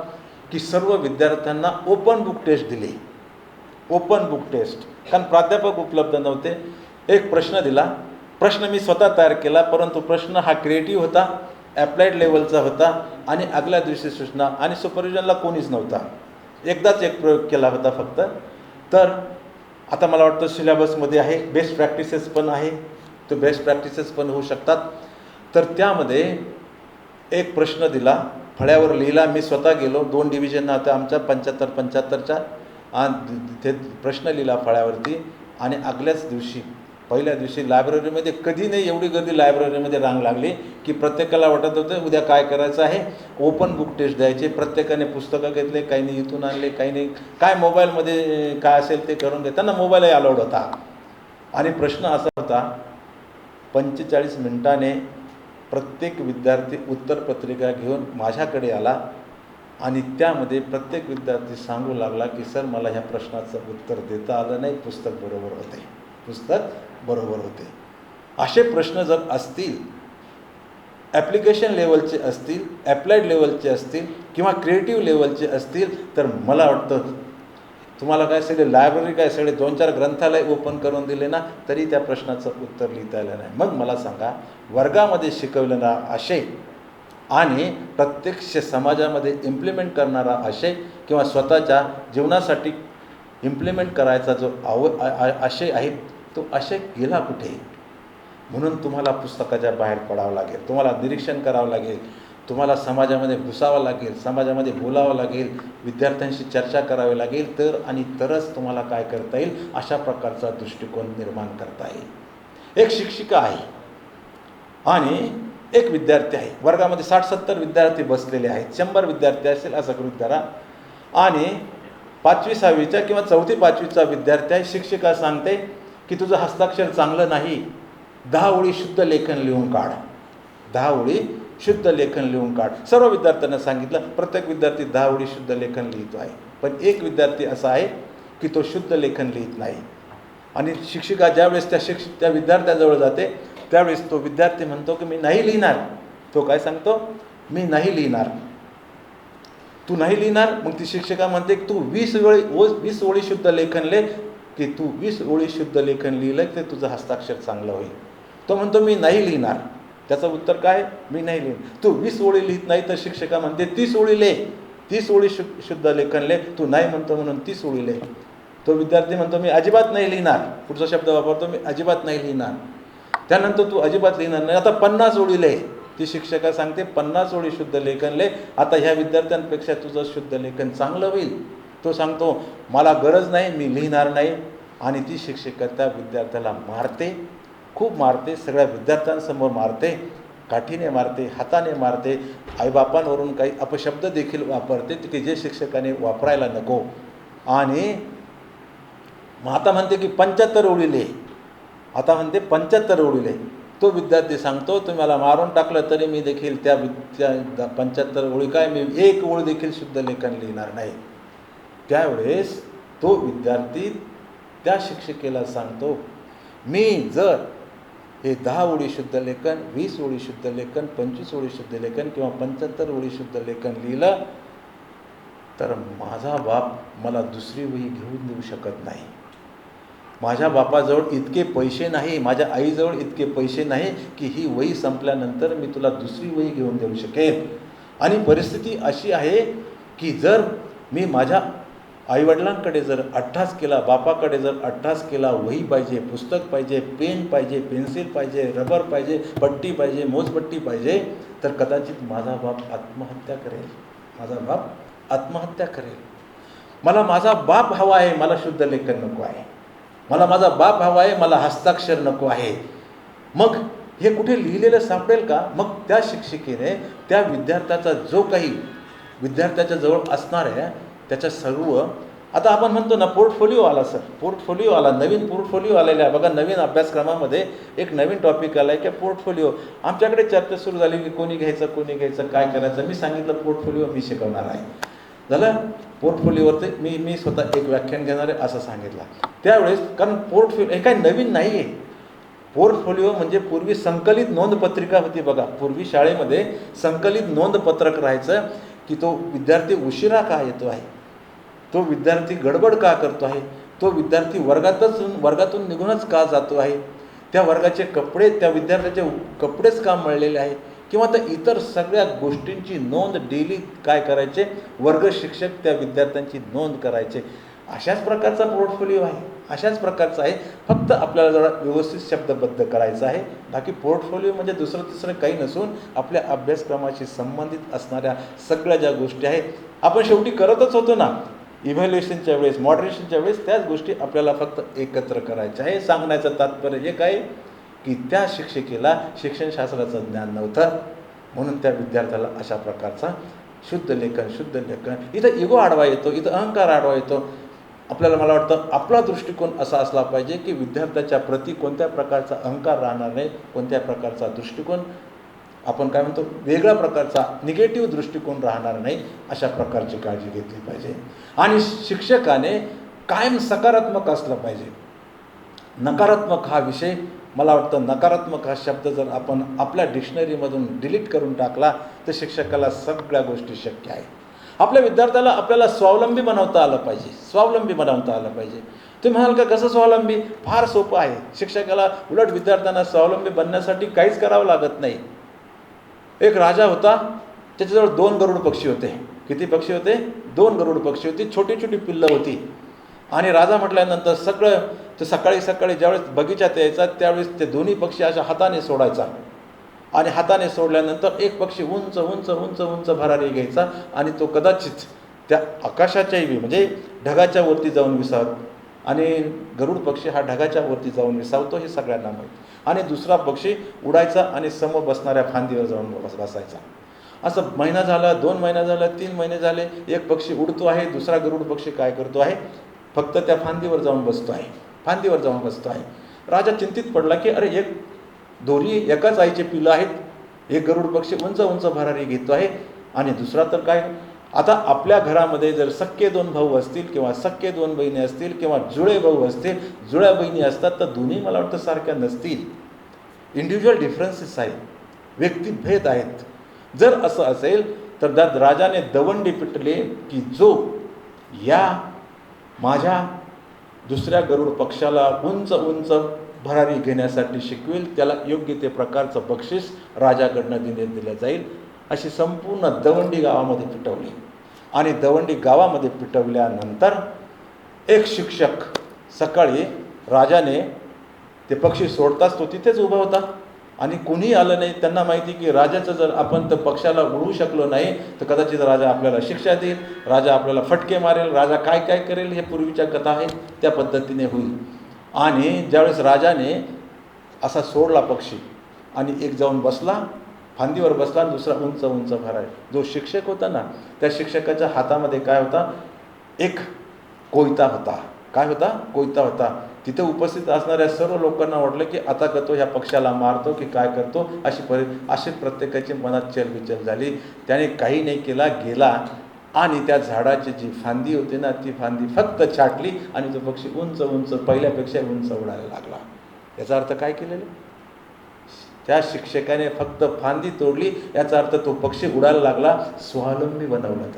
की सर्व विद्यार्थ्यांना ओपन बुक टेस्ट दिली. ओपन बुक टेस्ट, कारण प्राध्यापक उपलब्ध नव्हते. एक प्रश्न दिला. प्रश्न मी स्वतः तयार केला, परंतु प्रश्न हा क्रिएटिव्ह होता, ॲप्लाइड लेवलचा होता आणि आगल्या दिवशी सूचना आणि सुपरविजनला कोणीच नव्हता. एकदाच एक प्रयोग केला होता फक्त. तर आता मला वाटतं सिलेबसमध्ये आहे, बेस्ट प्रॅक्टिसेस पण आहे, तो बेस्ट प्रॅक्टिसेस पण होऊ शकतात. तर त्यामध्ये एक प्रश्न दिला, फळ्यावर लिहिला. मी स्वतः गेलो, 2 डिव्हिजन होत्या आमच्या 75-75च्या, आणि तिथे प्रश्न लिहिला फळ्यावरती. आणि आगल्याच दिवशी, पहिल्या दिवशी लायब्ररीमध्ये कधी नाही एवढी गर्दी लायब्ररीमध्ये रांग लागली की प्रत्येकाला वाटत होतं उद्या काय करायचं आहे, ओपन बुक टेस्ट द्यायचे. प्रत्येकाने पुस्तकं घेतले, काही नाही इथून आणले, काही नाही काय मोबाईलमध्ये काय असेल ते करून घे. त्यांना मोबाईलही अलाउड होता. आणि प्रश्न असा होता, 45 मिनिटाने प्रत्येक विद्यार्थी उत्तरपत्रिका घेऊन माझ्याकडे आला आणि त्यामध्ये प्रत्येक विद्यार्थी सांगू लागला की सर, मला ह्या प्रश्नाचं उत्तर देता आलं नाही, पुस्तक बरोबर होते, पुस्तक बरोबर होते. असे प्रश्न जर असतील, ॲप्लिकेशन लेवलचे असतील, ॲप्लाइड लेवलचे असतील किंवा क्रिएटिव्ह लेवलचे असतील, तर मला वाटतं तुम्हाला काय सगळे लायब्ररी काय सगळे 2-4 ग्रंथालय ओपन करून दिले ना, तरी त्या प्रश्नाचं उत्तर लिहिता आलं नाही. मग मला सांगा, वर्गामध्ये शिकवलेला आशय आणि प्रत्यक्ष समाजामध्ये इम्प्लिमेंट करणारा आशय किंवा स्वतःच्या जीवनासाठी इम्प्लिमेंट करायचा जो आशय आहे, तो आशय गेला कुठे? म्हणून तुम्हाला पुस्तकाच्या बाहेर पडावं लागेल, तुम्हाला निरीक्षण करावं लागेल, तुम्हाला समाजामध्ये घुसावं लागेल, समाजामध्ये बोलावं लागेल, विद्यार्थ्यांशी चर्चा करावी लागेल, तरच तुम्हाला काय करता येईल, अशा प्रकारचा दृष्टिकोन निर्माण करता येईल. एक शिक्षिका आहे आणि एक विद्यार्थी आहे. वर्गामध्ये 60-70 विद्यार्थी बसलेले आहेत. 100 विद्यार्थी असेल असं गृहीत धरा. आणि 5वी-6वीच्या किंवा 4थी-5वीचा विद्यार्थी आहे. शिक्षिका सांगते की तुझं हस्ताक्षर चांगलं नाही, 10 ओळी शुद्ध लेखन लिहून काढ, 10 ओळी शुद्ध लेखन लिहून काढ. सर्व विद्यार्थ्यांना सांगितलं. प्रत्येक विद्यार्थी 10 ओळी शुद्ध लेखन लिहितो आहे, पण एक विद्यार्थी असा आहे की तो शुद्ध लेखन लिहित नाही. आणि शिक्षिका ज्यावेळेस त्या विद्यार्थ्याजवळ जाते त्यावेळेस तो विद्यार्थी म्हणतो की मी नाही लिहिणार. तो काय सांगतो? मी नाही लिहिणार. तू नाही लिहिणार? मग ती शिक्षिका म्हणते की तू 20 ओळी शुद्ध लेखन लिह, की तू 20 ओळी शुद्ध लेखन लिहिलं तर तुझं हस्ताक्षर चांगलं होईल. तो म्हणतो मी नाही लिहिणार. त्याचं उत्तर काय? मी नाही लिहिणार. तू 20 ओळी लिहित नाही तर शिक्षिका म्हणते 30 ओळी लिह, 30 ओळी शुद्ध लेखन लिह. तू नाही म्हणतो म्हणून 30 ओळी लिह. तो विद्यार्थी म्हणतो मी अजिबात नाही लिहिणार. पुढचा शब्द वापरतो, मी अजिबात नाही लिहिणार. त्यानंतर तू अजिबात लिहिणार नाही, आता 50 ओळी लिह. ती शिक्षका सांगते 50 ओळी शुद्ध लेखन लिह. आता ह्या विद्यार्थ्यांपेक्षा तुझं शुद्ध लेखन चांगलं होईल. तो सांगतो मला गरज नाही, मी लिहिणार नाही. आणि ती शिक्षिका त्या विद्यार्थ्याला मारते, खूप मारते, सगळ्या विद्यार्थ्यांसमोर मारते, काठीने मारते, हाताने मारते, आईबापांवरून काही अपशब्द देखील वापरते की जे शिक्षकाने वापरायला नको. आणि मग आता म्हणते की 75 ओळी लिह. आता म्हणते 75 ओळी लिह. तो विद्यार्थी सांगतो तुम्हाला मारून टाकलं तरी मी देखील त्या 75 ओळी काय, मी 1 ओळ देखील शुद्ध लेखन लिहिणार नाही. त्यावेळेस तो विद्यार्थी त्या शिक्षिकेला सांगतो मी जर हे 10 ओळी शुद्ध लेखन, 20 ओळी शुद्ध लेखन, 25 ओळी शुद्ध लेखन किंवा 75 ओळी शुद्ध लेखन लिहिलं तर माझा बाप मला दुसरी वही घेऊन देऊ शकत नाही. माझ्या बापाजवळ इतके पैसे नाही, माझ्या आईजवळ इतके पैसे नाही की ही वही संपल्यानंतर मी तुला दुसरी वही घेऊन देऊ शकेन. आणि परिस्थिती अशी आहे की जर मी माझ्या आईवडिलांकडे जर अट्टास केला, बापाकडे जर अट्टास केला, वही पाहिजे, पुस्तक पाहिजे, पेन पाहिजे, पेन्सिल पाहिजे, रबर पाहिजे, पट्टी पाहिजे, मोजपट्टी पाहिजे, तर कदाचित माझा बाप आत्महत्या करेल. माझा बाप आत्महत्या करेल. मला माझा बाप हवा आहे, मला शुद्ध लेखन नको आहे. मला माझा बाप हवा आहे, मला हस्ताक्षर नको आहे. मग हे कुठे लिहिलेलं सापडेल का? मग त्या शिक्षिकेने त्या विद्यार्थ्याचा जो काही विद्यार्थ्याच्या जवळ असणार आहे त्याच्या सर्व आता आपण म्हणतो ना पोर्टफोलिओ आला सर, पोर्टफोलिओ आला, नवीन पोर्टफोलिओ आलेला आहे बघा. नवीन अभ्यासक्रमामध्ये एक नवीन टॉपिक आला आहे की पोर्टफोलिओ. आमच्याकडे चर्चा सुरू झाली की कोणी घ्यायचं काय करायचं. मी सांगितलं पोर्टफोलिओ मी शिकवणार आहे. झालं, पोर्टफोलिओवरती मी स्वतः एक व्याख्यान घेणार आहे असं सांगितलं त्यावेळेस. कारण पोर्टफोलिओ हे काही नवीन नाही आहे. पोर्टफोलिओ म्हणजे पूर्वी संकलित नोंदपत्रिका होती बघा. पूर्वी शाळेमध्ये संकलित नोंदपत्रक राहायचं की तो विद्यार्थी उशिरा का येतो आहे, तो विद्यार्थी गडबड का करतो आहे, तो विद्यार्थी वर्गातून निघूनच का जातो आहे, त्या वर्गाचे कपडे, त्या विद्यार्थ्याचे कपडेच का मळलेले आहे, किंवा तर इतर सगळ्या गोष्टींची नोंद डेली काय करायचे, वर्ग शिक्षक त्या विद्यार्थ्यांची नोंद करायचे. अशाच प्रकारचा पोर्टफोलिओ आहे, अशाच प्रकारचा आहे. फक्त आपल्याला जरा व्यवस्थित शब्दबद्ध करायचं आहे. बाकी पोर्टफोलिओ म्हणजे दुसरं तिसरं काही नसून आपल्या अभ्यासक्रमाशी संबंधित असणाऱ्या सगळ्या ज्या गोष्टी आहेत आपण शेवटी करतच होतो ना इव्हॅल्युएशनच्या वेळेस, मॉडरेशनच्या वेळेस, त्याच गोष्टी आपल्याला फक्त एकत्र करायच्या आहे. सांगण्याचं तात्पर्य एक आहे की त्या शिक्षिकेला शिक्षणशास्त्राचं ज्ञान नव्हतं म्हणून त्या विद्यार्थ्याला अशा प्रकारचा शुद्ध लेखन इथं इगो आडवा येतो, इथं अहंकार आडवा येतो. आपल्याला मला वाटतं आपला दृष्टिकोन असा असला पाहिजे की विद्यार्थ्याच्या प्रती कोणत्या प्रकारचा अहंकार राहणार नाही, कोणत्या प्रकारचा दृष्टिकोन आपण काय म्हणतो वेगळ्या प्रकारचा निगेटिव्ह दृष्टिकोन राहणार नाही, अशा प्रकारची काळजी घेतली पाहिजे. आणि शिक्षकाने कायम सकारात्मक असलं पाहिजे. नकारात्मक हा विषय मला वाटतं, नकारात्मक हा शब्द जर आपण आपल्या डिक्शनरीमधून डिलीट करून टाकला तर शिक्षकाला सगळ्या गोष्टी शक्य आहेत. आपल्या विद्यार्थ्याला आपल्याला स्वावलंबी बनवता आलं पाहिजे. तुम्ही म्हणाल का कसं स्वावलंबी? फार सोपं आहे. शिक्षकाला उलट विद्यार्थ्यांना स्वावलंबी बनण्यासाठी काहीच करावं लागत नाही. एक राजा होता, त्याच्याजवळ 2 गरुड पक्षी होते. किती पक्षी होते? 2 गरुड पक्षी होती. छोटी छोटी पिल्लं होती. आणि राजा म्हटल्यानंतर सगळं ते सकाळी ज्यावेळेस बगीचात यायचा त्यावेळेस ते दोन्ही पक्षी अशा हाताने सोडायचा. आणि हाताने सोडल्यानंतर एक पक्षी उंच उंच उंच उंच भरारी घ्यायचा आणि तो कदाचित त्या आकाशाच्याही म्हणजे ढगाच्या वरती जाऊन विसावत. आणि गरुड पक्षी हा ढगाच्या वरती जाऊन विसावतो हे सगळ्यांना माहीत. आणि दुसरा पक्षी उडायचा आणि सम बसणाऱ्या फांदीवर जाऊन बसायचा. असं महिना झाला, 2 महिना झाला, 3 महिने झाले, एक पक्षी उडतो आहे, दुसरा गरुड पक्षी काय करतो आहे, फक्त त्या फांदीवर जाऊन बसतो आहे. राजा चिंतित पडला की अरे एक दोन्ही एकाच आईचे पिलं आहेत, एक गरुड पक्षी उंच उंच भरारी घेतो आहे आणि दुसरा तर काय. आता आपल्या घरामध्ये जर सख्खे 2 भाऊ असतील किंवा सख्खे 2 बहिणी असतील किंवा जुळे भाऊ असतील, जुळ्या बहिणी असतात, तर दोन्ही मला वाटतं सारख्या नसतील. इंडिव्हिज्युअल डिफरन्सेस आहेत, व्यक्तिभेद आहेत. जर असं असेल तर त्या राजाने दवंडी पिटले की जो या माझ्या दुसऱ्या गरुड पक्षाला उंच उंच भरारी घेण्यासाठी शिकवेल त्याला योग्य ते प्रकारचं बक्षीस राजाकडनं दिलं जाईल. अशी संपूर्ण दवंडी गावामध्ये पिटवली. आणि दवंडी गावामध्ये पिटवल्यानंतर एक शिक्षक सकाळी राजाने ते पक्षी सोडताच तो तिथेच उभा होता आणि कुणीही आलं नाही. त्यांना माहिती की राजाचं जर आपण त्या पक्षाला उडवू शकलो नाही तर कदाचित राजा आपल्याला शिक्षा देईल, राजा आपल्याला फटके मारेल, राजा काय काय करेल, हे पूर्वीच्या कथा आहेत त्या पद्धतीने होईल. आणि ज्यावेळेस राजाने असा सोडला पक्षी आणि एक जाऊन बसला फांदीवर बसला, दुसरा उंच उंच भरारी. जो शिक्षक होता ना त्या शिक्षकाच्या हातामध्ये काय होता, एक कोयता होता. काय होता? कोयता होता. तिथे उपस्थित असणाऱ्या सर्व लोकांना वाटलं की आता का तो ह्या पक्षाला मारतो की काय करतो, अशी प्रत्येकाची मनात चलबिचल झाली. त्याने काही नाही केला, गेला आणि त्या झाडाची जी फांदी होती ना ती फांदी फक्त छाटली आणि तो पक्षी उंच उंच पहिल्यापेक्षा उंच उडायला लागला. याचा अर्थ काय केलेलं? त्या शिक्षकाने फक्त फांदी तोडली, याचा अर्थ तो पक्षी उडायला लागला. स्वावलंबी बनवलं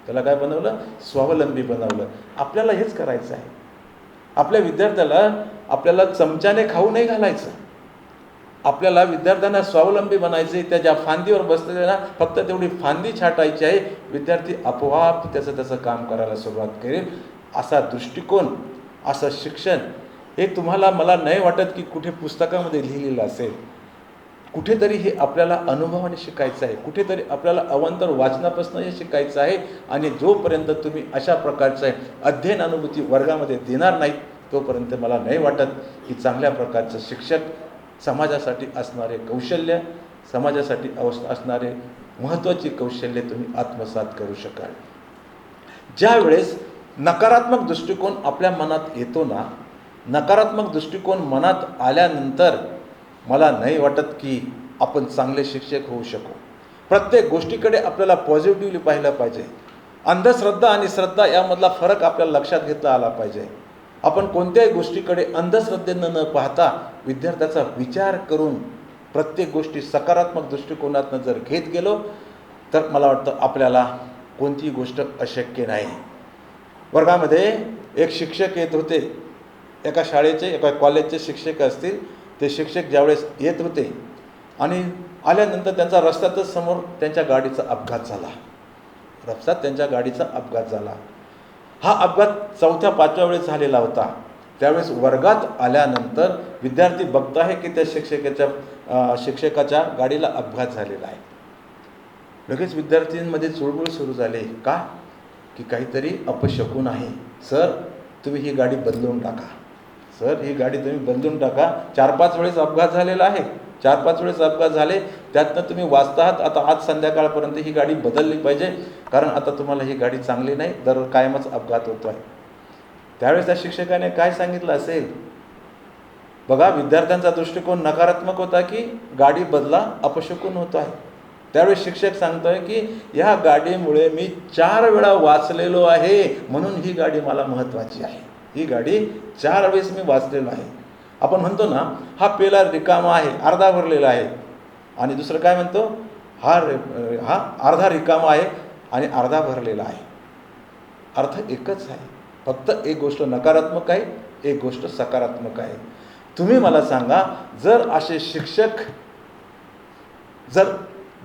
त्याला काय बनवलं? स्वावलंबी बनवलं. आपल्याला हेच करायचं आहे. आपल्या विद्यार्थ्याला आपल्याला चमच्याने खाऊ नाही घालायचं. आपल्याला विद्यार्थ्यांना स्वावलंबी बनायचे. त्या ज्या फांदीवर बसलेले ना फक्त तेवढी फांदी छाटायची आहे. विद्यार्थी आपोआप त्याचं काम करायला सुरुवात करेल. असा दृष्टिकोन, असं शिक्षण हे तुम्हाला मला नाही वाटत की कुठे पुस्तकामध्ये लिहिलेलं असेल. कुठेतरी हे आपल्याला अनुभवाने शिकायचं आहे, कुठेतरी आपल्याला अवांतर वाचनापासून हे शिकायचं आहे. आणि जोपर्यंत तुम्ही अशा प्रकारचं अध्ययन अनुभूती वर्गामध्ये देणार नाहीत तोपर्यंत मला नाही वाटत की चांगल्या प्रकारचं शिक्षक, समाजासाठी असणारे कौशल्य, समाजासाठी असणारे महत्त्वाची कौशल्य तुम्ही आत्मसात करू शकाल. ज्या वेळेस नकारात्मक दृष्टिकोन आपल्या मनात येतो ना, नकारात्मक दृष्टिकोन मनात आल्यानंतर मला नाही वाटत की आपण चांगले शिक्षक होऊ शकू. प्रत्येक गोष्टीकडे आपल्याला पॉझिटिव्हली पाहिलं पाहिजे. अंधश्रद्धा आणि श्रद्धा यामधला फरक आपल्याला लक्षात घेतला आला पाहिजे. आपण कोणत्याही गोष्टीकडे अंधश्रद्धेनं न पाहता विद्यार्थ्याचा विचार करून प्रत्येक गोष्टी सकारात्मक दृष्टिकोनातनं जर घेत गेलो तर मला वाटतं आपल्याला कोणतीही गोष्ट अशक्य नाही. वर्गामध्ये एक शिक्षक येत होते, एका शाळेचे एका कॉलेजचे शिक्षक असतील. ते शिक्षक ज्यावेळेस येत होते आणि आल्यानंतर त्यांचा रस्त्यातच समोर त्यांच्या गाडीचा अपघात झाला. रस्त्यात त्यांच्या गाडीचा अपघात झाला. हा अपघात 4-5व्या वेळेस झालेला होता. त्यावेळेस वर्गात आल्यानंतर विद्यार्थी बघत आहे की त्या शिक्षकाच्या गाडीला अपघात झालेला आहे. लगेच विद्यार्थ्यांमध्ये चुळबुळ सुरू झाली. का? की काहीतरी अपशकुन आहे. सर तुम्ही ही गाडी बदलून टाका. सर ही गाडी तुम्ही बदलून टाका. 4-5 वेळेस अपघात झालेला आहे. 4-5 वेळेस अपघात झाले, त्यातनं तुम्ही वाचता आहात. आता आज संध्याकाळपर्यंत ही गाडी बदलली पाहिजे, कारण आता तुम्हाला ही गाडी चांगली नाही, दर कायमच अपघात होतो आहे. त्यावेळेस त्या शिक्षकाने काय सांगितलं असेल? बघा, विद्यार्थ्यांचा दृष्टिकोन नकारात्मक होता की गाडी बदला, अपशकुन होतो आहे. त्यावेळेस शिक्षक सांगतोय की ह्या गाडीमुळे मी 4 वेळा वाचलेलो आहे, म्हणून ही गाडी मला महत्त्वाची आहे. ही गाडी 4 वेळेस मी वाचलेलो आहे. आपण म्हणतो ना, हा पेला रिकामा आहे, अर्धा भरलेला आहे. आणि दुसरं काय म्हणतो? हा अर्धा रिकामा आहे आणि अर्धा भरलेला आहे. अर्थ एकच आहे, फक्त एक गोष्ट नकारात्मक आहे, एक गोष्ट सकारात्मक आहे. तुम्ही मला सांगा, जर असे शिक्षक जर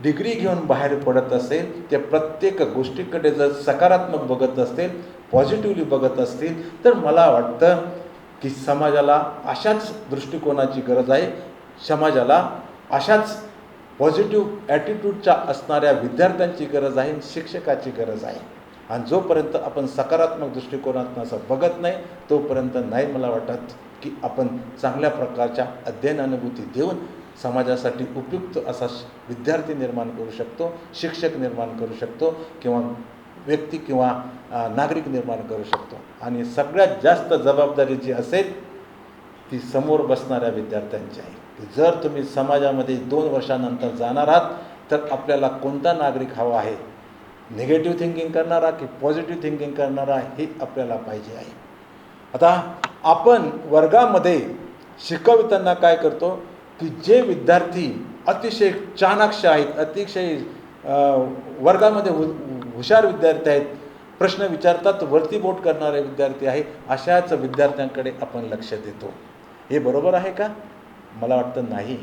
डिग्री घेऊन बाहेर पडत असेल, ते प्रत्येक गोष्टीकडे जर सकारात्मक बघत असतील, पॉझिटिव्हली बघत असतील, तर मला वाटतं की समाजाला अशाच दृष्टिकोनाची गरज आहे. समाजाला अशाच पॉझिटिव्ह ॲटिट्यूडच्या असणाऱ्या विद्यार्थ्यांची गरज आहे, शिक्षकाची गरज आहे. आणि जोपर्यंत आपण सकारात्मक दृष्टिकोनातून असं बघत नाही, तोपर्यंत नाही मला वाटत की आपण चांगल्या प्रकारच्या अध्ययन अनुभूती देऊन समाजासाठी उपयुक्त असा विद्यार्थी निर्माण करू शकतो, शिक्षक निर्माण करू शकतो, किंवा व्यक्ती किंवा नागरिक निर्माण करू शकतो. आणि सगळ्यात जास्त जबाबदारी जी असेल ती समोर बसणाऱ्या विद्यार्थ्यांची आहे. की जर तुम्ही समाजामध्ये 2 वर्षानंतर जाणार आहात, तर आपल्याला कोणता नागरिक हवा आहे? निगेटिव्ह थिंकिंग करणारा की पॉझिटिव्ह थिंकिंग करणारा, हे आपल्याला पाहिजे आहे. आता आपण वर्गामध्ये शिकवताना काय करतो की जे विद्यार्थी अतिशय चाणाक्ष आहेत, अतिशय वर्गामध्ये हुशार विद्यार्थी आहेत, प्रश्न विचारतात, वरती बोट करणारे विद्यार्थी आहे, अशाच विद्यार्थ्यांकडे आपण लक्ष देतो. हे बरोबर आहे का? मला वाटतं नाही.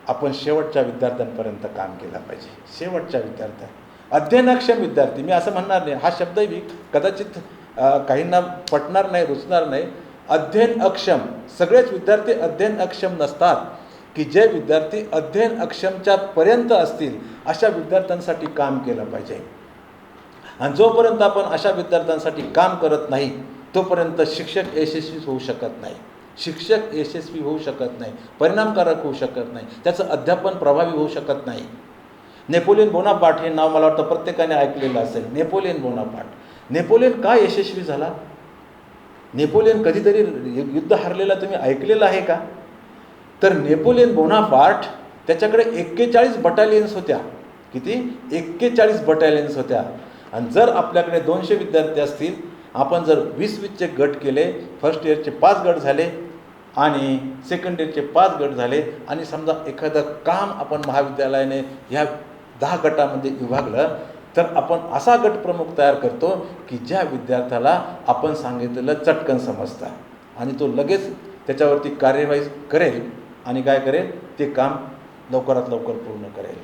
आपण शेवटच्या विद्यार्थ्यांपर्यंत काम केलं पाहिजे. शेवटच्या विद्यार्थ्या, अध्ययनक्षम विद्यार्थी, मी असं म्हणणार नाही, हा शब्दही कदाचित काहींना पटणार नाही, रुचणार नाही. अध्ययन अक्षम, सगळेच विद्यार्थी अध्ययन अक्षम नसतात. की जे विद्यार्थी अध्ययन अक्षमच्या पर्यंत असतील, अशा विद्यार्थ्यांसाठी काम केलं पाहिजे. आणि जोपर्यंत आपण अशा विद्यार्थ्यांसाठी काम करत नाही, तोपर्यंत शिक्षक यशस्वी होऊ शकत नाही. शिक्षक यशस्वी होऊ शकत नाही, परिणामकारक होऊ शकत नाही, त्याचं अध्यापन प्रभावी होऊ शकत नाही. नेपोलियन बोनापार्ट हे नाव मला वाटतं प्रत्येकाने ऐकलेलं असेल. Napoleon Bonaparte. नेपोलियन का यशस्वी झाला? नेपोलियन कधीतरी युद्ध हरलेला तुम्ही ऐकलेलं आहे का? तर नेपोलियन बोनापार्ट, त्याच्याकडे 41 बटालियन्स होत्या. किती? 41 बटालियन्स होत्या. आणि जर आपल्याकडे 200 विद्यार्थी असतील, आपण जर 20-20चे गट केले, फर्स्ट इयरचे 5 गट झाले आणि सेकंड इयरचे 5 गट झाले, आणि समजा एखादं काम आपण महाविद्यालयाने ह्या 10 गटामध्ये विभागलं, तर आपण असा गट प्रमुख तयार करतो की ज्या विद्यार्थ्याला आपण सांगितलेलं चटकन समजतं आणि तो लगेच त्याच्यावरती कार्यवाही करेल आणि काय करेल, ते काम लवकरात लवकर पूर्ण करेल.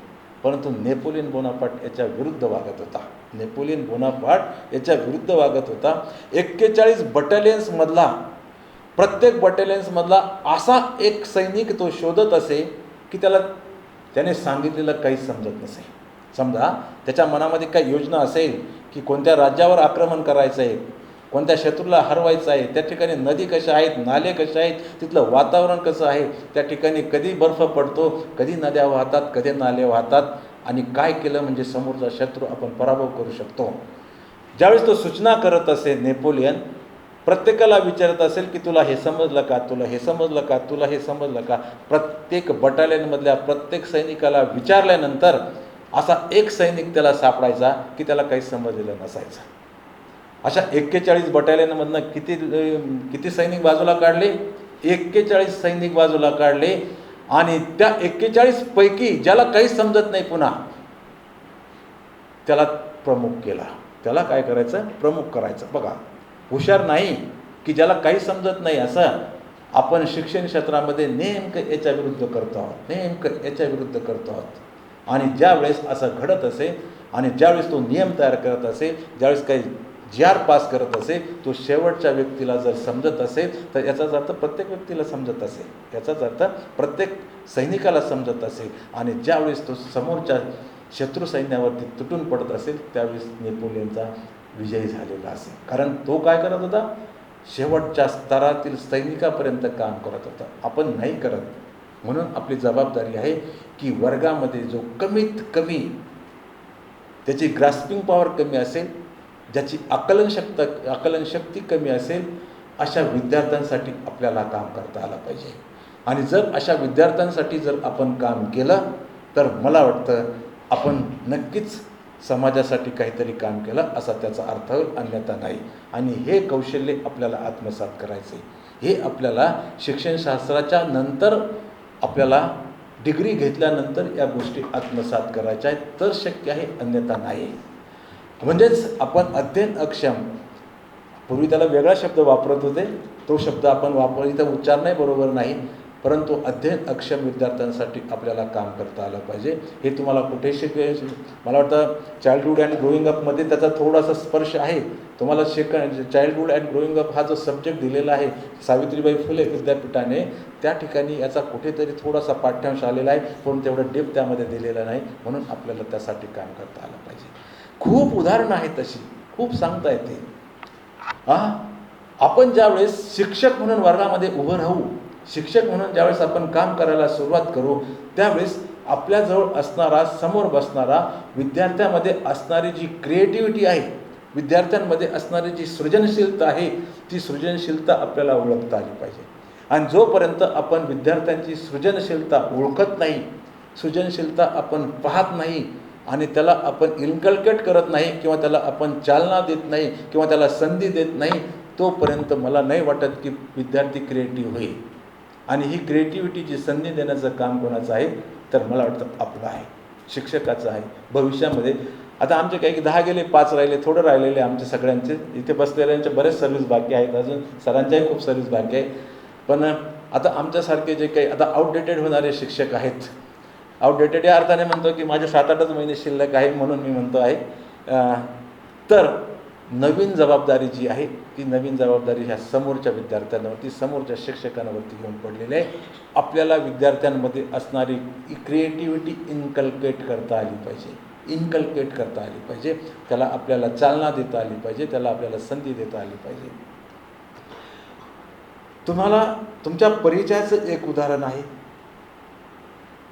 परंतु नेपोलियन बोनापार्ट याच्या विरुद्ध वागत होता. नेपोलियन बोनापार्ट याच्या विरुद्ध वागत होता. 41 बटालियन्समधला, प्रत्येक बटालियन्समधला असा एक सैनिक तो शोधत असे की त्याने सांगितलेलं काहीच समजत नसे. समजा त्याच्या मनामध्ये काही योजना असेल की कोणत्या राज्यावर आक्रमण करायचं आहे, कोणत्या शत्रूला हरवायचं आहे, त्या ठिकाणी नदी कशा आहेत, नाले कसे आहेत, तिथलं वातावरण कसं आहे, त्या ठिकाणी कधी बर्फ पडतो, कधी नद्या वाहतात, कधी नाले वाहतात, आणि काय केलं म्हणजे समोरचा शत्रू आपण पराभव करू शकतो. ज्यावेळेस तो सूचना करत असे नेपोलियन प्रत्येकाला विचारत असेल की तुला हे समजलं का, तुला हे समजलं का, तुला हे समजलं का. प्रत्येक बटालियनमधल्या प्रत्येक सैनिकाला विचारल्यानंतर असा एक सैनिक त्याला सापडायचा की त्याला काही समजलेलं नसायचं. अशा 41 बटालियनमधनं किती सैनिक बाजूला काढले? 41 सैनिक बाजूला काढले. आणि त्या 41 पैकी ज्याला काही समजत नाही पुन्हा त्याला प्रमुख केला. त्याला काय करायचं? प्रमुख करायचं. बघा, हुशार नाही की ज्याला काही समजत नाही असं आपण शिक्षण क्षेत्रामध्ये नेमकं याच्या विरुद्ध करतो आहोत, नेमकं याच्या विरुद्ध करतो आहोत. आणि ज्यावेळेस असं घडत असे आणि ज्यावेळेस तो नियम तयार करत असे, ज्यावेळेस काही GR पास करत असे, तो शेवटच्या व्यक्तीला जर समजत असेल तर याचाच अर्थ प्रत्येक व्यक्तीला समजत असेल, याचाच अर्थ प्रत्येक सैनिकाला समजत असेल. आणि ज्यावेळेस तो समोरच्या शत्रू सैन्यावरती तुटून पडत असेल त्यावेळेस नेपोलियनचा विजय झालेला असेल. कारण तो काय करत होता? शेवटच्या स्तरातील सैनिकापर्यंत काम करत होता. आपण नाही करत. म्हणून आपली जबाबदारी आहे की वर्गामध्ये जो कमीत कमी त्याची ग्रास्पिंग पॉवर कमी असेल, ज्याची आकलनशक्ती कमी असेल, अशा विद्यार्थ्यांसाठी आपल्याला काम करता आलं पाहिजे. आणि जर अशा विद्यार्थ्यांसाठी जर आपण काम केलं तर मला वाटतं आपण नक्कीच समाजासाठी काहीतरी काम केलं असा त्याचा अर्थ होईल, अन्यथा नाही. आणि हे कौशल्य आपल्याला आत्मसात करायचे. हे आपल्याला शिक्षणशास्त्राच्या नंतर आपल्याला डिग्री घेतल्यानंतर या गोष्टी आत्मसात करायच्या आहेत तर शक्य आहे, अन्यथा नाही. म्हणजेच आपण अध्ययन अक्षम, पूर्वी त्याला वेगळा शब्द वापरत होते, तो शब्द आपण इथं उच्चार नाही बरोबर नाही, परंतु अध्ययन अक्षम विद्यार्थ्यांसाठी आपल्याला काम करता आलं पाहिजे. हे तुम्हाला कुठे मला वाटतं चाइल्डहूड अँड ग्रोईंग अपमध्ये त्याचा थोडासा स्पर्श आहे. तुम्हाला चाइल्डहूड अँड ग्रोईंग अप हा जो सब्जेक्ट दिलेला आहे सावित्रीबाई फुले विद्यापीठाने, त्या ठिकाणी याचा कुठेतरी थोडासा पाठ्यांश आलेला आहे, पण तेवढं डेप त्यामध्ये दिलेलं नाही. म्हणून आपल्याला त्यासाठी काम करता आलं पाहिजे. खूप उदाहरणं आहेत तशी, खूप सांगता येते. आपण ज्यावेळेस शिक्षक म्हणून वर्गामध्ये उभं राहू, शिक्षक म्हणून ज्यावेळेस आपण काम करायला सुरुवात करू, त्यावेळेस आपल्याजवळ असणारा, समोर बसणारा, विद्यार्थ्यांमध्ये असणारी जी क्रिएटिव्हिटी आहे, विद्यार्थ्यांमध्ये असणारी जी सृजनशीलता आहे, ती सृजनशीलता आपल्याला ओळखता आली पाहिजे. आणि जोपर्यंत आपण विद्यार्थ्यांची सृजनशीलता ओळखत नाही, सृजनशीलता आपण पाहत नाही आणि त्याला आपण इन्कल्केट करत नाही किंवा त्याला आपण चालना देत नाही किंवा त्याला संधी देत नाही, तोपर्यंत मला नाही वाटत की विद्यार्थी क्रिएटिव्ह होईल. आणि ही क्रिएटिव्हिटीची संधी देण्याचं काम कोणाचं आहे तर मला वाटतं आपलं आहे, शिक्षकाचं आहे. भविष्यामध्ये आता आमचे काही 10 गेले, 5 राहिले, थोडं राहिलेले आमचे सगळ्यांचे, इथे बसलेल्यांचे बरेच सर्व्हिस बाकी आहेत, अजून सरांच्याही खूप सर्व्हिस बाकी आहे. पण आता आमच्यासारखे जे काही आता आउटडेटेड होणारे शिक्षक आहेत, आउटडेटेड या अर्थाने म्हणतो की माझे 7-8 महिने शिल्लक आहे म्हणून मी म्हणतो आहे, तर नवीन जबाबदारी जी आहे ती नवीन जबाबदारी ह्या समोरच्या विद्यार्थ्यांवरती, समोरच्या शिक्षकांवरती घेऊन पडलेली आहे. आपल्याला विद्यार्थ्यांमध्ये असणारी क्रिएटिव्हिटी इन्कल्केट करता आली पाहिजे, इन्कल्केट करता आली पाहिजे. त्याला आपल्याला चालना देता आली पाहिजे, त्याला आपल्याला संधी देता आली पाहिजे. तुम्हाला तुमच्या परिचयाचं एक उदाहरण आहे.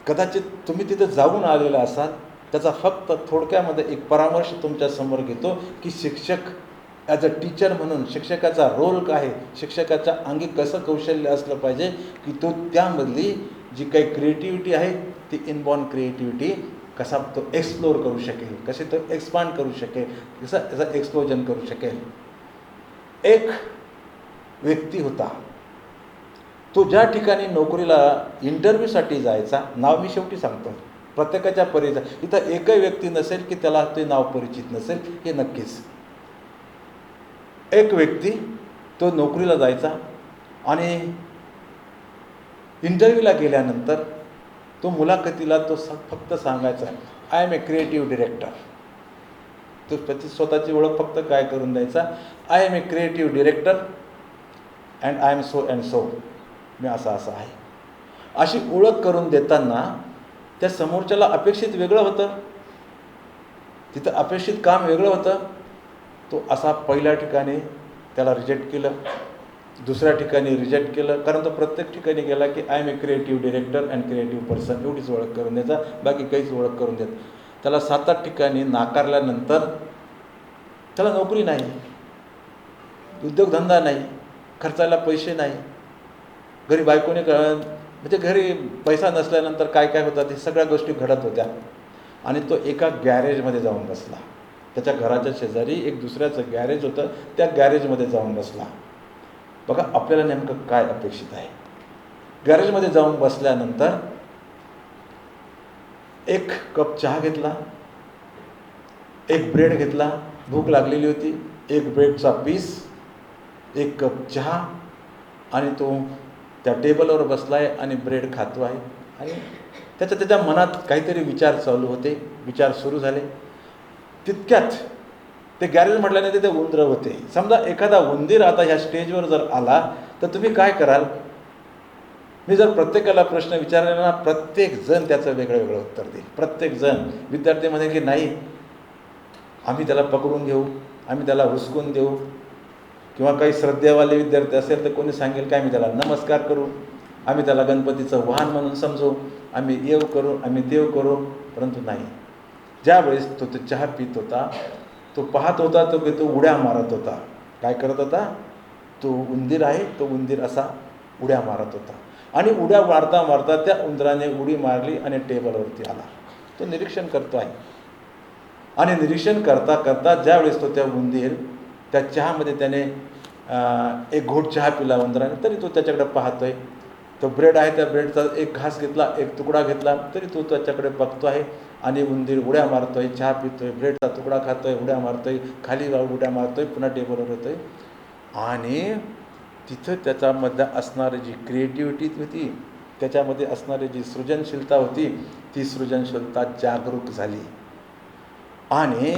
कदाचित तुम्ही तिथं जाऊन आलेला असाल, त्याचा फक्त थोडक्यामध्ये एक परामर्श तुमच्या समोर घेतो की शिक्षक ॲज अ टीचर म्हणून शिक्षकाचा रोल काय आहे, शिक्षकाच्या अंगी कसं कौशल्य असलं पाहिजे की तो त्यामधली जी काही क्रिएटिव्हिटी आहे ती इनबॉर्न क्रिएटिव्हिटी कसा तो एक्सप्लोर करू शकेल, कसे तो एक्सपांड करू शकेल, कसं त्याचं एक्सप्लोजन करू शकेल. एक व्यक्ती होता, तो ज्या ठिकाणी नोकरीला इंटरव्ह्यूसाठी जायचा, नाव मी शेवटी सांगतो, प्रत्येकाच्या परिचय, इथं एकही व्यक्ती नसेल की त्याला ते नाव परिचित नसेल, हे नक्कीच. एक व्यक्ती तो नोकरीला जायचा आणि इंटरव्ह्यूला गेल्यानंतर तो मुलाखतीला तो फक्त सांगायचा, I am a creative director. तो त्याची स्वतःची ओळख फक्त काय करून द्यायचा, I am a creative director and I am so and so, मी असा आहे. अशी ओळख करून देताना त्या समोरच्याला अपेक्षित वेगळं होतं, तिथं अपेक्षित काम वेगळं होतं. तो असा पहिल्या ठिकाणी त्याला रिजेक्ट केलं, दुसऱ्या ठिकाणी रिजेक्ट केलं, कारण तो प्रत्येक ठिकाणी गेला की I am a creative director and creative person एवढीच ओळख करून द्यायचा, बाकी काहीच ओळख करून देत. त्याला 7-8 ठिकाणी नाकारल्यानंतर त्याला नोकरी नाही, उद्योगधंदा नाही, खर्चायला पैसे नाही, घरी बायकोने म्हणजे घरी पैसा नसल्यानंतर काय काय होतं ते सगळ्या गोष्टी घडत होत्या. आणि तो एका गॅरेजमध्ये जाऊन बसला. त्याच्या घराच्या शेजारी एक दुसऱ्याचं गॅरेज होतं, त्या गॅरेजमध्ये जाऊन बसला. बघा आपल्याला नेमकं काय अपेक्षित आहे. गॅरेजमध्ये जाऊन बसल्यानंतर एक कप चहा घेतला, एक ब्रेड घेतला, भूक लागलेली होती, एक ब्रेडचा पीस, एक कप चहा, आणि तो त्या टेबलवर बसला आहे आणि ब्रेड खातो आहे. आणि त्याच्या मनात काहीतरी विचार चालू होते, विचार सुरू झाले. तितक्यात ते गॅरेज म्हटल्याने तिथे उंदरं होते. समजा एखादा उंदीर आता ह्या स्टेजवर जर आला तर तुम्ही काय कराल? मी जर प्रत्येकाला प्रश्न विचारला ना, प्रत्येक जण त्याचं वेगळं वेगळं उत्तर देईल. प्रत्येक जण विद्यार्थी म्हणे की नाही, आम्ही त्याला पकडून घेऊ, आम्ही त्याला हुसकून देऊ, किंवा काही श्रद्धेवाले विद्यार्थी असेल तर कोणी सांगेल काय आम्ही त्याला नमस्कार करू, आम्ही त्याला गणपतीचं वाहन म्हणून समजू, आम्ही येव करू, आम्ही देव करू. परंतु नाही, ज्यावेळेस तो चहा पित होता, तो पाहत होता तो की तो उड्या मारत होता. काय करत होता? तो उंदीर आहे, तो उंदीर असा उड्या मारत होता. आणि उड्या मारता मारता त्या उंदराने उडी मारली आणि टेबलवरती आला. तो निरीक्षण करतो आहे. आणि निरीक्षण करता करता ज्यावेळेस तो त्या उंदीर त्या चहामध्ये त्याने एक घोट चहा पिला उंदराने, तरी तो त्याच्याकडे पाहतोय. तो ब्रेड आहे, त्या ब्रेडचा एक घास घेतला, एक तुकडा घेतला, तरी तो त्याच्याकडे बघतो आहे. आणि उंदीर उड्या मारतोय, चहा पितोय, ब्रेडचा तुकडा खातोय, उड्या मारतोय, खाली जाऊन उड्या मारतोय, पुन्हा टेबलवर येतोय. आणि तिथं त्याच्यामध्ये असणारी जी क्रिएटिव्हिटी होती, त्याच्यामध्ये असणारी जी सृजनशीलता होती, ती सृजनशीलता जागरूक झाली. आणि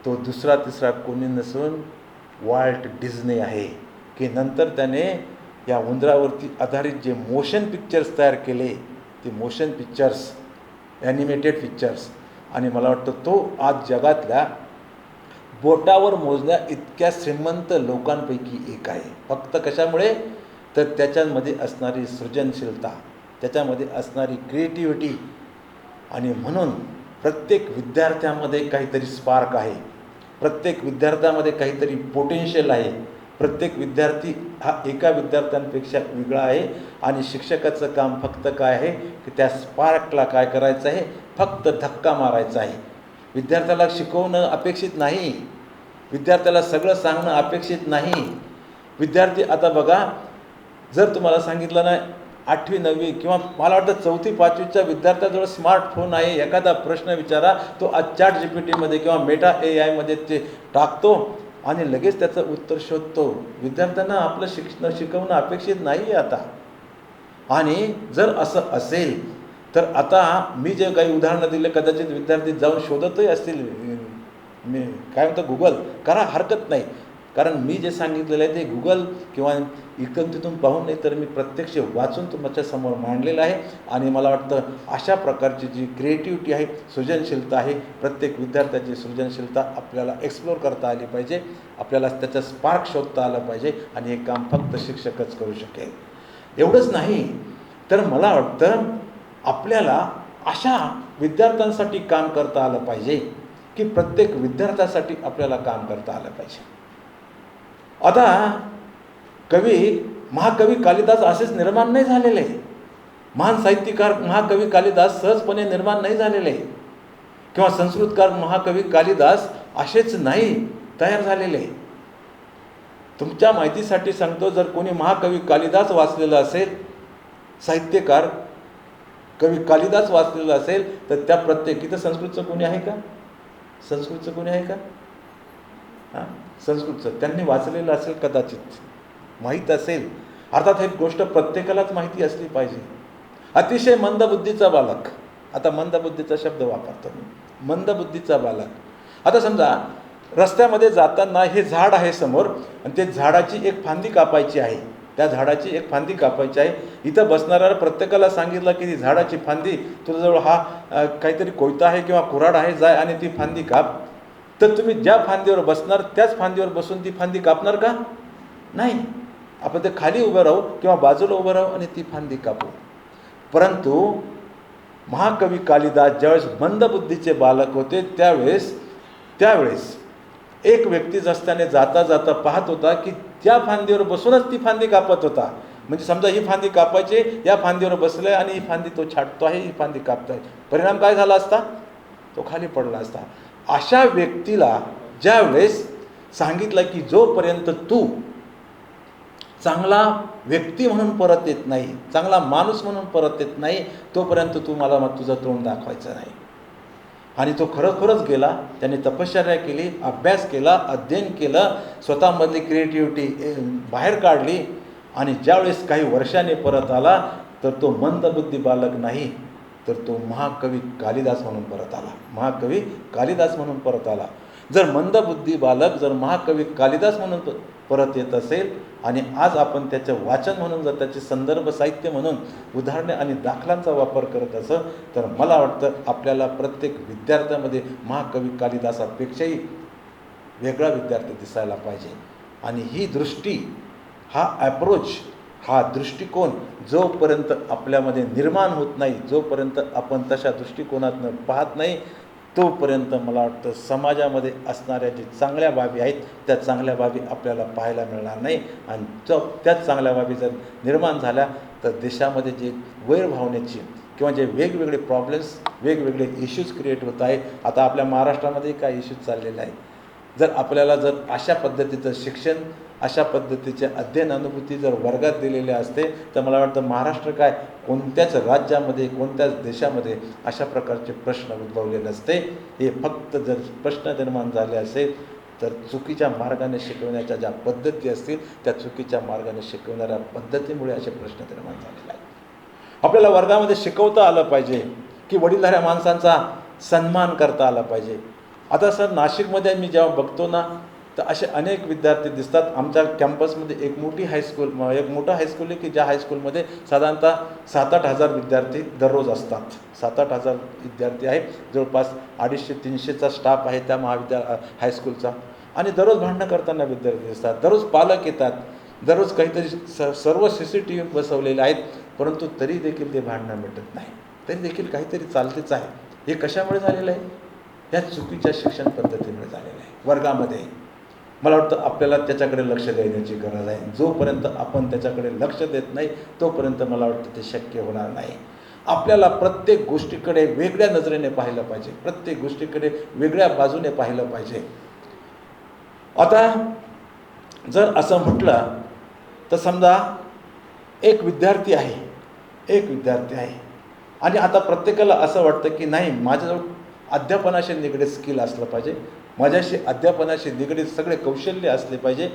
तो दुसरा तिसरा कोणी नसून वॉल्ट डिझनी आहे, की नंतर त्याने या उंदरावरती आधारित जे मोशन पिक्चर्स तयार केले, ते मोशन पिक्चर्स, ॲनिमेटेड पिक्चर्स. आणि मला वाटतं तो आज जगातल्या बोटावर मोजण्या इतक्या श्रीमंत लोकांपैकी एक आहे. फक्त कशामुळे? तर त्याच्यामध्ये असणारी सृजनशीलता, त्याच्यामध्ये असणारी क्रिएटिव्हिटी. आणि म्हणून प्रत्येक विद्यार्थ्यामध्ये काहीतरी स्पार्क आहे, प्रत्येक विद्यार्थ्यामध्ये काहीतरी पोटेन्शियल आहे. प्रत्येक विद्यार्थी हा एका विद्यार्थ्यांपेक्षा वेगळा आहे. आणि शिक्षकाचं काम फक्त काय आहे की त्या स्पार्कला काय करायचं आहे? फक्त धक्का मारायचा आहे. विद्यार्थ्याला शिकवणं अपेक्षित नाही, विद्यार्थ्याला सगळं सांगणं अपेक्षित नाही. विद्यार्थी आता बघा, जर तुम्हाला सांगितलं ना 8वी 9वी किंवा मला वाटतं 4थी 5वीच्या विद्यार्थ्याजवळ स्मार्टफोन आहे, एखादा प्रश्न विचारा, तो आज ChatGPTमध्ये किंवा मेटा AI ते टाकतो आणि लगेच त्याचं उत्तर शोधतो. विद्यार्थ्यांना आपलं शिकवणं अपेक्षित नाही आहे आता. आणि जर असं असेल तर आता मी जे काही उदाहरणं दिले, कदाचित विद्यार्थी जाऊन शोधतही असतील. मी काय म्हणतो, गुगल करा, हरकत नाही. कारण मी जे सांगितलेलं आहे ते गुगल किंवा इकडून तिथून पाहून नाही, तर मी प्रत्यक्ष वाचून तुमच्यासमोर मांडलेलं आहे. आणि मला वाटतं अशा प्रकारची जी क्रिएटिव्हिटी आहे, सृजनशीलता आहे, प्रत्येक विद्यार्थ्याची सृजनशीलता आपल्याला एक्सप्लोर करता आली पाहिजे, आपल्याला त्याचा स्पार्क शोधता आलं पाहिजे. आणि हे काम फक्त शिक्षकच करू शकेल. एवढंच नाही तर मला वाटतं आपल्याला अशा विद्यार्थ्यांसाठी काम करता आलं पाहिजे की प्रत्येक विद्यार्थ्यासाठी आपल्याला काम करता आलं पाहिजे. आता महाकवी कालिदास असेच निर्माण नाही झालेले, महान साहित्यकार महाकवी कालिदास सहजपणे निर्माण नाही झालेले, किंवा संस्कृतकार महाकवी कालिदास असेच नाही तयार झालेले. तुमच्या माहितीसाठी सांगतो, जर कोणी महाकवी कालिदास वाचलेलं असेल, साहित्यकार कवी कालिदास वाचलेलं असेल, तर त्या प्रत्येक इथं संस्कृतचं कोणी आहे का? संस्कृतचं कोणी आहे का? हां, संस्कृतचं त्यांनी वाचलेलं असेल, कदाचित माहीत असेल. अर्थात ही गोष्ट प्रत्येकालाच माहिती असली पाहिजे. अतिशय मंदबुद्धीचा बालक, आता मंदबुद्धीचा शब्द वापरतो मी, मंदबुद्धीचा बालक. आता समजा रस्त्यामध्ये जाताना हे झाड आहे समोर, आणि ते झाडाची एक फांदी कापायची आहे, त्या झाडाची एक फांदी कापायची आहे. इथं बसणाऱ्या प्रत्येकाला सांगितलं की ती झाडाची फांदी, तुझ्याजवळ हा काहीतरी कोयता आहे किंवा कुऱ्हाड आहे, जाय आणि ती फांदी काप. तर तुम्ही ज्या फांदीवर बसणार त्याच फांदीवर बसून ती फांदी कापणार का? नाही. आपण ते खाली उभं राहू किंवा बाजूला उभं राहू आणि ती फांदी कापू. परंतु महाकवी कालिदास ज्यावेळेस मंदबुद्धीचे बालक होते, त्यावेळेस एक व्यक्ती रस्त्याने जाता जाता पाहत होता की त्या फांदीवर बसूनच ती फांदी कापत होता. म्हणजे समजा ही फांदी कापायची, या फांदीवर बसलं आहे आणि ही फांदी तो छाटतो आहे, ही फांदी कापतो आहे. परिणाम काय झाला असता? तो खाली पडला असता. अशा व्यक्तीला ज्या वेळेस सांगितलं की जोपर्यंत तू चांगला व्यक्ती म्हणून परत येत नाही, चांगला माणूस म्हणून परत येत नाही, तोपर्यंत तू मला तुझं तोंड दाखवायचं नाही. आणि तो खरोखरच गेला. त्याने तपश्चर्या केली, अभ्यास केला, अध्ययन केलं, स्वतःमधली क्रिएटिव्हिटी बाहेर काढली. आणि ज्यावेळेस काही वर्षाने परत आला तर तो मंदबुद्धी बालक नाही, तर तो महाकवी कालिदास म्हणून परत आला. महाकवी कालिदास म्हणून परत आला. जर मंदबुद्धी बालक जर महाकवी कालिदास म्हणून परत येत असेल आणि आज आपण त्याचं वाचन म्हणून जर त्याचे संदर्भ साहित्य म्हणून उदाहरणे आणि दाखलांचा वापर करत असं, तर मला वाटतं आपल्याला प्रत्येक विद्यार्थ्यामध्ये महाकवी कालिदासापेक्षाही वेगळा विद्यार्थी दिसायला पाहिजे. आणि ही दृष्टी, हा ॲप्रोच, हा दृष्टिकोन जोपर्यंत आपल्यामध्ये निर्माण होत नाही, जोपर्यंत आपण तशा दृष्टिकोनातून पाहत नाही, तोपर्यंत मला वाटतं समाजामध्ये असणाऱ्या जी चांगल्या बाबी आहेत त्या चांगल्या बाबी आपल्याला पाहायला मिळणार नाही. आणि त्याच चांगल्या बाबी जर निर्माण झाल्या तर देशामध्ये जे वैरभावनेची किंवा जे वेगवेगळे प्रॉब्लेम्स, वेगवेगळे इश्यूज क्रिएट होत आहे. आता आपल्या महाराष्ट्रामध्ये काय इश्यूज चाललेले आहे. जर आपल्याला जर अशा पद्धतीचं शिक्षण, अशा पद्धतीचे अध्ययन अनुभूती जर वर्गात दिलेले असते तर मला वाटतं महाराष्ट्र काय कोणत्याच राज्यामध्ये, कोणत्याच देशामध्ये अशा प्रकारचे प्रश्न उद्भवले नसते. हे फक्त जर प्रश्न निर्माण झाले असेल तर चुकीच्या मार्गाने शिकवण्याच्या ज्या पद्धती असतील त्या चुकीच्या मार्गाने शिकवणाऱ्या पद्धतीमुळे असे प्रश्न निर्माण झालेले आहेत. आपल्याला वर्गामध्ये शिकवता आलं पाहिजे की वडीलधाऱ्या माणसांचा सन्मान करता आला पाहिजे. आता सर नाशिकमध्ये मी जेव्हा बघतो ना तर असे अनेक विद्यार्थी दिसतात. आमच्या कॅम्पसमध्ये एक मोठा हायस्कूल आहे की ज्या हायस्कूलमध्ये साधारणतः 7-8 हजार विद्यार्थी दररोज असतात. 7-8 हजार विद्यार्थी आहेत. जवळपास 250-300चा स्टाफ आहे त्या हायस्कूलचा. आणि दररोज भांडणं करताना विद्यार्थी दिसतात. दररोज पालक येतात. दररोज काहीतरी सर्व CCTV बसवलेले आहेत. परंतु तरी देखील ते भांडणं मिटत नाही. तरी देखील काहीतरी चालतेच आहे. हे कशामुळे झालेलं आहे? या चुकीच्या शिक्षण पद्धतीमुळे झालेलं आहे. वर्गामध्ये मला वाटतं आपल्याला त्याच्याकडे लक्ष देण्याची गरज आहे. जोपर्यंत आपण त्याच्याकडे लक्ष देत नाही तोपर्यंत मला वाटतं ते शक्य होणार नाही. आपल्याला प्रत्येक गोष्टीकडे वेगळ्या नजरेने पाहिलं पाहिजे, प्रत्येक गोष्टीकडे वेगळ्या बाजूने पाहिलं पाहिजे. आता जर असं म्हटलं तर समजा एक विद्यार्थी आहे आणि आता प्रत्येकाला असं वाटतं की नाही माझ्याजवळ अध्यापनाशी निगडीत स्किल असलं पाहिजे, माझ्याशी अध्यापनाशी निगडीत सगळे कौशल्य असले पाहिजे,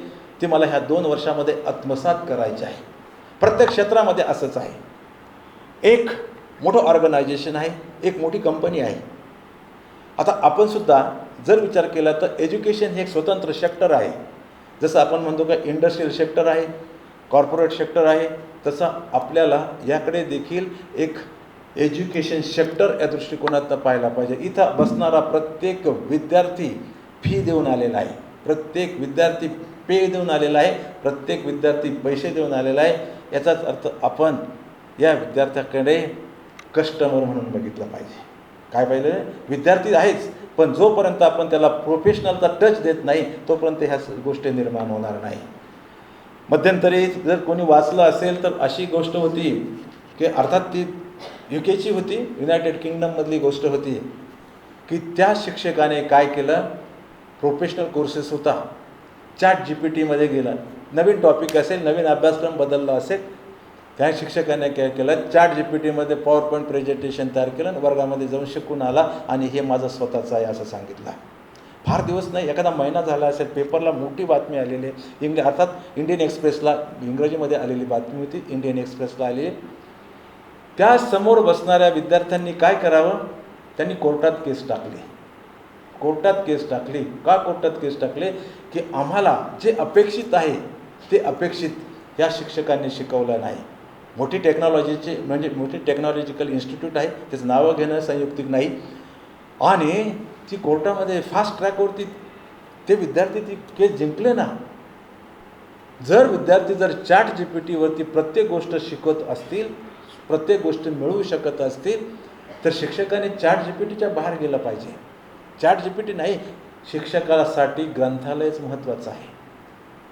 ते मला ह्या 2 वर्षामध्ये आत्मसात करायचे आहे. प्रत्येक क्षेत्रामध्ये असंच आहे. एक मोठं ऑर्गनायझेशन आहे, एक मोठी कंपनी आहे. आता आपण सुद्धा जर विचार केला तर एज्युकेशन हे एक स्वतंत्र सेक्टर आहे. जसं आपण म्हणतो का इंडस्ट्रियल सेक्टर आहे, कॉर्पोरेट सेक्टर आहे, तसं आपल्याला याकडे देखील एक एज्युकेशन सेक्टर या दृष्टिकोनातून पाहायला पाहिजे. इथं बसणारा प्रत्येक विद्यार्थी फी देऊन आलेला आहे, प्रत्येक विद्यार्थी पे देऊन आलेला आहे, प्रत्येक विद्यार्थी पैसे देऊन आलेला आहे. याचाच अर्थ आपण या विद्यार्थ्याकडे कस्टमर म्हणून बघितलं पाहिजे. काय पाहिजे? विद्यार्थी आहेच, पण जोपर्यंत आपण त्याला प्रोफेशनलचा टच देत नाही तोपर्यंत ह्या गोष्टी निर्माण होणार नाही. मध्यंतरी जर कोणी वाचलं असेल तर अशी गोष्ट होती की अर्थात ती UKची होती, युनायटेड किंगडममधली गोष्ट होती की त्या शिक्षकाने काय केलं, प्रोफेशनल कोर्सेस होता, ChatGPTमध्ये गेला, नवीन टॉपिक असेल, नवीन अभ्यासक्रम बदलला असेल, त्या शिक्षकाने काय केलं, ChatGPTमध्ये PowerPoint प्रेझेंटेशन तयार केलं आणि वर्गामध्ये जाऊन शिकून आला आणि हे माझं स्वतःचं आहे असं सांगितलं. फार दिवस नाही, एखादा महिना झाला असेल, पेपरला मोठी बातमी आलेली आहे. अर्थात इंडियन एक्सप्रेसला इंग्रजीमध्ये आलेली बातमी होती, इंडियन एक्सप्रेसला आलेली. त्या समोर बसणाऱ्या विद्यार्थ्यांनी काय करावं, त्यांनी कोर्टात केस टाकली. का कोर्टात केस टाकले? की आम्हाला जे अपेक्षित आहे ते अपेक्षित या शिक्षकांनी शिकवलं नाही. मोठी टेक्नॉलॉजिकल इन्स्टिट्यूट आहे, त्याचं नावं घेणं संयुक्तिक नाही. आणि ती कोर्टामध्ये फास्ट ट्रॅकवरती ते विद्यार्थी ती केस जिंकले ना. जर विद्यार्थी जर ChatGPTवरती प्रत्येक गोष्ट शिकत असतील, प्रत्येक गोष्ट मिळवू शकत असतील तर शिक्षकाने ChatGPTच्या बाहेर गेलं पाहिजे. ChatGPT नाही, शिक्षकासाठी ग्रंथालयच महत्त्वाचं आहे.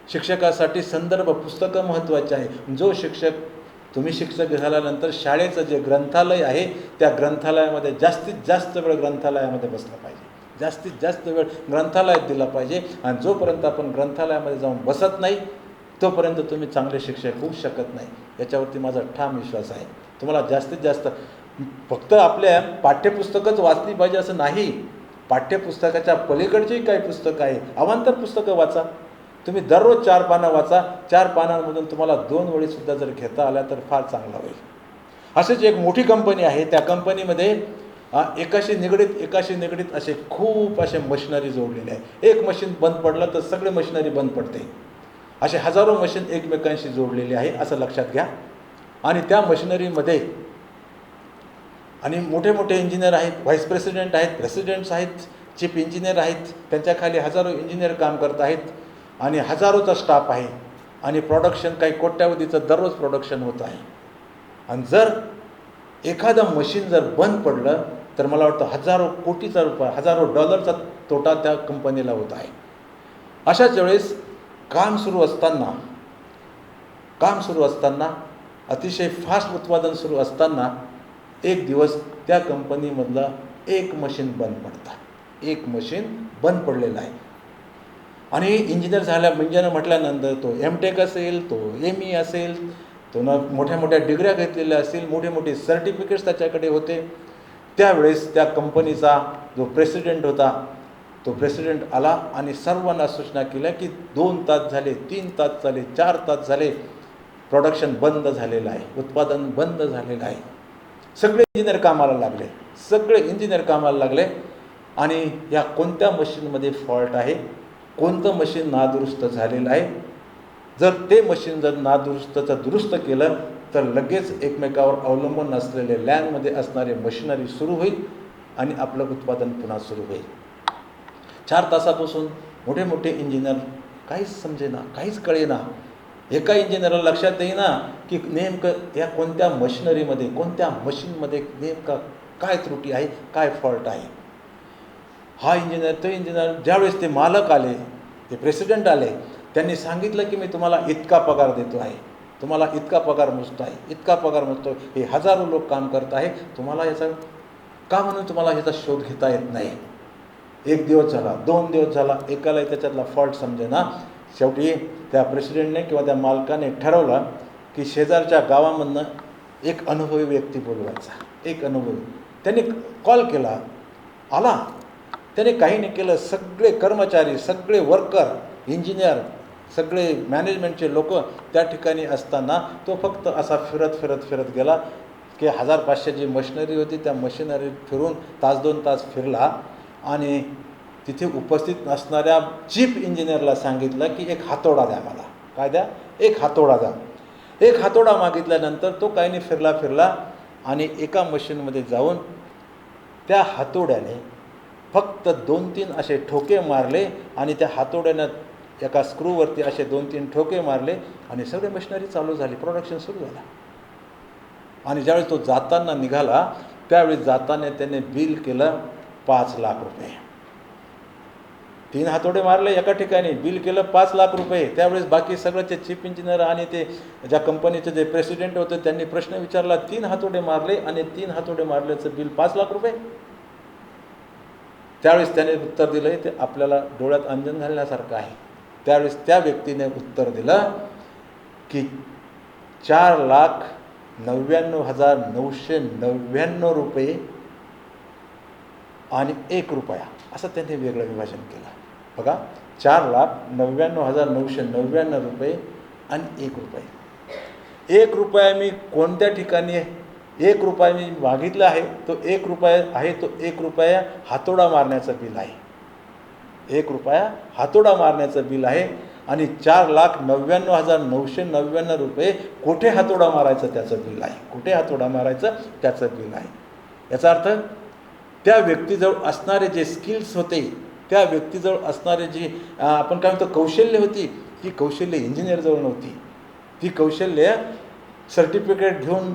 शिक्षकासाठी संदर्भ पुस्तकं महत्त्वाचे आहे. जो शिक्षक तुम्ही शिक्षक झाल्यानंतर शाळेचं जे ग्रंथालय आहे त्या ग्रंथालयामध्ये जास्तीत जास्त वेळ ग्रंथालयामध्ये बसला पाहिजे, जास्तीत जास्त वेळ ग्रंथालयात दिला पाहिजे. आणि जोपर्यंत आपण ग्रंथालयामध्ये जाऊन बसत नाही तोपर्यंत तुम्ही चांगले शिक्षक होऊ शकत नाही. याच्यावरती माझा ठाम विश्वास आहे. तुम्हाला जास्तीत जास्त फक्त आपल्या पाठ्यपुस्तकच वाचली पाहिजे असं नाही. पाठ्यपुस्तकाच्या पलीकडची काही पुस्तकं आहे, अवांतर पुस्तकं वाचा. तुम्ही दररोज 4 पानं वाचा. 4 पानांमधून तुम्हाला 2 ओळीसुद्धा जर घेता आल्या तर फार चांगला होईल. अशीच एक मोठी कंपनी आहे. त्या कंपनीमध्ये एकाशी निगडीत असे खूप असे मशिनरी जोडलेले आहे. एक मशीन बंद पडलं तर सगळे मशिनरी बंद पडते. असे हजारो मशीन एकमेकांशी जोडलेले आहे असं लक्षात घ्या. आणि त्या मशिनरीमध्ये आणि मोठे मोठे इंजिनियर आहेत, व्हाईस प्रेसिडेंट आहेत, प्रेसिडेंट्स आहेत, चीफ इंजिनियर आहेत. त्यांच्याखाली हजारो इंजिनियर काम करत आहेत आणि हजारोचा स्टाफ आहे. आणि प्रोडक्शन काही कोट्यावधीचं दररोज प्रोडक्शन होत आहे. आणि जर एखादं मशीन जर बंद पडलं तर मला वाटतं हजारो कोटीचा रुपये, हजारो डॉलरचा तोटा त्या कंपनीला होत आहे. अशाच वेळेस काम सुरू असताना अतिशय फास्ट उत्पादन सुरू असताना एक दिवस त्या कंपनीमधलं एक मशीन बंद पडतं. एक मशीन बंद पडलेलं आहे. आणि इंजिनियर म्हटल्यानंतर तो M.Tech असेल, तो ME असेल, तो मोठ्या मोठ्या डिग्र्या घेतलेल्या असतील, मोठे मोठे सर्टिफिकेट्स त्याच्याकडे होते. त्यावेळेस त्या कंपनीचा जो प्रेसिडेंट होता तो प्रेसिडेंट आला आणि सर्वांना सूचना केल्या की 2 तास झाले, 3 तास झाले, 4 तास झाले, प्रोडक्शन बंद झालेलं आहे, उत्पादन बंद झालेलं आहे. सगळे इंजिनियर कामाला लागले. आणि या कोणत्या मशीनमध्ये फॉल्ट आहे, कोणतं मशीन नादुरुस्त झालेलं आहे. जर ते मशीन दुरुस्त केलं तर लगेच एकमेकावर अवलंबून असलेले लॅनमध्ये असणारे मशिनरी सुरू होईल आणि आपलं उत्पादन पुन्हा सुरू होईल. 4 तासापासून मोठे मोठे इंजिनियर काहीच समजेना, काहीच कळेना. एका इंजिनियरला लक्षात येईना की नेमकं या कोणत्या मशिनरीमध्ये, कोणत्या मशीनमध्ये नेमका काय त्रुटी आहे, काय फॉल्ट आहे. हा इंजिनियर, तो इंजिनियर, ज्यावेळेस ते मालक आले, ते प्रेसिडेंट आले, त्यांनी सांगितलं की मी तुम्हाला इतका पगार देतो आहे, तुम्हाला इतका पगार मोजतो, हे हजारो लोक काम करत आहे, तुम्हाला याचा का म्हणून तुम्हाला ह्याचा शोध घेता येत नाही. 1 दिवस झाला, 2 दिवस झाला, एकाला त्याच्यातला फॉल्ट समजेना. शेवटी त्या प्रेसिडेंटने किंवा त्या मालकाने ठरवलं की शेजारच्या गावामधनं एक अनुभवी व्यक्ती बोलवायचा. एक अनुभवी त्यांनी कॉल केला, आला. त्याने काही नाही केलं. सगळे कर्मचारी, सगळे वर्कर, इंजिनियर, सगळे मॅनेजमेंटचे लोक त्या ठिकाणी असताना तो फक्त असा फिरत गेला की 1500 जी मशिनरी होती त्या मशिनरी फिरून 1-2 तास फिरला आणि तिथे उपस्थित असणाऱ्या चीफ इंजिनियरला सांगितलं की एक हातोडा द्या मला. काय द्या? एक हातोडा द्या. एक हातोडा मागितल्यानंतर तो काही नाही फिरला आणि एका मशीनमध्ये जाऊन त्या हातोड्याने फक्त 2-3 असे ठोके मारले आणि त्या हातोड्यानं एका स्क्रूवरती असे 2-3 ठोके मारले आणि सगळे मशिनरी चालू झाली, प्रोडक्शन सुरू झालं. आणि ज्यावेळेस तो जाताना निघाला त्यावेळेस जाताना त्याने बिल केलं 5 लाख रुपये. 3 हातोडे मारले एका ठिकाणी, बिल केलं 5 लाख रुपये. त्यावेळेस बाकी सगळ्याचे चीफ इंजिनियर आणि ते ज्या कंपनीचे जे प्रेसिडेंट होते त्यांनी प्रश्न विचारला, 3 हातोडे मारले आणि 3 हातोडे मारल्याचं बिल 5 लाख रुपये. त्यावेळेस त्याने उत्तर दिलं, ते आपल्याला डोळ्यात अंजन घालण्यासारखं आहे. त्यावेळेस त्या व्यक्तीने उत्तर दिलं की 4,99,999 रुपये आणि 1 रुपया असं त्यांनी वेगळं विभाजन केलं. बघा, 4,99,999 रुपये आणि 1 रुपये. 1 रुपया मी कोणत्या ठिकाणी 1 रुपया मी मागितला आहे, तो 1 रुपया आहे, तो 1 रुपया हातोडा मारण्याचं बिल आहे. 1 रुपया हातोडा मारण्याचं बिल आहे आणि 4,99,999 रुपये कुठे हातोडा मारायचं त्याचं बिल आहे. कुठे हातोडा मारायचं त्याचं बिल आहे. याचा अर्थ त्या व्यक्तीजवळ असणारे जे स्किल्स होते, त्या व्यक्तीजवळ असणारे जी आपण काय म्हणतो कौशल्य होती, ती कौशल्य इंजिनियरजवळ नव्हती. ती कौशल्य सर्टिफिकेट घेऊन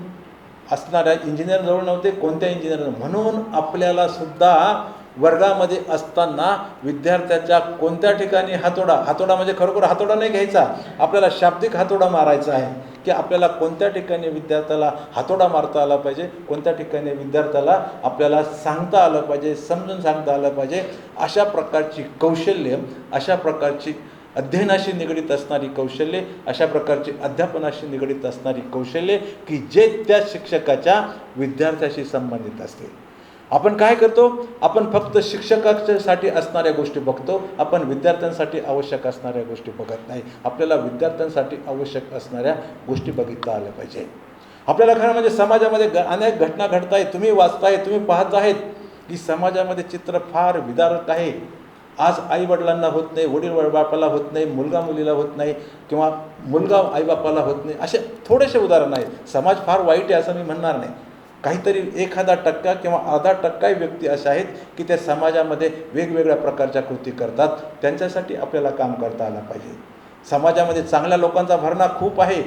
असणाऱ्या इंजिनियरजवळ नव्हते. कोणत्या इंजिनियर? म्हणून आपल्याला सुद्धा वर्गामध्ये असताना विद्यार्थ्याच्या कोणत्या ठिकाणी हातोडा म्हणजे खरोखर हातोडा नाही घ्यायचा, आपल्याला शाब्दिक हातोडा मारायचा आहे की आपल्याला कोणत्या ठिकाणी विद्यार्थ्याला हातोडा मारता आला पाहिजे, कोणत्या ठिकाणी विद्यार्थ्याला आपल्याला सांगता आलं पाहिजे, समजून सांगता आलं पाहिजे. अशा प्रकारची कौशल्य, अशा प्रकारची अध्ययनाशी निगडीत असणारी कौशल्ये, अशा प्रकारची अध्यापनाशी निगडीत असणारी कौशल्ये की जे त्या शिक्षकाच्या विद्यार्थ्याशी संबंधित असतील. आपण काय करतो, आपण फक्त शिक्षकासाठी असणाऱ्या गोष्टी बघतो, आपण विद्यार्थ्यांसाठी आवश्यक असणाऱ्या गोष्टी बघत नाही. आपल्याला विद्यार्थ्यांसाठी आवश्यक असणाऱ्या गोष्टी बघितल्या आल्या पाहिजे. आपल्याला खरं म्हणजे समाजामध्ये अनेक घटना घडत आहेत, तुम्ही वाचताय, तुम्ही पाहत आहेत की समाजामध्ये चित्र फार विदारक आहे. आज आईवडिलांना होत नाही, वडील बापाला होत नाही, मुलगा मुलीला होत नाही, किंवा मुलगा आईबापाला होत नाही. असे थोडेसे उदाहरण आहेत. समाज फार वाईट आहे असं मी म्हणणार नाही. काहीतरी 1% किंवा 0.5% व्यक्ती अशा आहेत की त्या समाजामध्ये वेगवेगळ्या प्रकारच्या कृती करतात. त्यांच्यासाठी आपल्याला काम करता आलं पाहिजे. समाजामध्ये चांगल्या लोकांचा भरणा खूप आहे,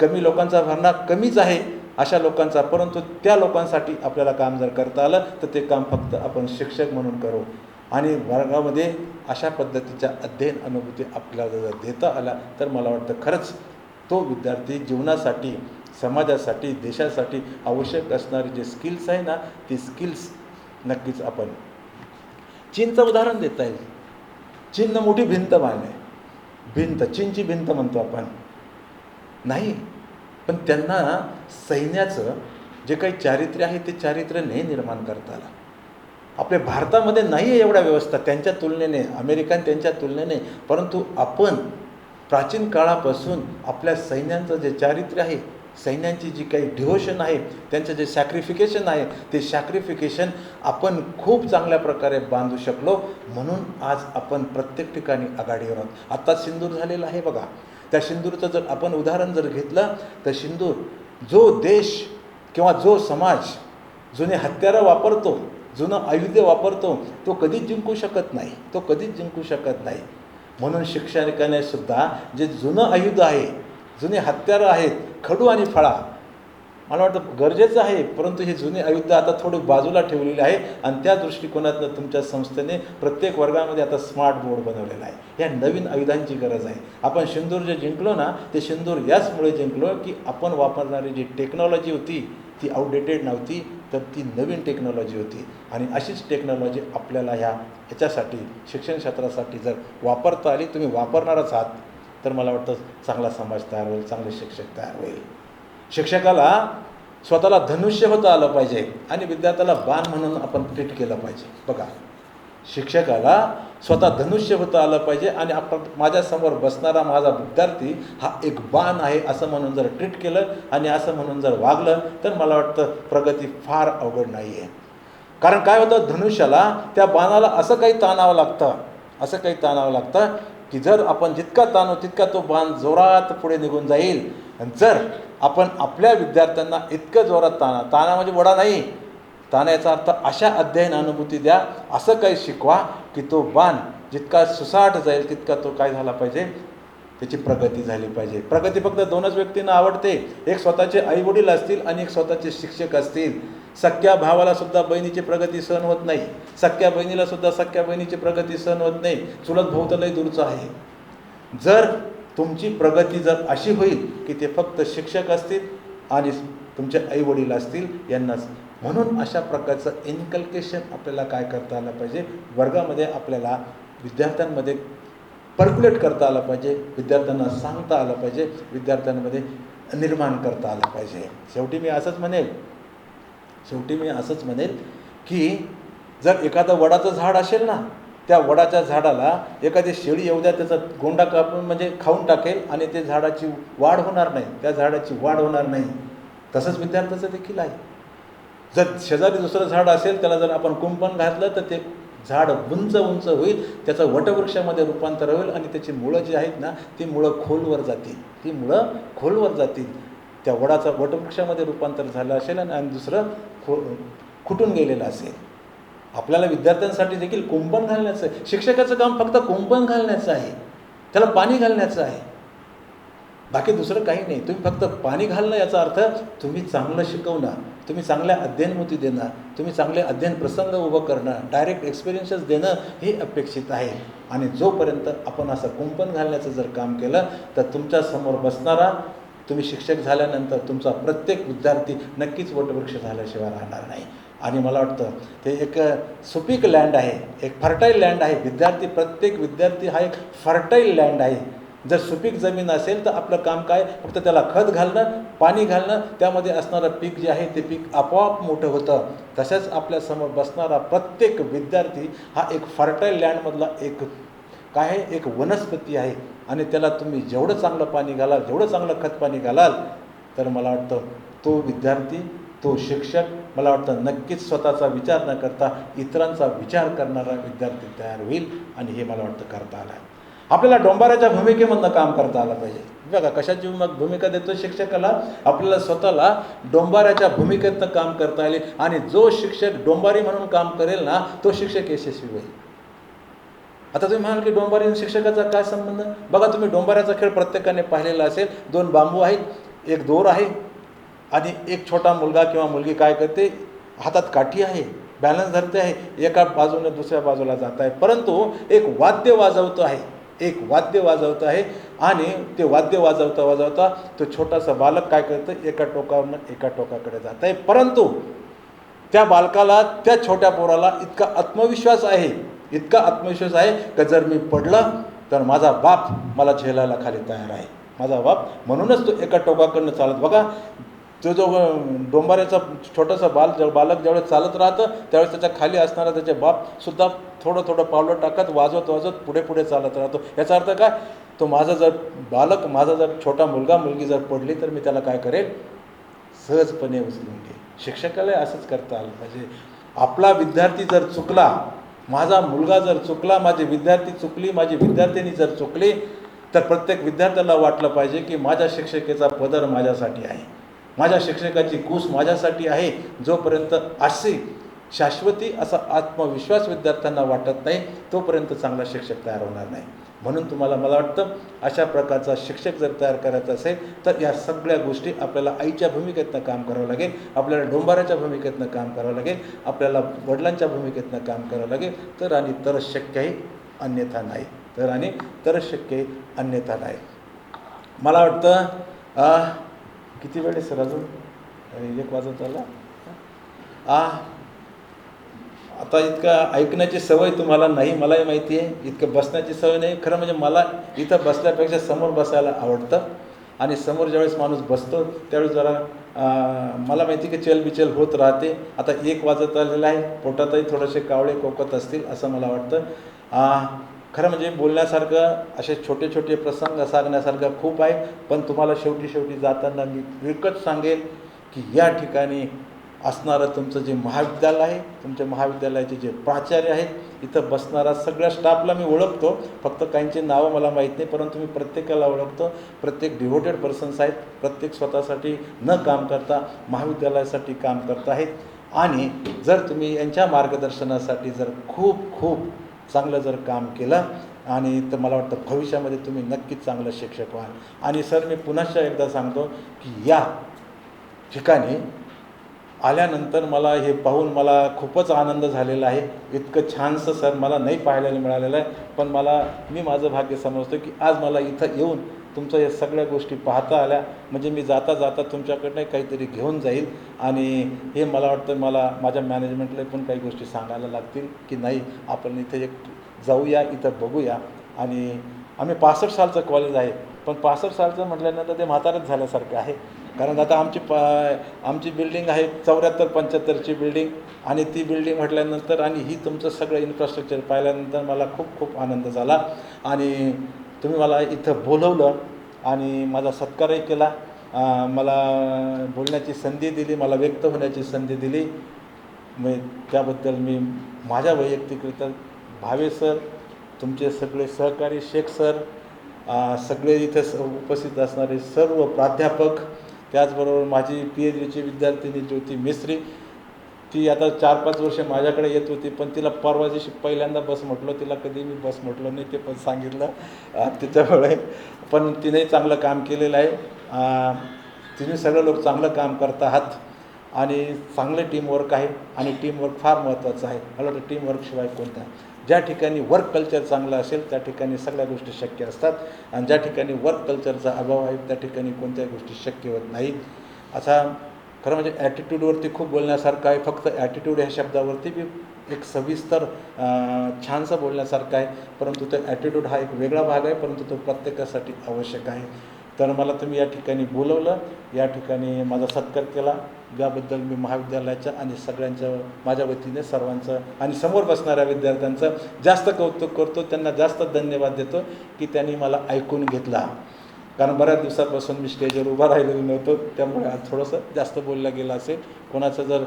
कमी लोकांचा भरणा कमीच आहे अशा लोकांचा, परंतु त्या लोकांसाठी आपल्याला काम जर करता आलं तर ते काम फक्त आपण शिक्षक म्हणून करू. आणि वर्गामध्ये अशा पद्धतीच्या अध्ययन अनुभूती आपल्याला जर देता आला तर मला वाटतं खरंच तो विद्यार्थी जीवनासाठी, समाजासाठी, देशासाठी आवश्यक असणारी जे स्किल्स आहे ना, ती स्किल्स नक्कीच आपण. चीनचं उदाहरण देता येईल. चीननं मोठी भिंत बांधली, चीनची भिंत म्हणतो आपण नाही, पण त्यांना सैन्याचं जे काही चारित्र्य आहे ते चारित्र्य नाही निर्माण करता आलं. आपल्या भारतामध्ये नाही आहे एवढ्या व्यवस्था त्यांच्या तुलनेने, अमेरिकन त्यांच्या तुलनेने, परंतु आपण प्राचीन काळापासून आपल्या सैन्यांचं जे चारित्र्य आहे, सैन्यांची जी काही डिव्होशन आहे, त्यांचं जे सॅक्रिफिकेशन आहे, ते सॅक्रिफिकेशन आपण खूप चांगल्या प्रकारे बांधू शकलो, म्हणून आज आपण प्रत्येक ठिकाणी आघाडीवर आहोत. आत्ता सिंदूर झालेला आहे बघा. त्या सिंदूरचं जर आपण उदाहरण जर घेतलं तर सिंदूर, जो देश किंवा जो समाज जुने हत्यारं वापरतो, जुनं आयुध वापरतो, तो कधीच जिंकू शकत नाही, तो कधीच जिंकू शकत नाही. म्हणून शिक्षकाने सुद्धा जे जुनं आयुध आहे, जुने हत्यारं आहेत, खडू आणि फळा, मला वाटतं गरजेचं आहे, परंतु हे जुने आयुध आता थोडी बाजूला ठेवलेले आहे. आणि त्या दृष्टिकोनातनं तुमच्या संस्थेने प्रत्येक वर्गामध्ये आता स्मार्ट बोर्ड बनवलेला आहे. या नवीन आयुधांची गरज आहे. आपण सिंदूर जे जिंकलो ना, ते सिंदूर याचमुळे जिंकलो की आपण वापरणारी जी टेक्नॉलॉजी होती ती आउटडेटेड नव्हती, तर ती नवीन टेक्नॉलॉजी होती. आणि अशीच टेक्नॉलॉजी आपल्याला ह्याच्यासाठी, शिक्षण क्षेत्रासाठी जर वापरता आली, तुम्ही वापरणारच आहात, तर मला वाटतं चांगला समाज तयार होईल, चांगले शिक्षक तयार होईल. शिक्षकाला स्वतःला धनुष्य होता आलं पाहिजे आणि विद्यार्थ्याला बाण म्हणून आपण ट्रीट केलं पाहिजे. बघा, शिक्षकाला स्वतः धनुष्य होता आलं पाहिजे आणि आपण माझ्यासमोर बसणारा माझा विद्यार्थी हा एक बाण आहे असं म्हणून जर ट्रीट केलं आणि असं म्हणून जर वागलं तर मला वाटतं प्रगती फार अवघड नाही आहे. कारण काय होतं, धनुष्याला त्या बाणाला असं काही ताणावं लागतं की जर आपण जितका ताणू तितका तो बाण जोरात पुढे निघून जाईल. आणि जर आपण आपल्या विद्यार्थ्यांना इतकं जोरात ताणा म्हणजे वडा नाही, ताणायचा अर्थ अशा अध्ययन अनुभूती द्या, असं काही शिकवा की तो बाण जितका सुसाट जाईल तितका तो काय झाला पाहिजे, त्याची प्रगती झाली पाहिजे. प्रगती फक्त 2च व्यक्तींना आवडते, एक स्वतःचे आईवडील असतील आणि एक स्वतःचे शिक्षक असतील. सख्या भावाला सुद्धा बहिणीची प्रगती सहन होत नाही, सख्या बहिणीला सुद्धा सख्या बहिणीची प्रगती सहन होत नाही, चुलत भाऊ तर लय दूरचा आहे. जर तुमची प्रगती जर अशी होईल की ते फक्त शिक्षक असतील आणि तुमचे आईवडील असतील यांनाच, म्हणून अशा प्रकारचं इन्कल्केशन आपल्याला काय करता आलं पाहिजे, वर्गामध्ये आपल्याला विद्यार्थ्यांमध्ये पर्क्युलेट करता आलं पाहिजे, विद्यार्थ्यांना सांगता आलं पाहिजे, विद्यार्थ्यांमध्ये निर्माण करता आलं पाहिजे. शेवटी मी असंच म्हणेल की जर एखादं वडाचं झाड असेल ना, त्या वडाच्या झाडाला एखादी शेळी येऊ द्या, त्याचा गोंडा कापून म्हणजे खाऊन टाकेल आणि ते झाडाची वाढ होणार नाही, त्या झाडाची वाढ होणार नाही. तसंच विद्यार्थ्याचं देखील आहे. जर शेजारी दुसरं झाड असेल, त्याला जर आपण कुंपण घातलं तर ते झाड उंच होईल, त्याचं वटवृक्षामध्ये रूपांतर होईल आणि त्याची मुळं जी आहेत ना, ती मुळं खोलवर जातील. त्या वडाचा वटवृक्षामध्ये रूपांतर झालं असेल आणि दुसरं खुटून गेलेलं असेल. आपल्याला विद्यार्थ्यांसाठी देखील कुंपण घालण्याचं आहे. शिक्षकाचं काम फक्त कुंपण घालण्याचं आहे, त्याला पाणी घालण्याचं आहे, बाकी दुसरं काही नाही. तुम्ही फक्त पाणी घालणं याचा अर्थ तुम्ही चांगलं शिकवणं, तुम्ही चांगल्या अध्ययनमती देणं, तुम्ही चांगले अध्ययन प्रसंग उभं करणं, डायरेक्ट एक्सपिरियन्सेस देणं हे अपेक्षित आहे. आणि जोपर्यंत आपण असं कुंपण घालण्याचं जर काम केलं तर तुमच्यासमोर बसणारा, तुम्ही शिक्षक झाल्यानंतर तुमचा प्रत्येक विद्यार्थी नक्कीच वटवृक्ष झाल्याशिवाय राहणार नाही. आणि मला वाटतं ते एक सुपीक लँड आहे, एक फर्टाईल लँड आहे. प्रत्येक विद्यार्थी हा एक फर्टाईल लँड आहे. जर सुपीक जमीन असेल तर आपलं काम काय, फक्त त्याला खत घालणं, पाणी घालणं, त्यामध्ये असणारं पीक जे आहे ते पीक आपोआप मोठं होतं. तसंच आपल्यासमोर बसणारा प्रत्येक विद्यार्थी हा एक फर्टाईल लँडमधला एक काय आहे, एक वनस्पती आहे. आणि त्याला तुम्ही जेवढं चांगलं पाणी घालाल, जेवढं चांगलं खत पाणी घालाल, तर मला वाटतं तो विद्यार्थी, तो शिक्षक मला वाटतं नक्कीच स्वतःचा विचार न करता इतरांचा विचार करणारा विद्यार्थी तयार होईल. आणि हे मला वाटतं करता आलं आहे. आपल्याला डोंबाराच्या भूमिकेमधनं काम करता आलं पाहिजे. बघा कशाची मग भूमिका देतो शिक्षकाला, आपल्याला स्वतःला डोंबाराच्या भूमिकेतनं काम करता आले. आणि जो शिक्षक डोंबारी म्हणून काम करेल ना, तो शिक्षक यशस्वी होईल. आता तुम्ही म्हणाल की डोंबारी आणि शिक्षकाचा काय संबंध? बघा तुम्ही डोंबाऱ्याचा खेळ प्रत्येकाने पाहिलेला असेल. 2 बांबू आहेत, एक दोर आहे आणि एक छोटा मुलगा किंवा मुलगी काय करते, हातात काठी आहे, बॅलन्स धरते आहे, एका बाजूने दुसऱ्या बाजूला जात आहे. परंतु एक वाद्य वाजवतं आहे आणि ते वाद्य वाजवता तो छोटासा बालक काय करतं, एका टोकावरून एका टोकाकडे जात आहे. परंतु त्या बालकाला, त्या छोट्या पोराला इतका आत्मविश्वास आहे की जर मी पडलं तर माझा बाप मला झेलायला खाली तयार आहे. माझा बाप, म्हणूनच तो एका टोकाकडनं चालत. बघा तो जो डोंबाऱ्याचा छोटासा बालक ज्यावेळेस चालत राहतं त्यावेळेस त्याच्या खाली असणारा त्याचे बापसुद्धा थोडं पावलं टाकत वाजवत पुढे चालत राहतो. याचा अर्थ काय, तो माझा जर छोटा मुलगी जर पडली तर मी त्याला काय करेल, सहजपणे उचलून घे. शिक्षकाला असंच करता आलं पाहिजे. आपला विद्यार्थी जर चुकला, माझा मुलगा जर चुकला, माझी विद्यार्थी चुकली, माझी विद्यार्थिनी जर चुकली, तर प्रत्येक विद्यार्थ्याला वाटलं पाहिजे की माझ्या शिक्षकेचा पदर माझ्यासाठी आहे, माझ्या शिक्षकाची कूस माझ्यासाठी आहे. जोपर्यंत अशी शाश्वती असा आत्मविश्वास विद्यार्थ्यांना वाटत नाही तोपर्यंत चांगला शिक्षक तयार होणार नाही. म्हणून मला वाटतं अशा प्रकारचा शिक्षक जर तयार करायचा असेल तर या सगळ्या गोष्टी आपल्याला आईच्या भूमिकेतनं काम करावं लागेल, आपल्याला डोंबाराच्या भूमिकेतनं काम करावं लागेल, आपल्याला वडिलांच्या भूमिकेतनं काम करावं लागेल. तरच शक्य आहे, अन्यथा नाही. तरच शक्य आहे, अन्यथा नाही. मला वाटतं किती वेळ आहे सर, अजून 1 वाजत आला. आता इतकं ऐकण्याची सवय तुम्हाला नाही, मलाही माहिती आहे. इतकं बसण्याची सवय नाही. खरं म्हणजे मला इथं बसल्यापेक्षा समोर बसायला आवडतं. आणि समोर ज्यावेळेस माणूस बसतो त्यावेळेस जरा मला माहिती की चलबिचल होत राहते. आता 1 वाजत आलेला आहे, पोटातही थोडेसे कावळे कोकत असतील असं मला वाटतं. खरं म्हणजे बोलण्यासारखं असे छोटे प्रसंग सांगण्यासारखं खूप आहे. पण तुम्हाला शेवटी जाताना मी एकच सांगेल की या ठिकाणी असणारं तुमचं जे महाविद्यालय आहे, तुमच्या महाविद्यालयाचे जे प्राचार्य आहेत, इथं बसणारा सगळ्या स्टाफला मी ओळखतो. फक्त काहींची नावं मला माहीत नाही, परंतु मी प्रत्येकाला ओळखतो. प्रत्येक डिव्होटेड पर्सन्स आहेत, प्रत्येक स्वतःसाठी न काम करता महाविद्यालयासाठी काम करत आहेत. आणि जर तुम्ही यांच्या मार्गदर्शनासाठी जर खूप चांगलं जर काम केलं आणि तर मला वाटतं भविष्यामध्ये तुम्ही नक्कीच चांगलं शिक्षक व्हाल. आणि सर मी पुन्हा एकदा सांगतो की या ठिकाणी आल्यानंतर मला हे पाहून मला खूपच आनंद झालेला आहे. इतकं छानसं सर मला नाही पाहायला मिळालेलं आहे. पण मी माझं भाग्य समजतो की आज मला इथं येऊन तुमचं या सगळ्या गोष्टी पाहता आल्या. म्हणजे मी जाता तुमच्याकडनं काहीतरी घेऊन जाईल. आणि हे मला वाटतं माझ्या मॅनेजमेंटला पण काही गोष्टी सांगायला लागतील की नाही आपण इथं एक जाऊया, इथं बघूया. आणि आम्ही 65 सालचं कॉलेज आहे, पण 65 सालचं म्हटल्यानंतर ते म्हातारच झाल्यासारखं आहे. कारण आता आमची बिल्डिंग आहे 74-75ची बिल्डिंग. आणि ती बिल्डिंग म्हटल्यानंतर आणि ही तुमचं सगळं इन्फ्रास्ट्रक्चर पाहिल्यानंतर मला खूप आनंद झाला. आणि तुम्ही मला इथं बोलवलं आणि माझा सत्कारही केला, मला बोलण्याची संधी दिली, मला व्यक्त होण्याची संधी दिली. त्याबद्दल मी माझ्या वैयक्तिकरित्या भावे सर, तुमचे सगळे सहकारी शेख सर, सगळे इथं उपस्थित असणारे सर्व प्राध्यापक, त्याचबरोबर माझी PhDची विद्यार्थिनी ज्योती मिस्त्री, ती आता 4-5 वर्ष माझ्याकडे येत होती. पण तिला परवा दिवशी पहिल्यांदा बस म्हटलं, तिला कधी मी बस म्हटलं नाही, ते पण सांगितलं तिच्यामुळे. पण तिने चांगलं काम केलेलं आहे. तुम्ही सगळे लोक चांगलं काम करत आहात. आणि चांगले टीमवर्क आहे आणि टीमवर्क फार महत्त्वाचं आहे. मला वाटतं टीमवर्कशिवाय कोणता ज्या ठिकाणी वर्क कल्चर चांगलं असेल त्या ठिकाणी सगळ्या गोष्टी शक्य असतात आणि ज्या ठिकाणी वर्क कल्चरचा अभाव आहे त्या ठिकाणी कोणत्याही गोष्टी शक्य होत नाहीत. असा खरं म्हणजे ॲटिट्यूडवरती खूप बोलण्यासारखं आहे. फक्त ॲटिट्यूड ह्या शब्दावरती बी एक सविस्तर छानसं बोलण्यासारखं आहे, परंतु तो ॲटिट्यूड हा एक वेगळा भाग आहे, परंतु तो प्रत्येकासाठी आवश्यक आहे. तर मला तुम्ही या ठिकाणी बोलवलं, या ठिकाणी माझा सत्कार केला, याबद्दल मी महाविद्यालयाच्या आणि सगळ्यांच्या माझ्या वतीने सर्वांचं आणि समोर बसणाऱ्या विद्यार्थ्यांचं जास्त कौतुक करतो, त्यांना जास्त धन्यवाद देतो की त्यांनी मला ऐकून घेतला. कारण बऱ्याच दिवसापासून मी स्टेजवर उभा राहिलेलो नव्हतो, त्यामुळे आज थोडंसं जास्त बोललं गेलं असेल. कोणाचं जर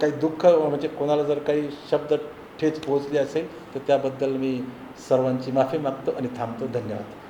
काही दुःख म्हणजे कोणाला जर काही शब्द ठेच पोहोचले असेल तर त्याबद्दल मी सर्वांची माफी मागतो आणि थांबतो. धन्यवाद.